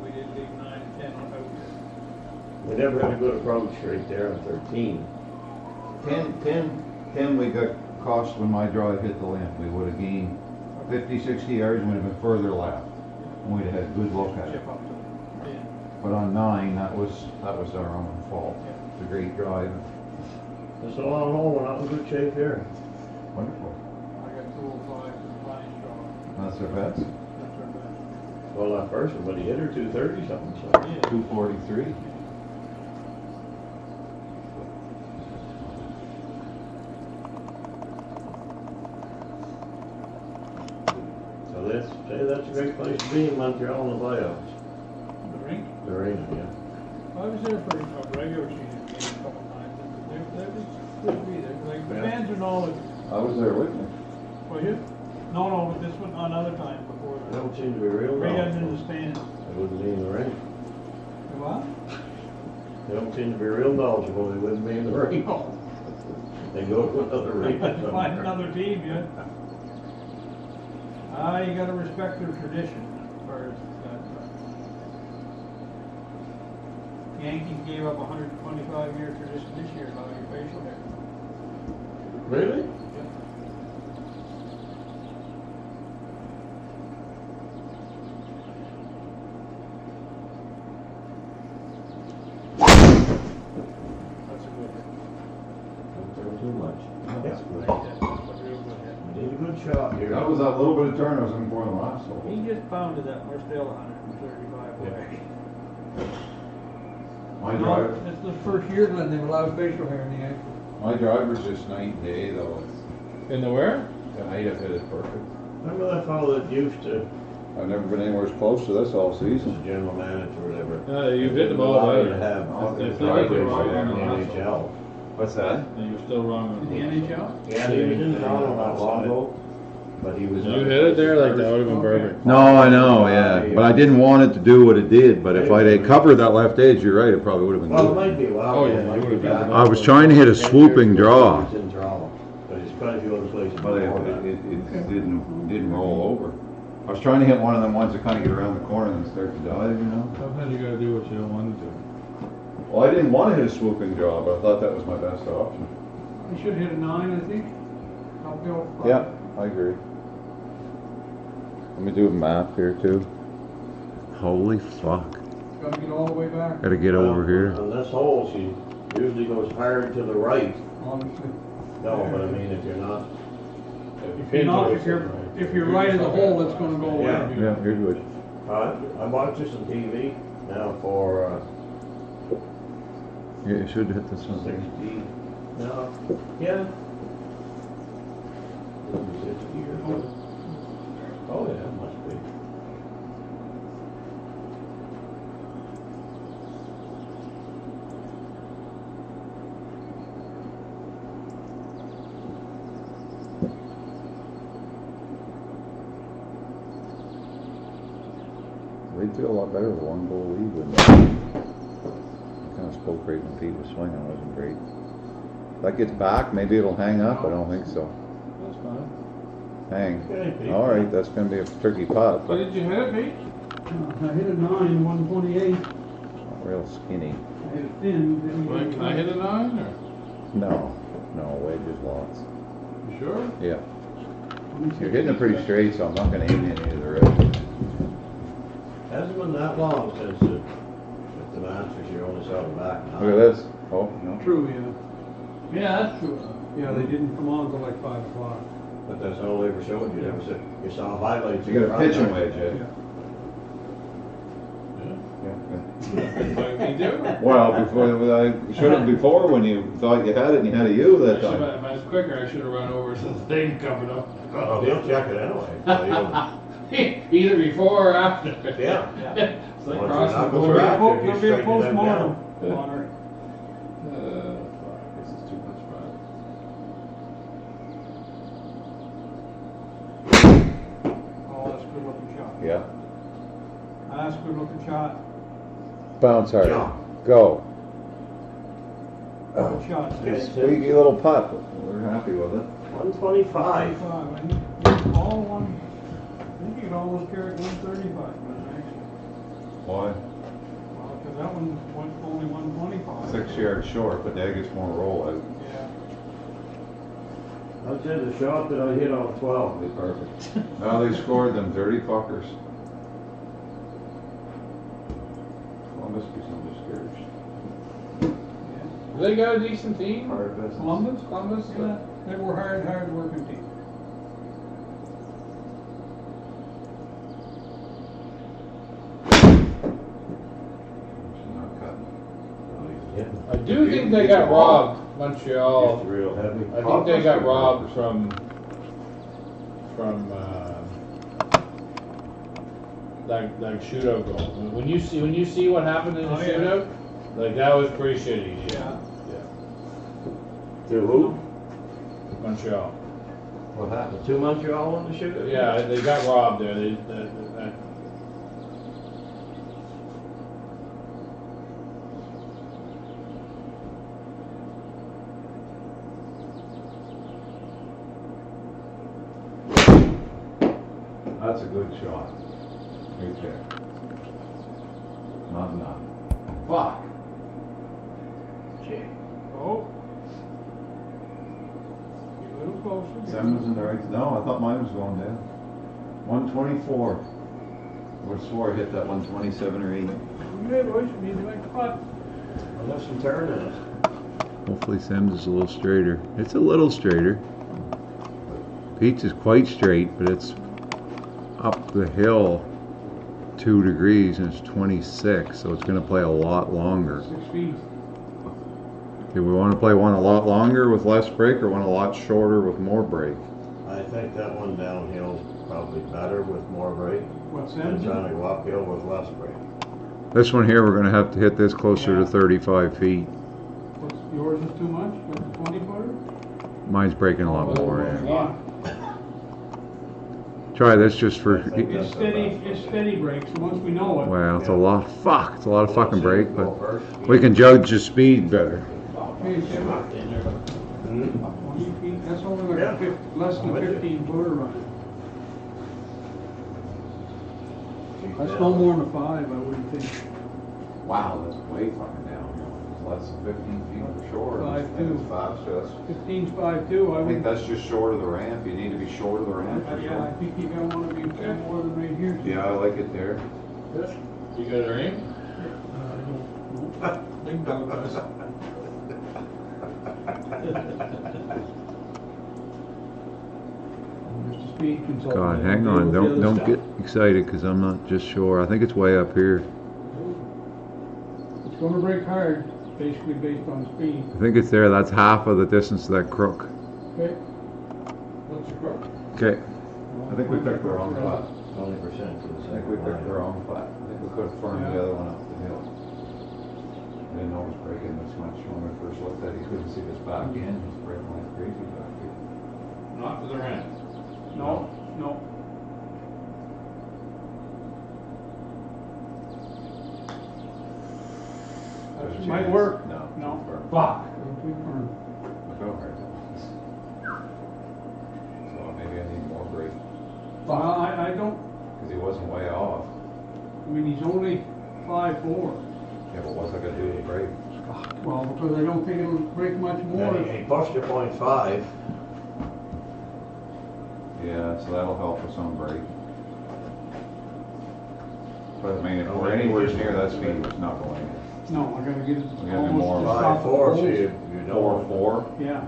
We did leave 9 and 10 out there. We never had a good approach right there on 13. 10 we got cost when my drive hit the limb. We would have gained 50, 60 yards and would have been further left. And we'd have had a good look at it. Chip up to 10. But on 9, that was our own fault. It's a great drive. It's a long hole, we're not in good shape here. Wonderful. I got 205 for the fine straw. That's our best. That's our best. Well, that first one, but he hit her 230 something, so. Yeah. 243. So that's a great place to be in Montreal in the playoffs. The rink? The ring, yeah. I was there for a regular season game a couple times. They was good to be there. Like, the Yeah. fans and all, I was there with you. was you? No, but this one, another time before They that. don't seem to be real Right under the knowledgeable. stands. They wouldn't be in the ring. The what? They don't seem to be real knowledgeable, they wouldn't be in the ring. They go to another ring. Find another team, yeah. You gotta respect their tradition as far as that. Yankees gave up 125-year tradition this year about your facial hair. Really? That's a good hit. Don't throw too much. That's good. That's a real good hit. We need a good shot here. That was that little bit of turn I was looking for in the last hole. He just pounded that, we're still 135 away. My drive, This is the first year, Glenn, they've allowed facial hair in the Yankees. my driver's just night and day though. In the where? The height of it is perfect. Remember that fellow that used to, I've never been anywhere as close to this all was season. the general manager or whatever. You've hit the ball Allowed high. to have It's drivers not like in they're the wrong. NHL. What's that? And you're still wrong In on the NHL? Yeah, he was in town not long ago, but he was. You hit it there, like that would've been perfect. No, I know, yeah, but I didn't want it to do what it did, but if I'd had covered that left edge, you're right, it probably would've been Well, it good. might be a while. Oh, yeah, it might you be would've back. been- I was trying to hit a swooping draw. It's in Toronto, but it's quite a few other places. But before that. it didn't roll over. I was trying to hit one of them ones that kind of get around the corner and start to dive, you know? Sometimes you gotta do what you don't want to do. Well, I didn't want to hit a swooping draw, but I thought that was my best option. You should hit a 9, I think. Uphill. Yeah, I agree. Let me do a map here too. Holy fuck. Gotta get all the way back, Gotta get over here. On this hole, she usually goes hard to the right. obviously. No, but I mean, if you're not, If you're not, if you're right in the hole, it's gonna go away. Yeah. Yeah, here's what. I watched this on TV now for, Yeah, you should hit this one. 60, no, yeah. 60 or something. Oh, yeah, it must be. We'd feel a lot better with one goal lead when kind of spoke right when Pete was swinging, it wasn't great. If that gets back, maybe it'll hang up, I don't think so. That's fine. Hang. Okay, Pete. Alright, that's gonna be a tricky putt, What but did you hit it, Pete? I hit a 9, 128. not real skinny. I hit it thin. didn't Wait, get can I hit a 9 or? No, wedges lots. You sure? Yeah, Let me see. you're hitting it pretty straight, so I'm not gonna aim any of the rest. Hasn't been that long since the Masters, you only saw the back now. Look at this. Oh, no. True, yeah. Yeah, that's true. Yeah, they didn't come on until like 5 o'clock. But that's all they ever showed you, never said, you saw highlights. You got a pitching wedge, Yeah. yeah? What did you do? Well, before when you thought you had it and you had a U that If I time. was quicker, I should have run over so the thing covered up. Oh, they'll check it anyway. So Either before or after. Yeah. It's like Once crossing you're the not There'll be going a border. back, there'll be a postmortem Yeah. on her. Fuck, this is too much fun. Oh, that's a good looking shot. Yeah. That's a good looking shot. Bounce hard. Jump. Go. Good shot. Okay. Squeaky little putt. We're happy with it. 125. I think it's all one. I think you could almost carry it 135, but actually, Why? well, because that one went only 125. 6 yards short, but that gets more roll out. Yeah. I'd say the shot that I hit on 12 would be perfect. Now they scored them dirty fuckers. Well, must be some discouraged. Do they got a decent team? Hard business. Columbus? Columbus? Yeah, they were hard working team. She's not cutting. I do think they got robbed, Just Montreal. real heavy. I think they got robbed from like shootout goals. When you see what happened in the Oh, yeah. shootout, like that was pretty shitty. Yeah. To who? Montreal. What happened? 2 Montreal in the shootout? Yeah, they got robbed there. That's a good shot. Right there. Not enough. Fuck. Oh. Get a little closer. Seven was in the right. No, I thought mine was going down. 124. I swore I hit that 127 or 8. Good, boy, should be like the putt. Unless some turn in it. Hopefully Sims is a little straighter. It's a little straighter. Pete's is quite straight, but it's up the hill 2 degrees and it's 26, so it's going to play a lot longer. 6 feet. Do we want to play one a lot longer with less break or one a lot shorter with more break? I think that one downhill's probably better with more break What's than that? trying to go uphill with less break. This one here, we're going to have to hit this closer to 35 feet. What's, Yours is too much, like a 20 footer? Mine's breaking a lot more, yeah. Yeah. Try this just for, It's steady brake, so once we know it. well, it's a lot, it's a lot of fucking brake, but we can judge the speed better. Hey, Tim, 20 feet, that's only like a less than a 15 footer run. That's no more than a 5, I wouldn't think. Wow, that's way fucking downhill. It's less than 15 feet for sure. 5.2. Five, so that's, 15's 5.2, I I think would. that's just short of the ramp. You need to be short of the ramp for Yeah, I sure. think you gotta wanna be more than right here. Yeah, I like it there. You got a ring? Big dog does. Just a speed consultant. God, hang on, don't get excited, cause I'm not just sure. I think it's way up here. It's gonna brake hard, basically based on speed. I think it's there, that's half of the distance to that crook. Okay. What's your crook? Okay, I think we picked the wrong spot. 20% to the I think second we picked the line. wrong spot. I think we could have firmed the other one up the hill. I didn't know it was breaking this much when we first looked at it. You couldn't see this back end. It's breaking like crazy back here. Not to the ramp. No, no. There's a Might chance. work. No. No. too firm. Fuck. Too firm. Look how hard that was. So maybe I need more brake, Well, I don't, because he wasn't way off. I mean, he's only 5'4". Yeah, but what's I gonna do with the brake? Well, because I don't think it'll break much more. Yeah, he pushed to 0.5. Yeah, so that'll help with some brake. But I mean, if we're anywhere near that speed, it's not going in. No, I gotta get it We gotta do more. almost just off the 5.4, so poles. you don't. 4. Yeah,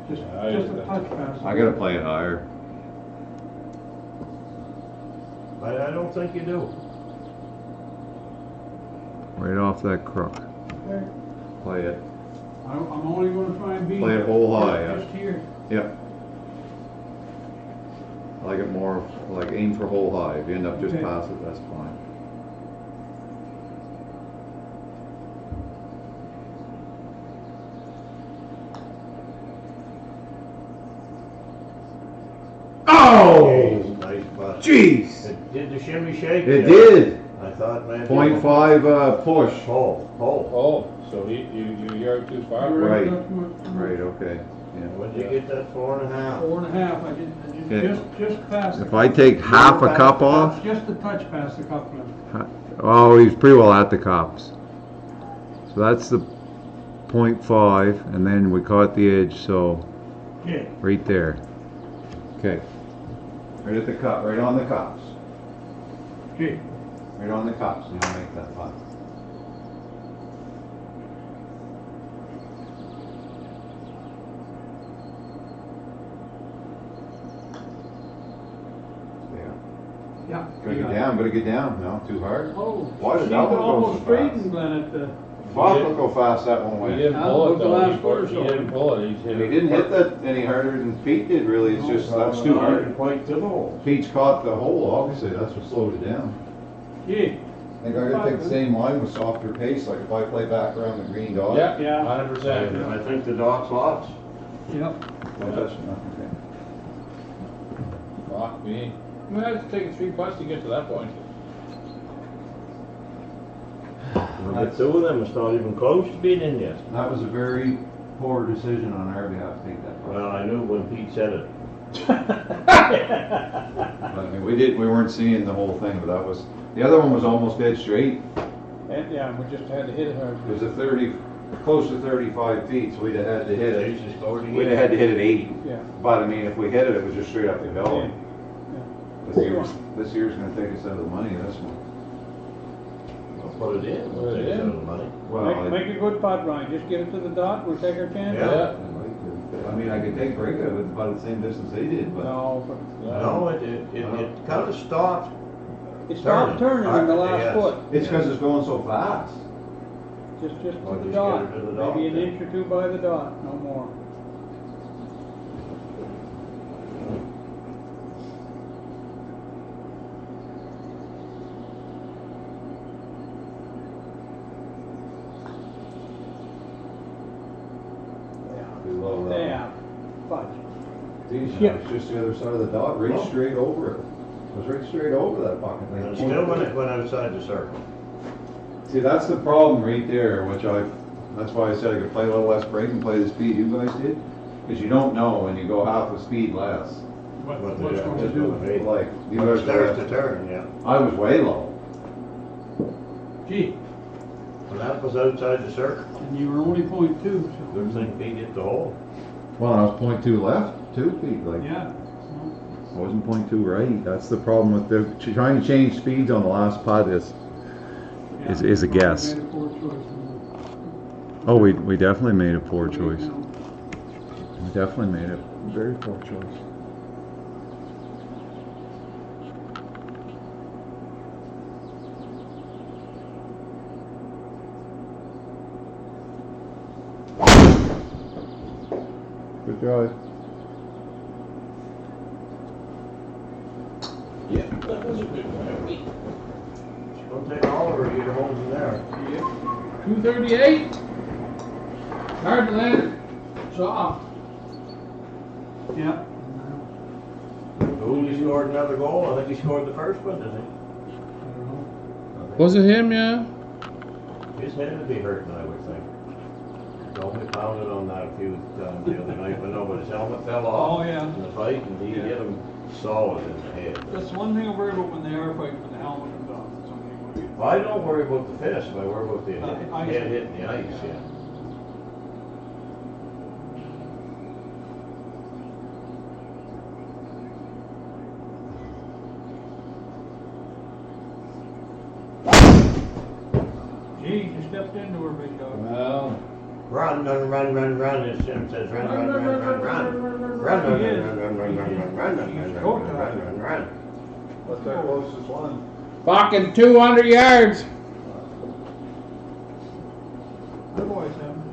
just Yeah, a touch pass. I gotta play it higher. I don't think you do. Right off that crook. Okay. Play it. I'm only gonna try and be. Play it whole high, yeah. Just here. Yep. I like it more, like aim for whole high. If you end up just Okay. past it, that's fine. Oh! Nice bust. Jeez! It did the shimmy shake? It there? did! I thought, man. 0.5 push. Hole. Oh, so you yard too far? You're Right. not too much- Right, okay. Yeah. When'd you get that 4.5? 4.5, I Okay. just past. the If I cup. take half a cup off, Just a touch past the cup limit. oh, he's pretty well at the cops. So that's the 0.5, and then we caught the edge, so Okay. right there. Okay. Right at the cup, right on the cups. Okay. Right on the cups, and you'll make that fun. Yeah. Gotta get down, gotta get down. No, too hard. Oh. Why did see, that one we're go almost so straight fast? and Glenn at the. Fuck, look how fast that one He went. didn't Now, pull it look the though. last foot or He so. didn't pull it. He's hit He it. didn't hit that any harder than Pete did, really. It's just, that's too hard. Quite to the hole. Pete's caught the hole, obviously. That's what slowed it down. Yeah. I think I gotta take the same line with softer pace, like if I play back around the green dot. Yeah, Yeah. 100%. I think the dog's lost. Yep. Well, that's enough, okay. Fuck me. We had to take 3 putts to get to that point. The two of them is not even close to being in yet. That was a very poor decision on our behalf to take that. putt. Well, I knew when Pete said it. But I mean, we weren't seeing the whole thing, but that was, the other one was almost dead straight. And, yeah, we just had to hit it hard. It was a 30, close to 35 feet, so we'd have had to hit it. Jesus, scored We'd have had to hit it 80. Yeah. But I mean, if we hit it, it was just straight up the hill. Yeah. This year's gonna take us out of the money, this one. I'll put it in. Put We'll it take in. some of the money. Well, Make a good putt, Ryan. Just get it to the dot. We'll take our chance. Yeah. I mean, I could take break out of it about the same distance they did, but. No, but No, it kind of stopped. it stopped turning in the last Yes. foot. It's because it's going so fast. Just Well, to just the get dot. it to the dot Maybe an then. inch or two by the dot, no more. Well, Yeah, fudge. geez, Yeah. it was just the other side of the dot, right Oh. straight over it. It was right straight over that fucking thing. And still when it went outside the circle. See, that's the problem right there, that's why I said I could play a little less brake and play the speed you guys did. Because you don't know when you go half the speed less. What What's the- going to just do? gonna be. Like, you When it guys starts to were, turn, yeah. I was way low. Gee, When that was outside the circle, and you were only .2, so. good thing Pete hit the hole. Well, I was .2 left, too, Pete, like, Yeah. I wasn't .2 right. That's the problem with trying to change speeds on the last putt is a guess. Made a poor choice. Oh, we definitely made a poor choice. We definitely made a very poor choice. Good drive. Yeah, that was a good one. It's gonna take Oliver to get home from there. 238. Hard to land. Soft. Yeah. Who scored another goal? I think he scored the first one, didn't Was it him? Yeah. he? His head would be hurting, I would think. Only pounded on that a few times the other night, but no, but his helmet fell off Oh, yeah. in the fight, and he Yeah. hit him solid in the head. That's one thing I worry about when they are fighting, when the helmet comes off. Somebody will get- I don't worry about the fist, I worry about the Ice. head hitting the ice, yeah. Gee, you stepped into her, big dog. Well, Run, run, run, run, run, as Jim says, run, run, run, run, run. Run, run, run, run, He is. run, run, run, run, run, run, run, run, run, run, run. what's that closest one? Fucking 200 yards. Good boy, Sam.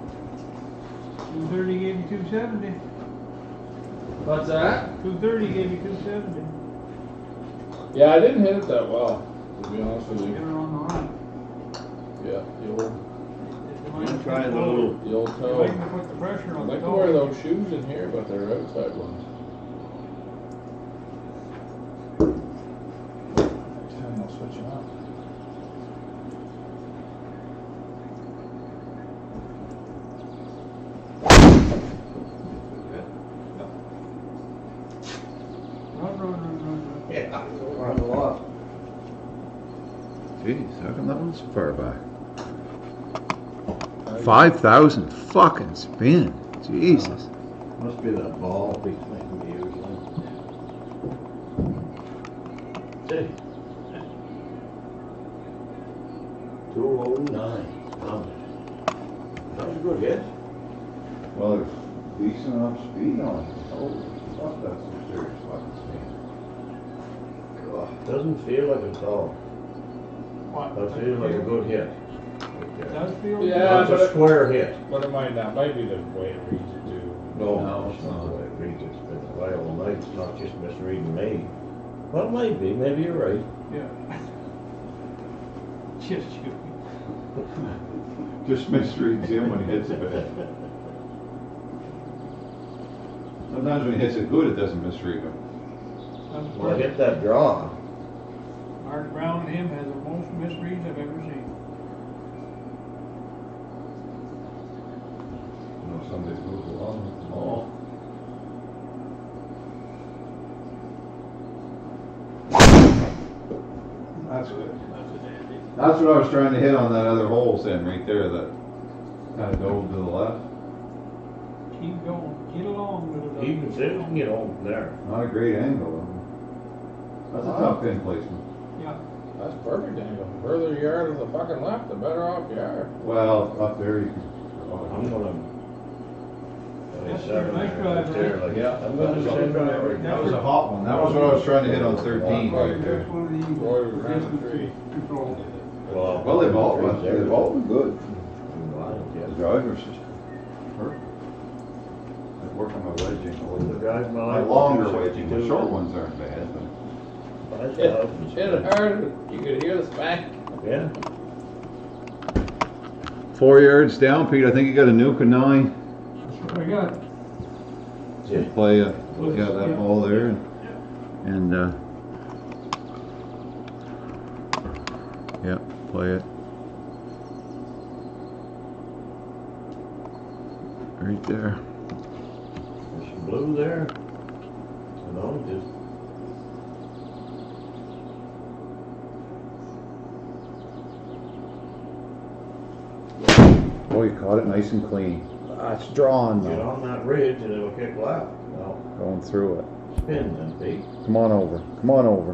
230 gave you 270. What's that? 230 gave you 270. Yeah, I didn't hit it that well, to be honest with Get you. her on the line. Yeah, I'm trying the little, the old You're toe. making to put the pressure I'd on the like to toe. wear those shoes in here, but they're outside ones. Next time I'll switch them out. Run, run, run, run, run. yeah, run a lot. Jeez, how come that one's so far back? 5,000 fucking spin. Jesus. Must be that ball he's making me usually. See? 209. That was a good hit. Well, there's decent enough speed on it. Holy fuck, that's some serious fucking speed. God, doesn't feel like a dog. What? That feels like a good hit. Right there. Does feel Yeah, That's but a it- square hit. But it might not, might be the way it reads it too. No, it's not the way it reads. It's been a while all night. It's not just misreading me. Well, maybe. Maybe you're right. Yeah. Just you. Just misreads him when he hits it bad. Sometimes when he hits it good, it doesn't misread him. That's Well, I perfect. hit that draw. Mark Brown and him has the most misreads I've ever seen. You know, somebody's moved along with the ball. That's good. That's a dandy. That's what I was trying to hit on that other hole, Sam, right there, that kind of dove to the left. Keep going. Get along, little dog. Even if you can get home from there. Not a great angle. That's a tough pin placement. Yeah. That's perfect angle. Further yard to the fucking left, the better off you are. Well, up there you can. I'm gonna. That's a nice drive, right? Yeah, I'm gonna do the same drive right That now. was a hot one. That was what I was trying to hit on 13 right there. That's one of the Boy, we ran the tree. control. Well, they've all been good. The The driver's just perfect. I work on my wedging a little bit. drive My longer wedging, the short ones aren't bad, but Hit it hard, you could hear the smack. Yeah. 4 yards down, Pete. I think you got a nuke of 9. That's what I got. So play that ball there and yeah, play it. Right there. There's some blue there. You know, just. Oh, you caught it nice and clean. That's drawn Get though. on that ridge and it'll kick left. Well, Going through it. spin then, Pete. Come on over. Come on over.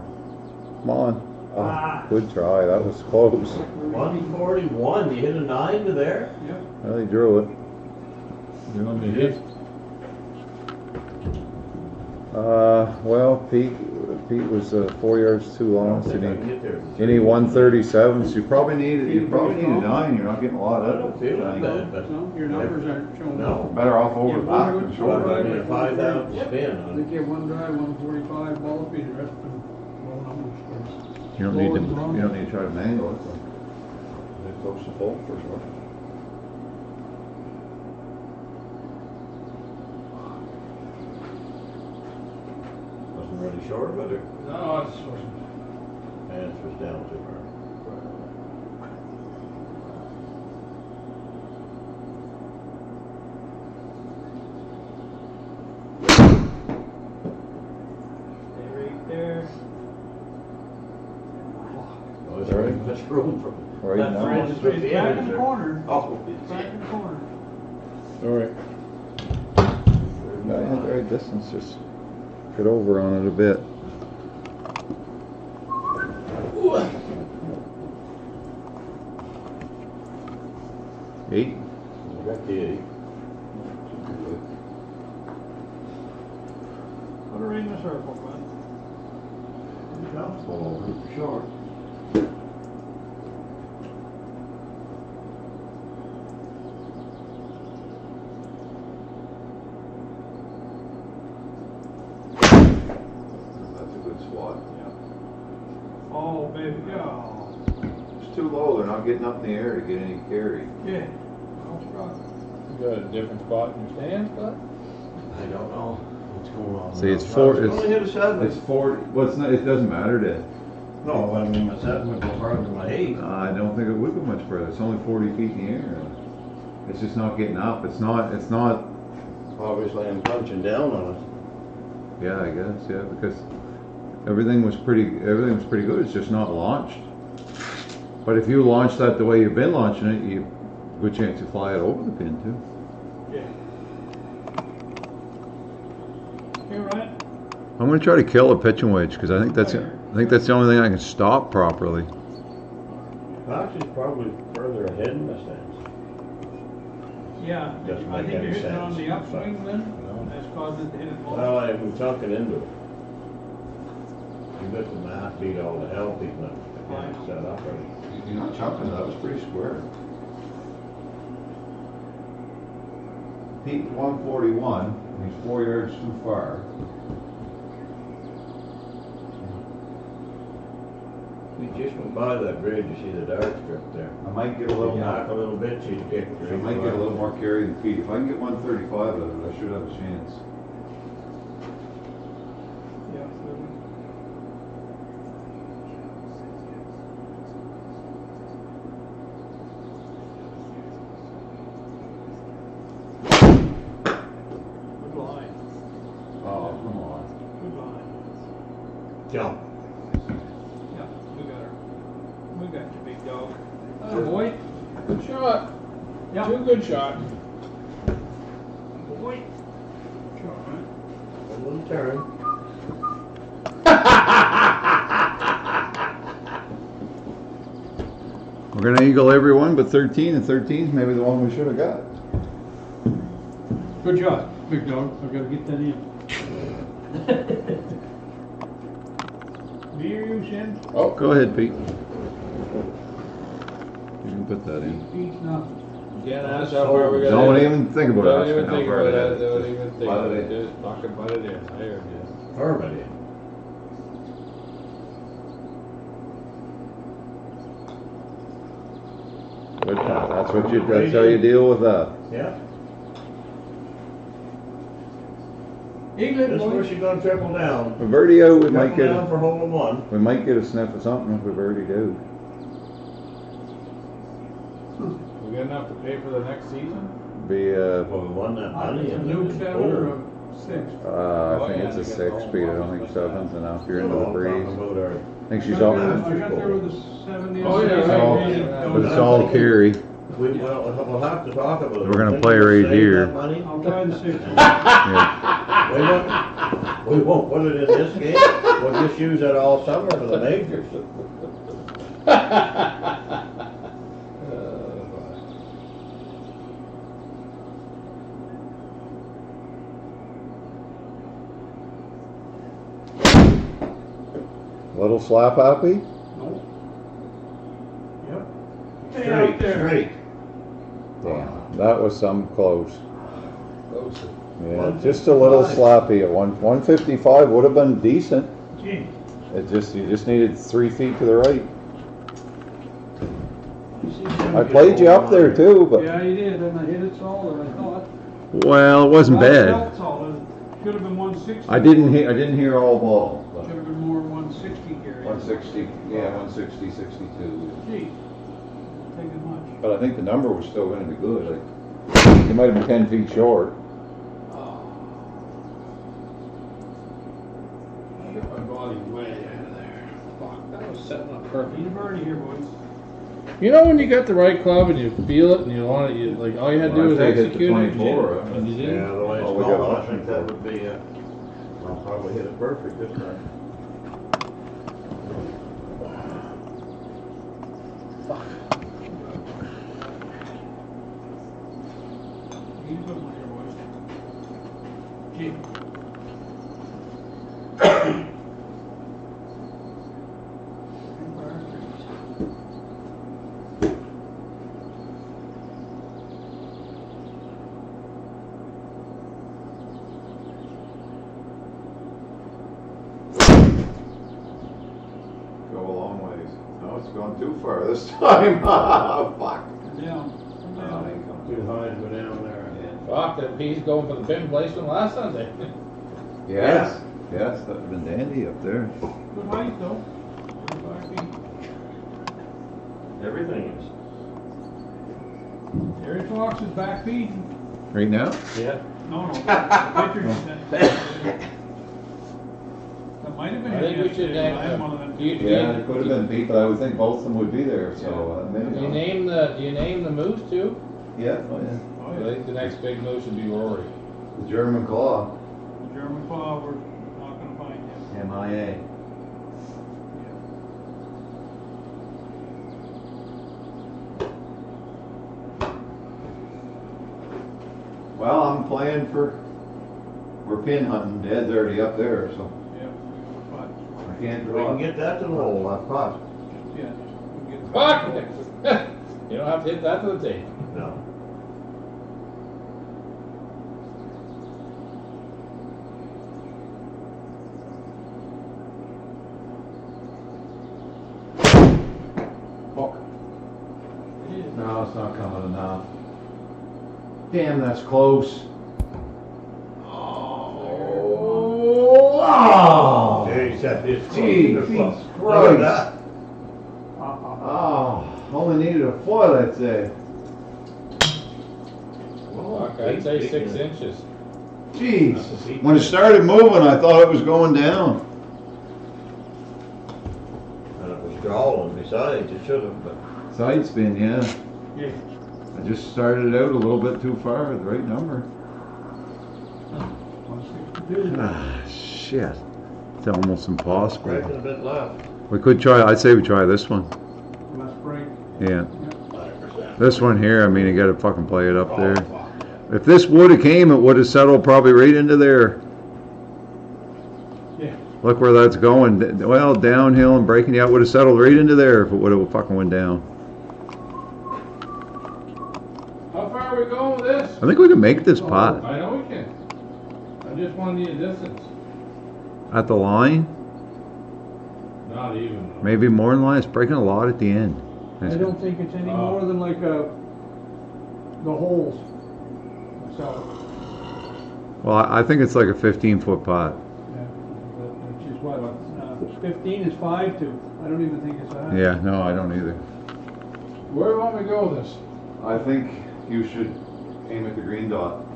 Come on. Oh, good try. That was close. 141. You hit a 9 to there? Yep. Well, he drew it. You want me to hit? Well, Pete was 4 yards too I long. don't think I can get there. Any 137, so you probably need a 9. You're not getting a lot I out of don't it. feel that bad, but No, your numbers aren't showing up. no. Better off over Yeah, back one than good short. shot. I mean, a 5,000 spin I on think you have one drive, 145 ball speed, the rest of them low numbers. You don't need to try to mangle it. it. Close to full for sure. Wasn't really short, but it No, it's wasn't. was down too far. Stay right there. Oh, is there any much room for Right that now. fringe It's to the back end, in is the there? corner. Oh, Back in the corner. All right. Yeah, the right distance, just get over on it a bit. Eight. You got the 8. Put her in the circle, bud. Comfortable over for sure. That's a good swat. Oh, baby, oh. It's too low, they're not getting up in the air to get any carry. Yeah. Well struck. You got a different spot in your stands, bud? I don't know what's going on. See, it's No, four- it's it's- only hit a 7. It's 40. Well, it's not. It doesn't matter to. No, I mean, my 7 would go farther than my 8. I don't think it would go much further. It's only 40 feet in the air. It's just not getting up. It's not. Obviously, I'm punching down on it. Yeah, I guess. Yeah, because everything was pretty good. It's just not launched. But if you launch that the way you've been launching it, you good chance you fly it over the pin too. Yeah. Hey, Ryan. I'm going to try to kill a pitching wedge because I think that's the only thing I can stop properly. Fox is probably further ahead in the stands. Yeah, Doesn't I make think you're any hitting on sense. the upswing then. That's causing it to hit it low. Well, I'm tucking into it. You got the mat beat all the hell, he's not set up right. You're not chucking, that was pretty square. Pete 141, he's 4 yards too far. We just went by that bridge, you see the dart strip there. I might get a little Knock a more, little bit, she'd kick. I might get a little more carry than Pete. If I can get 135 out of it, I should have a chance. Yeah, so- Good line, Oh, come on. good line. Jump. Yeah, we got her. We got you, big dog. Oh, boy. Good shot. Yeah. Two good shots. Boy. Sure, right? A little turn. We're going to eagle everyone but 13, and 13 is maybe the one we should have got. Good shot, big dog. I've got to get that in. Beer you send? Oh, go ahead, Pete. You can put that in. Pete's nothing. Can't ask how far we got. Don't even think about Don't asking even how think far about it that. is. Don't Just even think let about it it. in. Just fucking put it in. I heard you. Harmony. Good. That's how you deal with that. Yeah. England, This is where boys. she's gonna triple down. With Verdio, we might Triple get down for hole in one. we might get a sniff of something if we already do. We got enough to pay for the next season? Be Well, we won that money. It's a and new then- seven or a six? I think it's a 6-speed. I don't think 7's enough. You're into No, the I'm breeze. talking about our- I think she's I all, got there with a 7 the Oh, other yeah, day. right. but it's all carry. We'll have to talk about it. We're gonna Think play we'll right save here. that money? I'll try the 6. Yeah. We won't put it in this game. We'll just use it all summer for the majors. Little slap happy? No. Yep. Stay out Straight, there. straight. Damn, that was some close. Close. Yeah, just a little slappy at 155 would have been decent. Gee. You just needed 3 feet to the right. You see I some- played you up there too, but Yeah, you did, and I hit it solid, I thought. well, it wasn't Well, it bad. felt solid. Should have been 160. I didn't hear all ball. but Should have been more 160 carry. 160, yeah, 160, 62. Gee, taking much. But I think the number was still going to be good. Like, you might have been 10 feet short. I got my body way out of there. Fuck, that was setting up perfect. Need a birdie here, boys. You know when you got the right club and you feel it and you want it, like all you had to do Well, was if they hit the execute it 24, and you Yeah, didn't. the way it's Oh, we got going, I one. think that would be, I'll probably hit it perfect this time. Need a good one here, boys. Gee. Go a long ways. No, it's gone too far this time. Fuck. Come down. Come No, down. it ain't coming. Too high to go down there. Fuck, that piece going for the pin placement last Sunday. Yes. Yes, that would have been dandy up there. Good height, though. 35 feet. Everything is. Terry Fox is back feeding. Right now? Yeah. No, no, the pitcher. That might have been. I think we should yesterday, name but I'm them. one of them. You- Yeah, it could have been beat, but I would think both of them would be there, so maybe Do you not. name the moose too? Yeah, oh yeah. Oh, I yeah. think the next big moose would be Rory. The German Claw. The German claw, we're not gonna find him. MIA. Well, I'm playing we're pin hunting. Dad's already up there, so Yeah, but, I can't We draw. can get that to the hole, left pot. yeah, we'll get. Fuck! You don't have to hit that to the tape. No. Fuck. It is. No, it's not coming enough. Damn, that's close. Oh! Jeez, that is close. Jesus Look at Christ. that. Oh, only needed a foot, I'd say. Fuck, I'd say 6 inches. Jeez. When it started moving, I thought it was going down. And it was drawing besides, it should have, but. Side spin, yeah. Yeah. I just started out a little bit too far, the right number. 162. Ah, shit. It's almost impossible. Breaking a bit left. We could try, I'd say we try this one. Less break. Yeah. 5%. This one here, I mean, you gotta fucking play it up there. If this would've came, it would've settled probably right into there. Yeah. Look where that's going. Well, downhill and breaking you out would've settled right into there if it would've fucking went down. How far are we going with this? I think we can make this pot. I know we can. I just want to need a distance. At the line, Not even. maybe more than line. It's breaking a lot at the end. I don't think it's any more than like the holes. So, Well, I think it's like a 15-foot pot. Yeah, which is what, 15 is 5'2". I don't even think it's that. Yeah, no, I don't either. Where do you want me to go with this? I think you should aim at the green dot. And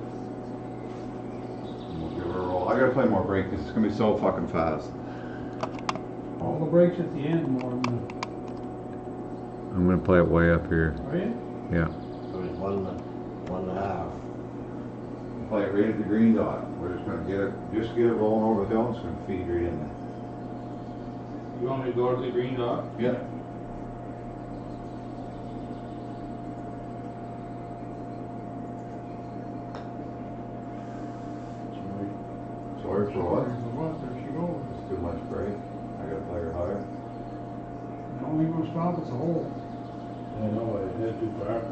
we'll give her a roll. I gotta play more break because it's gonna be so fucking fast. All the breaks at the end more than, I'm gonna play it way up here. are you? Yeah. So it's 1.5. Play it right at the green dot. We're just gonna just get it rolling over the hill and it's gonna feed right in there. You want me to go to the green dot? Yeah. Sorry for what? There she goes. It's too much break. I gotta play her higher. The only gonna stop is the hole. I know, I hit too far.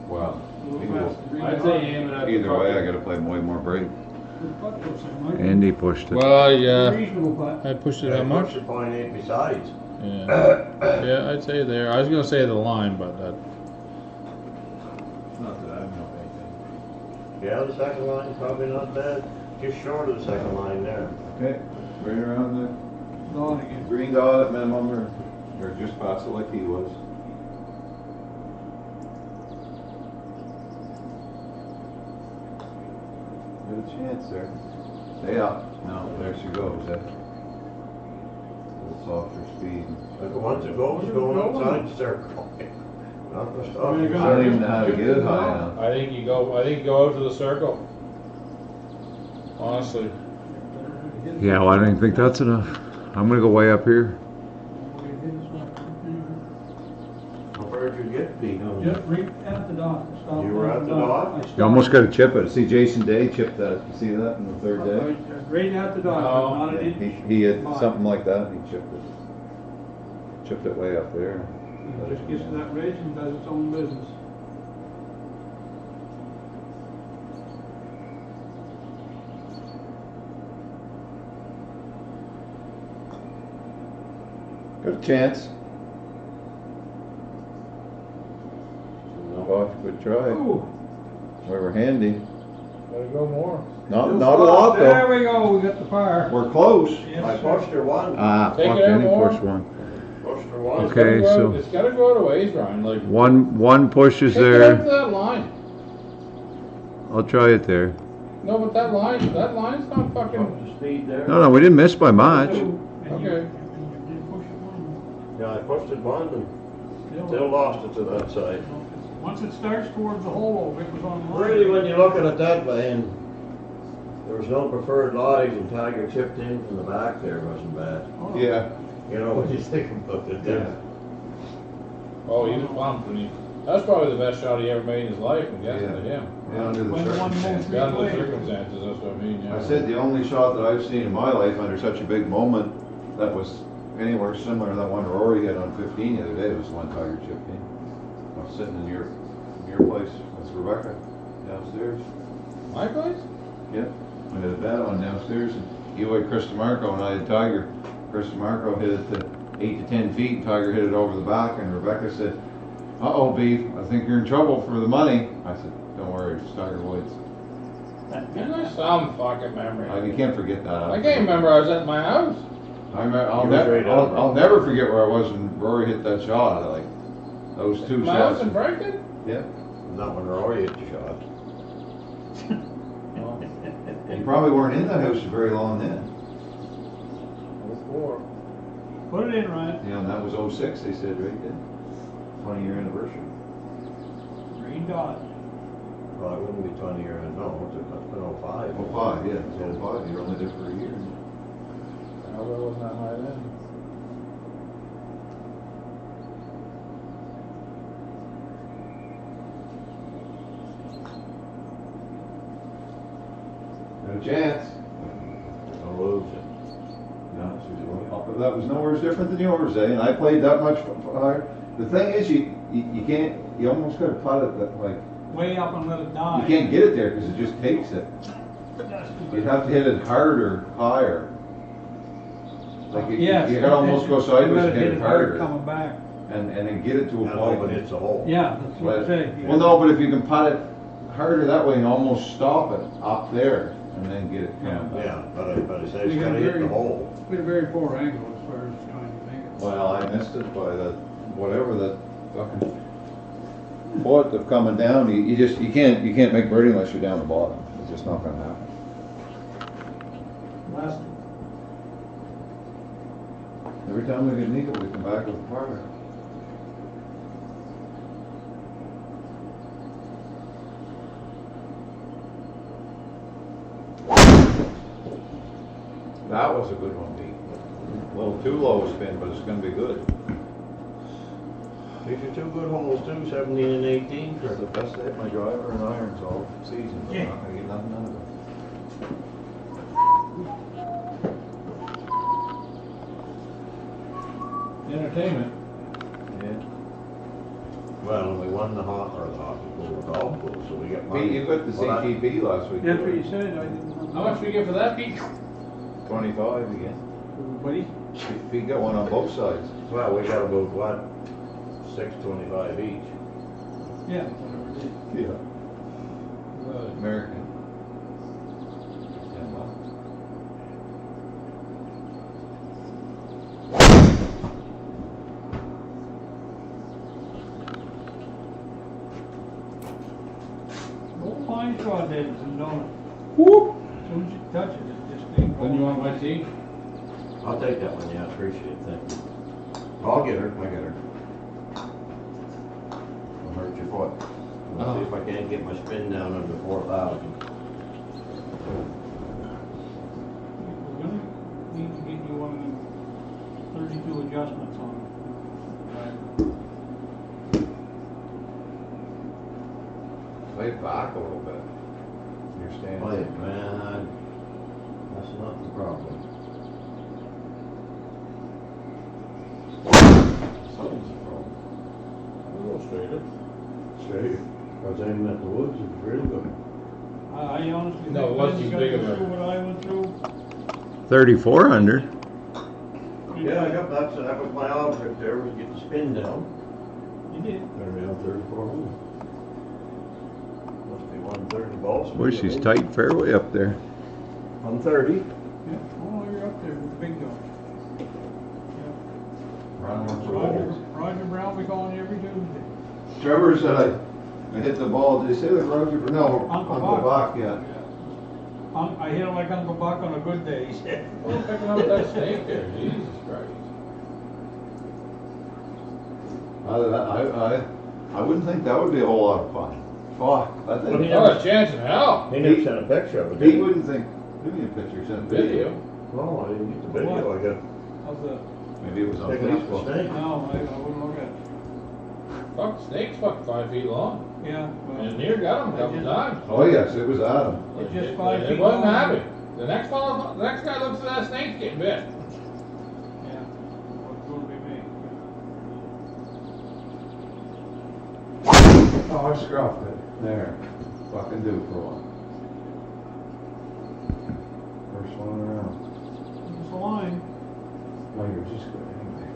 Well, A little either- past the green I'd dot. say aim it at the either way, I fucking- gotta play way more break. Good putt, though, Sam, Mike. Andy pushed it. Well, yeah, Reasonable putt. I pushed it how much? Push the .8 besides. Yeah, yeah, I'd say there. I was gonna say the line, but that. Not that I know anything. Yeah, the second line, probably not bad. Just short of the second line there. Okay, right around Gone the again. green dot at minimum or just past it like he was. Good chance there. Stay up. No, there she goes. A little softer speed. But once it goes, going outside the circle. Not the stuff. There you I go. don't even know how to get it high enough. I think you go out to the circle. Honestly. Yeah, well, I don't even think that's enough. I'm gonna go way up here. How far did you get, Pete? Just right at the dot. Stop You were on at the dot? I You almost stopped. gotta chip it. See Jason Day chipped that. You see that in the third day? Right at the dot, No. not an He, inch. he had Mine. something like that. He chipped it. Chipped it way up there. It just gets to that ridge and does its own business. Good chance. No. Oh, good try. Ooh. We were handy. Gotta go more. Not Little a spot. lot There though. we go, we got the fire. We're close. Yes, I sir. pushed her one. Ah, Take fuck, it out Andy more. pushed one. Pushed her one. Okay, so- It's gotta go out a ways, Ryan, like. One push is Take it out to there. that line. I'll try it there. No, but that line's not fucking. Up the speed there. No, we didn't miss by much. And you- Okay. and you did push it one. Yeah, I pushed it one and Still- still lost it to that side. Once it starts towards the hole, it was on the line. Really, when you look at it that way, and there was no preferred lies, and Tiger chipped in from the back there, wasn't bad. Oh. Yeah. You know, what you think about it, Yeah. Oh, he was pumped when he. That's probably the best shot he ever made in his life, I'm guessing to Yeah. him. Yeah, under the When one circumstances. moves Down to the Replay. circumstances, that's what I mean, yeah. I said the only shot that I've seen in my life under such a big moment that was anywhere similar to that one Rory hit on 15 the other day was one Tiger chipped in. I was sitting in your place with Rebecca downstairs. My place? Yep. We had a bet on downstairs and you had Chris DeMarco and I had Tiger. Chris DeMarco hit it to 8 to 10 feet and Tiger hit it over the back and Rebecca said, "Uh-oh, Beef, I think you're in trouble for the money." I said, "Don't worry, it's Tiger Woods." You got some fucking memory. You can't forget that. I can't remember I was at my house. I remember, You was right out. I'll never forget where I was when Rory hit that shot. Like those two My house shots. in Franklin? Yeah. Not when Rory hit the shot. You probably weren't in that house very long then. Four. Put it in, Ryan. Yeah, and that was 06, they said, right then. 20-year anniversary. Green dot. Well, it wouldn't be 20 years, no, it's been 05. 05, yeah, it was 05. You were only there for a year. I hope I wasn't that high then. No chance. Don't lose it. No, but that was nowhere different than yours, eh? And I played that much higher. The thing is, you can't, you almost got to putt it that, like, Way up and let it die. you can't get it there because it just takes it. You'd have to hit it harder, higher. Like, Yes. you gotta almost go sideways You gotta and hit it hard harder. coming back. And then get it to a And hope point. it hits a hole. Yeah, that's what I'm saying. Well, no, but if you can putt it harder that way and almost stop it up there and then get it down. Yeah, but I say it's We got gotta hit very- the hole. We had a very poor angle as far as trying to make it. Well, I missed it by the, whatever, the fucking foot of coming down. You can't make birdie unless you're down the bottom. It's just not gonna happen. Last, Every time we get an eagle, we come back with a par. That was a good one, Pete. A little too low spin, but it's gonna be good. These are two good holes too, 17 and 18. They're the best I hit my driver and irons all season, but I'm not gonna get nothing out of it. Entertainment. Yeah. Well, we won the hockey pool, the golf pool, so we got money. Pete, you got the Well, CTP last week. that's what you said, I didn't know. How much we get for that, Pete? 25 again. Buddy? Pete got one on both sides. Well, we got about, what, 625 each. Yeah, whatever it is. Yeah. American. 10 bucks. Old pine saw Davidson, don't it? Whoop! As soon as you touch it, it just ain't Then you going. want my tea? I'll take that one, yeah, appreciate it, thank you. I'll get her, I get her. I'll hurt your foot. I'll see if I can't get my spin down under 4,000. We're gonna need to get you one of them 32 adjustments on it. Lay it back a little bit. You're standing. Play it, man. That's not the problem. Something's the problem. A little straighter. Straight. I was aiming at the woods, it was really good. I honestly No, it wasn't think as Ben's big of gonna a- go through what I went through. 34 under. Yeah, I got that was my object there, was get the spin down. You did. Around 34 holes. Must be 130 balls. Boy, she's tight fairway up there. 130. Yeah, oh, you're up there with the big dog. Run one for Roger, holes. Roger Brown be calling you every Tuesday. Trevor said I hit the ball. Did he say that Roger? No, Uncle Uncle Buck. Buck, yeah. I hit him like Uncle Buck on a good day, he said. Oh, picking up that snake there, Jesus Christ. I wouldn't think that would be a whole lot of fun. Fuck, I Well, think. Not a chance in hell. He never sent a picture of it, He did he? wouldn't think. Give me a picture, send a Video. No, I didn't get the video, I got How's that? Maybe it was on picking up the Facebook. snake. No, I wouldn't look at it. Fuck, snake's fucking 5 feet long. Yeah, well, And near got him a couple times. Oh yes, it was Adam. It's just 5 It feet wasn't long. happy. The next guy looks at that snake getting bit. yeah, what's gonna be me? Oh, I scruffed it. There. Fucking do for one. First one around. It's a line. No, you're just good anyway.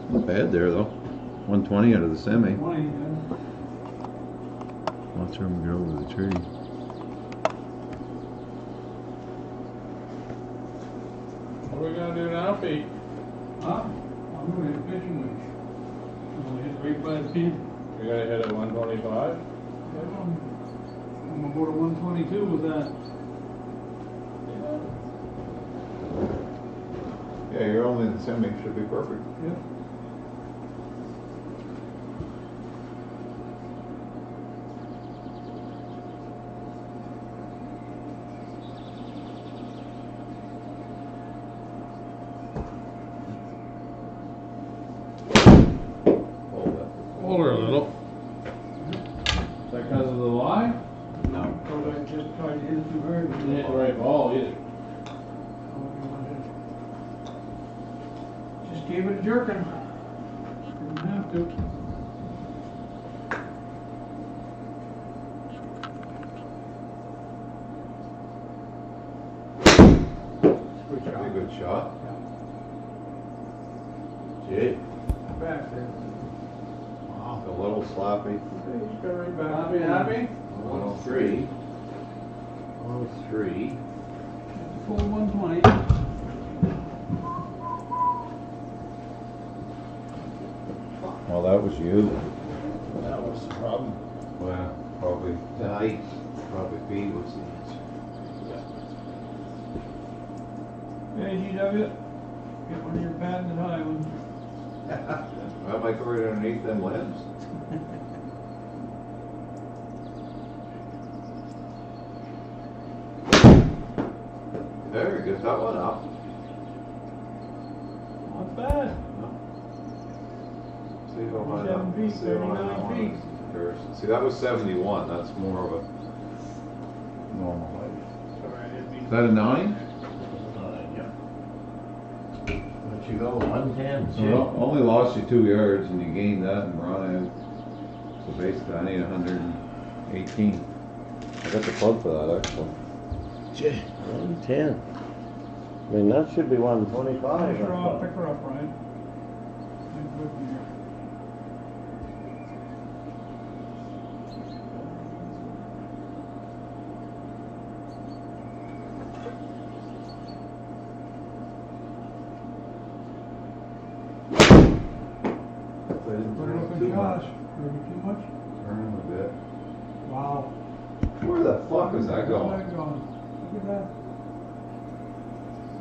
Not bad there though. 120 out of the semi. 20, yeah. Watch him go over the tree. What are we gonna do now, Pete? I'm gonna hit a fishing wish. I'm gonna hit right by the pin. You're gonna hit at 125? I'm gonna go to 122 with that. Yeah, you're only in the semi. Should be perfect. Yep. Hold that. Hold her a little. Is that because of the line? No. Because I just tried to hit it too hard. You didn't hit the right ball either. Just gave it a jerkin. Didn't have to. Pretty good shot. Gee, Back there. Wow. A little sloppy. He's got right back. Happy? 103. 103. Full 120. Well, that was you. That was the problem. Well, probably the height, probably feet was the Hey, GW, get one of your patented high ones. answer. That might go right underneath them limbs. There, get that one up. Not bad. See how high 7 that, feet, see how high 39 that one feet. is in comparison. See, that was 71, that's more of a normal height. Is that a 9? Let you go, 110. So only lost you 2 yards and you gained that and brought out. So basically I need 118. I got the plug for that, actually. Gee, 110. I mean, that should be 125. Sure, I'll I pick her up, right? Good one here. They didn't Put turn it up it in too Josh. much. Maybe too much? Turn them a bit. Wow. Where the fuck is that Where's going? that going? Look at that.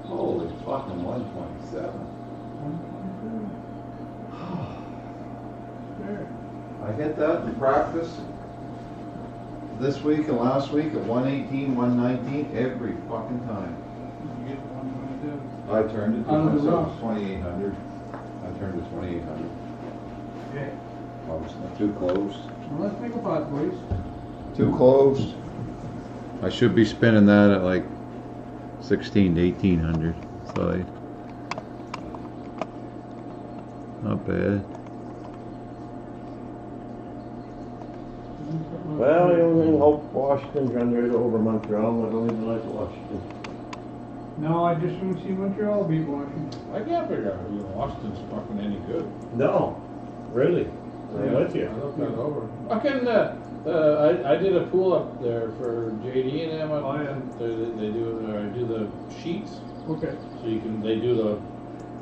Holy fucking 127. 127. There. I hit that in practice this week and last week at 118, 119 every fucking time. You get the 122. I turned it to Out of the myself rough. 2800. I turned to 2800. Okay. I was not too close. Well, let's make a pot, please. Too close. I should be spinning that at like 16 to 1800. So not bad. Well, the only thing, hope Washington's run right over Montreal. I don't even like Washington. No, I just don't see Montreal beat Washington. I can't figure out who Washington's fucking any good. No, really. I'm with I you. looked that over. Fucking, I did a pool up there for JD and them. Oh, yeah. They do the sheets, Okay. so you can, they do the,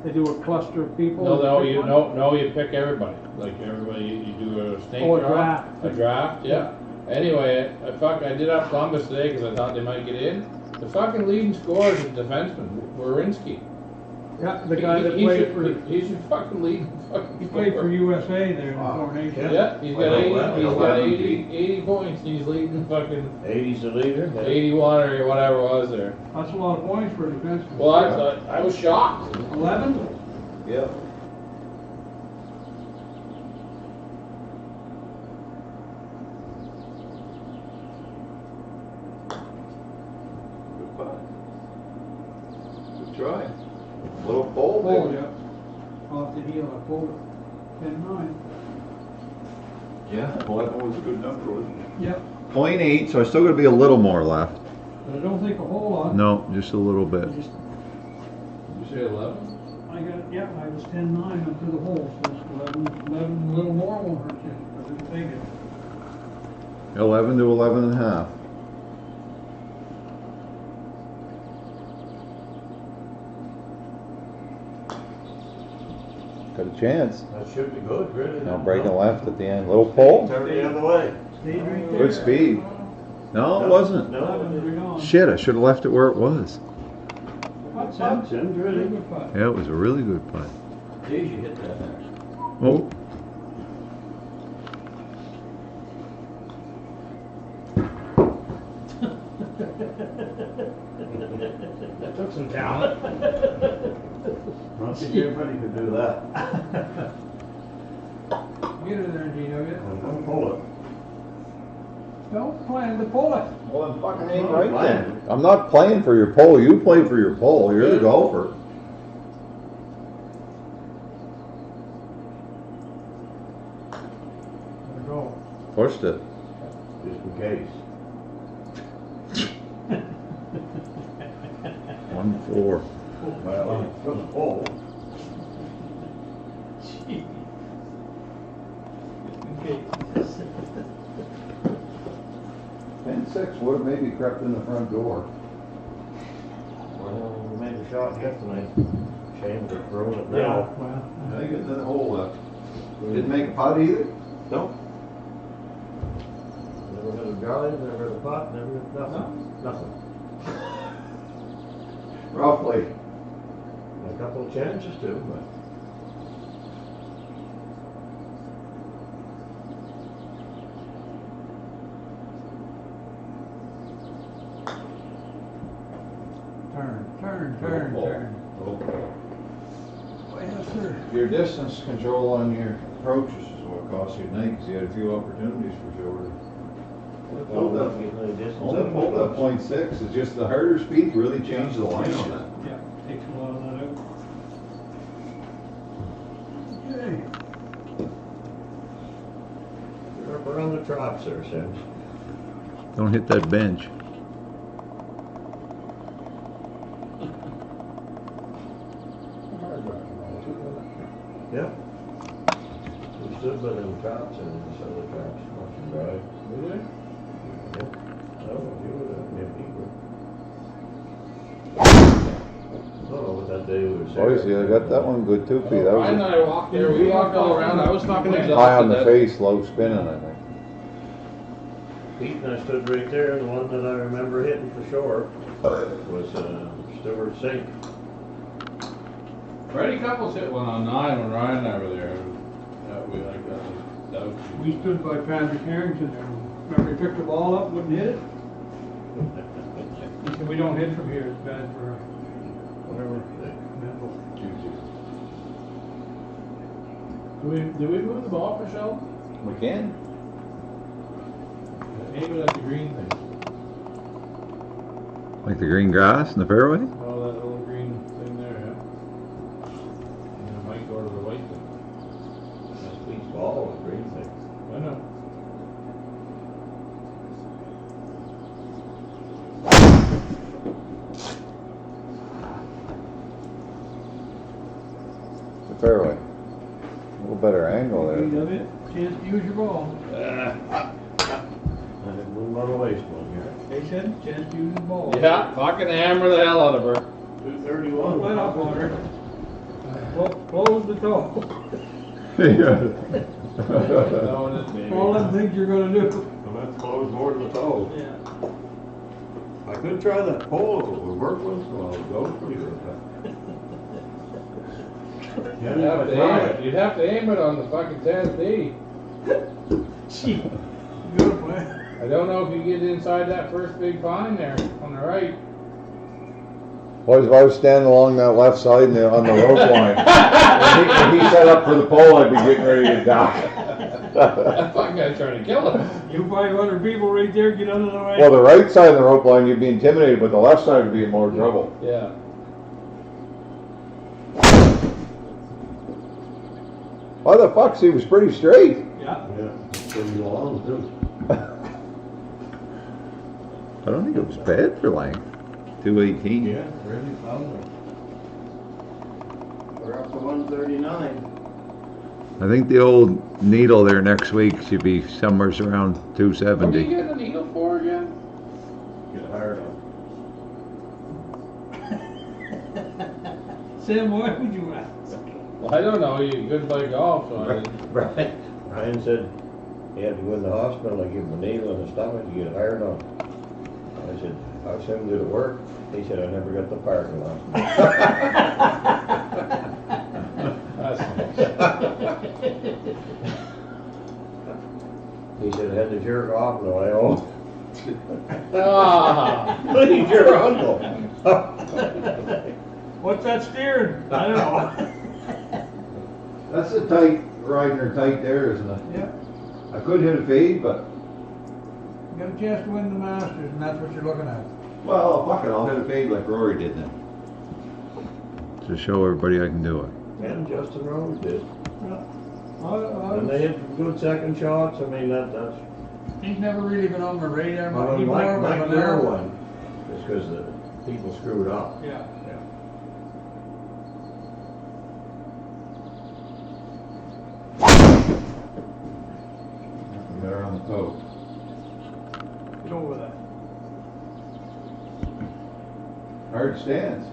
They do a cluster of people. no, Pick you, one? no, you pick everybody. Like everybody, you do a snake Oh, a draw. draft. A draft, yeah. Anyway, I did have Columbus today because I thought they might get in. The fucking leading scorer is a defenseman, Wawrinski. Yeah, the guy that He played should- for, He should fucking lead. Fucking he played for scorer. USA there in the Wow. coronation. Yeah, he's got Well, 80, well, he's got well, 80 points, and he's leading fucking 80's the leader. Yeah. 81 or whatever it was there. That's a lot of points for a defenseman. Well, I was shocked. 11? Yeah. Good putt. Good try. Little pole, Oh, baby. yeah. Off the heel, I pulled it. 10-9. Yeah, well, that was a good number, wasn't it? Yep. 0.8, so I still got to be a little more left. But I don't think a whole lot. No, just a little bit. I just, Did you say 11? I got, yeah, I was 10-9 up to the hole, so it's 11, a little more won't hurt you. I didn't take it. 11 to 11 and a half. Got a chance. That should be good, really. Now breaking left at the end. Little pole. Turn the other way. Stayed right there. Good speed. No, it wasn't. No, 11, we're gone. Shit, I should have left it where it was. Putt, Putt, Sim. Sim, really. Very good putt. Yeah, it was a really good putt. Geez, you hit that. Oh, That took some talent. Not think everybody could do that. Get her there, GW. Don't pull it. Don't plan to pull it. Well, then fucking ain't right then. I'm not playing for your pole. You play for your pole. You're the golfer. There we go. Pushed it. Just in case. 1-4. Well, for the pole. Pen 6 would have maybe crept in the front door. Well, we made a shot yesterday. Shame to ruin it Yeah, now. well, I think it's in the hole left. Didn't make a pot either? No. Never had a drive, never had a pot, never had nothing. Roughly. A couple of chances too, but. turn. Yes, sir. Your distance control on your approaches is what cost you tonight, because you had a few opportunities for sure. Well, that's getting any distance Only out of pulled the up 0.6, it's just the harder speed really changed the line on that. Yeah, takes a while to let out. Okay. You're up around the traps there, Sims. Don't hit that bench. Yeah. We stood by them traps and this other traps watching drive. Really? Yeah. I don't know if you would have, maybe you would. No, but that day we were. Boys, you got that one good too, Pete. That Ryan and was I walked there, we walked all around, I was fucking exhausted. high on the that- face, low spinning, I think. Pete and I stood right there, and the one that I remember hitting for sure was Stewart Sink. Freddie Couples hit one on 9 when Ryan and I were there. That was We stood by Patrick Harrington there. Remember he picked the ball up, wouldn't hit it? He said, we don't hit from here, it's bad for whatever. Mental. Do we move the ball for Sheldon? We can. Aim it at the green thing. Like the green grass in the fairway? Oh, that little green thing there, yeah. And it might go to the white thing. That's Pete's ball, the green thing. I know. The fairway. A little better angle You there. have it, chance to use your ball. I didn't move on the waste one here. They said, chance to use his ball. Yeah, fucking hammer the hell out of her. 231. Let up on her. Close the toe. All them things you're gonna do. I'm gonna have to close more than the toe. Yeah. I could try that pole, if it would work once in a while, it goes pretty good. You'd have to aim it on the fucking 10th tee. Gee, good plan. I don't know if you get inside that first big pine there on the right. Boys, if I was standing along that left side on the rope line, if he set up for the pole, I'd be getting ready to die. That fucking guy's trying to kill him. You 500 people right there, get under the right. Well, the right side of the rope line, you'd be intimidated, but the left side would be in more trouble. Yeah. Why the fuck? He was pretty straight. Yeah. Yeah, it's pretty long too. I don't think it was bad for length. 218. Yeah, really long. We're up to 139. I think the old needle there next week should be somewhere around What are you 270. getting the needle for again? Get hired on. Sam, why would you ask? Well, I don't know, you couldn't play golf, so I didn't. Brian said he had to go in the hospital, I give him a needle in the stomach to get hired on. I said, how soon did it work? He said, I never got the parking lot. That's He said, I had to jerk off on the way home. Ah. Please, your uncle. What's that steering? I don't know. That's a tight, riding her tight there, isn't it? Yeah. I could hit a fade, but, You got a chance to win the Masters, and that's what you're looking at. well, fuck it, I'll hit a fade like Rory did then. To show everybody I can do it. And Justin Rose did. Yeah. And they hit good second shots, I mean, that's. He's never really been on my radar. Well, He's more of Mike an Muir arrow. one, is because the people screwed up. Yeah. Oh, Get over that. hard stance.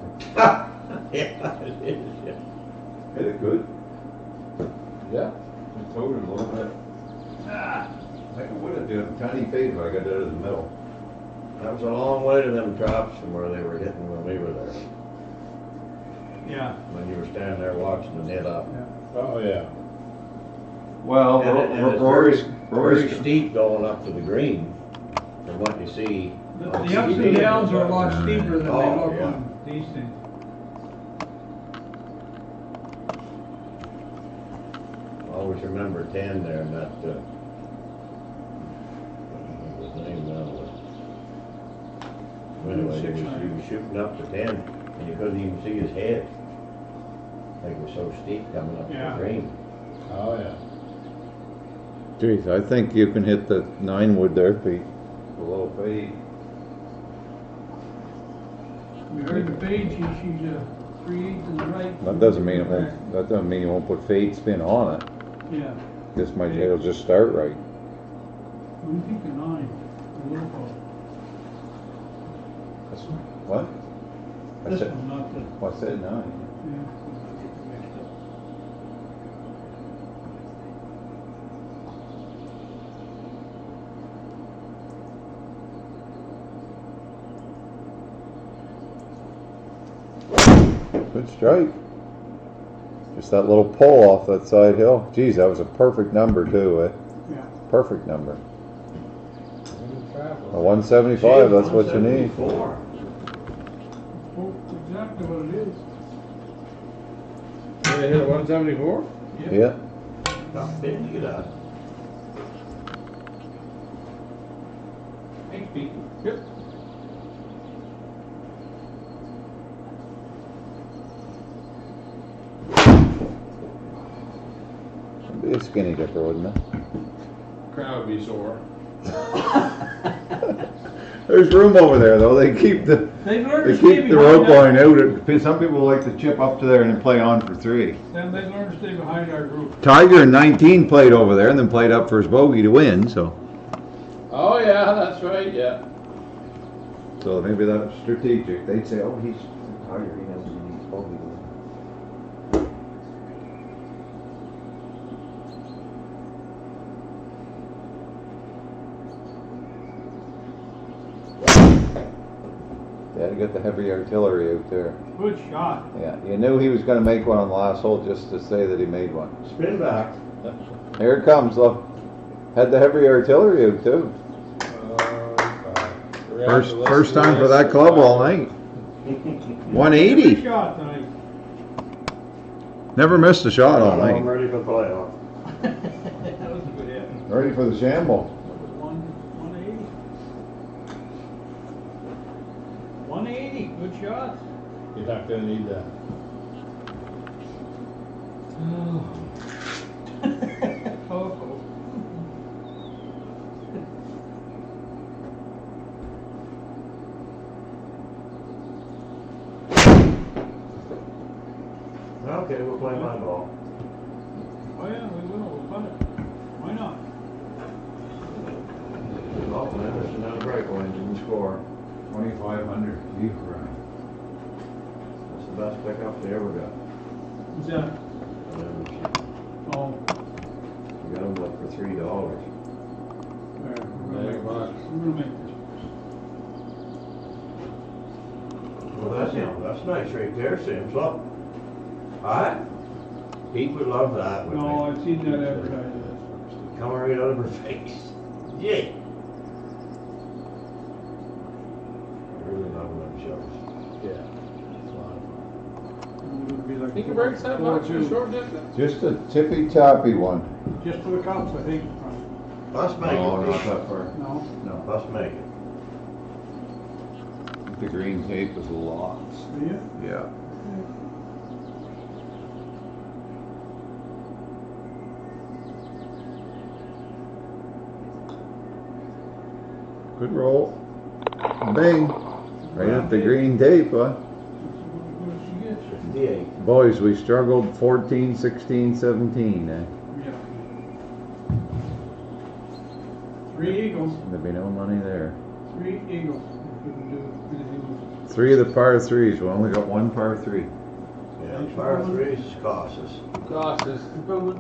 Yeah, it is, yeah. Hit it good. Yeah. I told it a little bit. I think I would have done a tiny fade if I got that in the middle. That was a long way to them drops from where they were hitting when we were there. Yeah. When you were standing there watching the net up. Oh, yeah. Well, And it's very steep going up to the green from what you see. The on ups and TV. downs are a lot steeper than they Oh, look yeah. on these things. Always remember 10 there and that, what was his name now? Anyway, he was shooting up to 10 and you couldn't even see his head. They were so steep coming up to Yeah. the green. Oh, yeah. Geez, I think you can hit the 9 wood there, Pete. Below fade. We heard the page, she's 3/8 to the right. That doesn't mean it won't, that doesn't mean you won't put fade spin on it. Yeah. This might, it'll just start right. What do you think of 9? A little close. That's, what? I This said, one, not the, well, I said 9. yeah. Mixed up. Good strike. Just that little pull off that side hill. Geez, that was a perfect number too, eh? Yeah. Perfect number. Travel. A 175, that's what you need. 174. Oh, exactly what it is. Did they hit a 174? Yeah. Not 50 that. Thanks, Pete. Yep. It'd be a skinny dipper, wouldn't it? Crowd would be sore. There's room over there though. They keep the They've learned they to stay keep the behind rope line out. Some people like to chip up to there and then play on for 3. Then they've learned to stay behind our group. Tiger in 19 played over there and then played up for his bogey to win. So Oh, yeah, that's right, yeah. maybe that's strategic. They'd say, oh, he's Tiger. He knows he needs bogey to win. They had to get the heavy artillery out there. Good shot. Yeah, you knew he was going to make one on the last hole just to say that he made one. Spin back. Here it comes, look. Had the heavy artillery out too. First time for that club all night. Good 180. shot tonight. Never missed a shot all I'm night. ready for playoff. That was a good hit. Ready for the shamble. 180. 180, good shot. You're not gonna need that. Oh. Okay, we'll play my ball. Oh yeah, we will, we'll cut it. Why not? Oh, man, there's another breakaway, didn't score. 2,500. Gee, right. That's the best pickup they ever got. Is that, And oh, we got them like for $3. there, we're gonna make this. Well, that's nice right there, Sims. Look. Alright? Pete would love that with No, me. I've seen that advertised. Coming right out of her face. Yeah. I really love them shows. Yeah. It's a lot of fun. Think Think it breaks that much for a short distance? Just a tippy toppy one. Just for the cups, I think. Let's make No, it. not that far. No? No, let's make it. The green tape was lots. Do you? Yeah. Good roll. Bing. Right at the green tape, huh? What did she get? 58. Boys, we struggled 14, 16, 17. Eh? Yeah. 3 eagles, There'd be no money there. 3 eagles. If we can do anything with 3 of the par 3s. We only got 1 par 3. Yeah, par threes cost us. Cost us. equipment.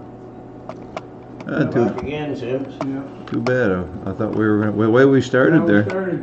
Too Back again, Sims. Yeah. bad. I thought we were gonna. The way we started Now we there. started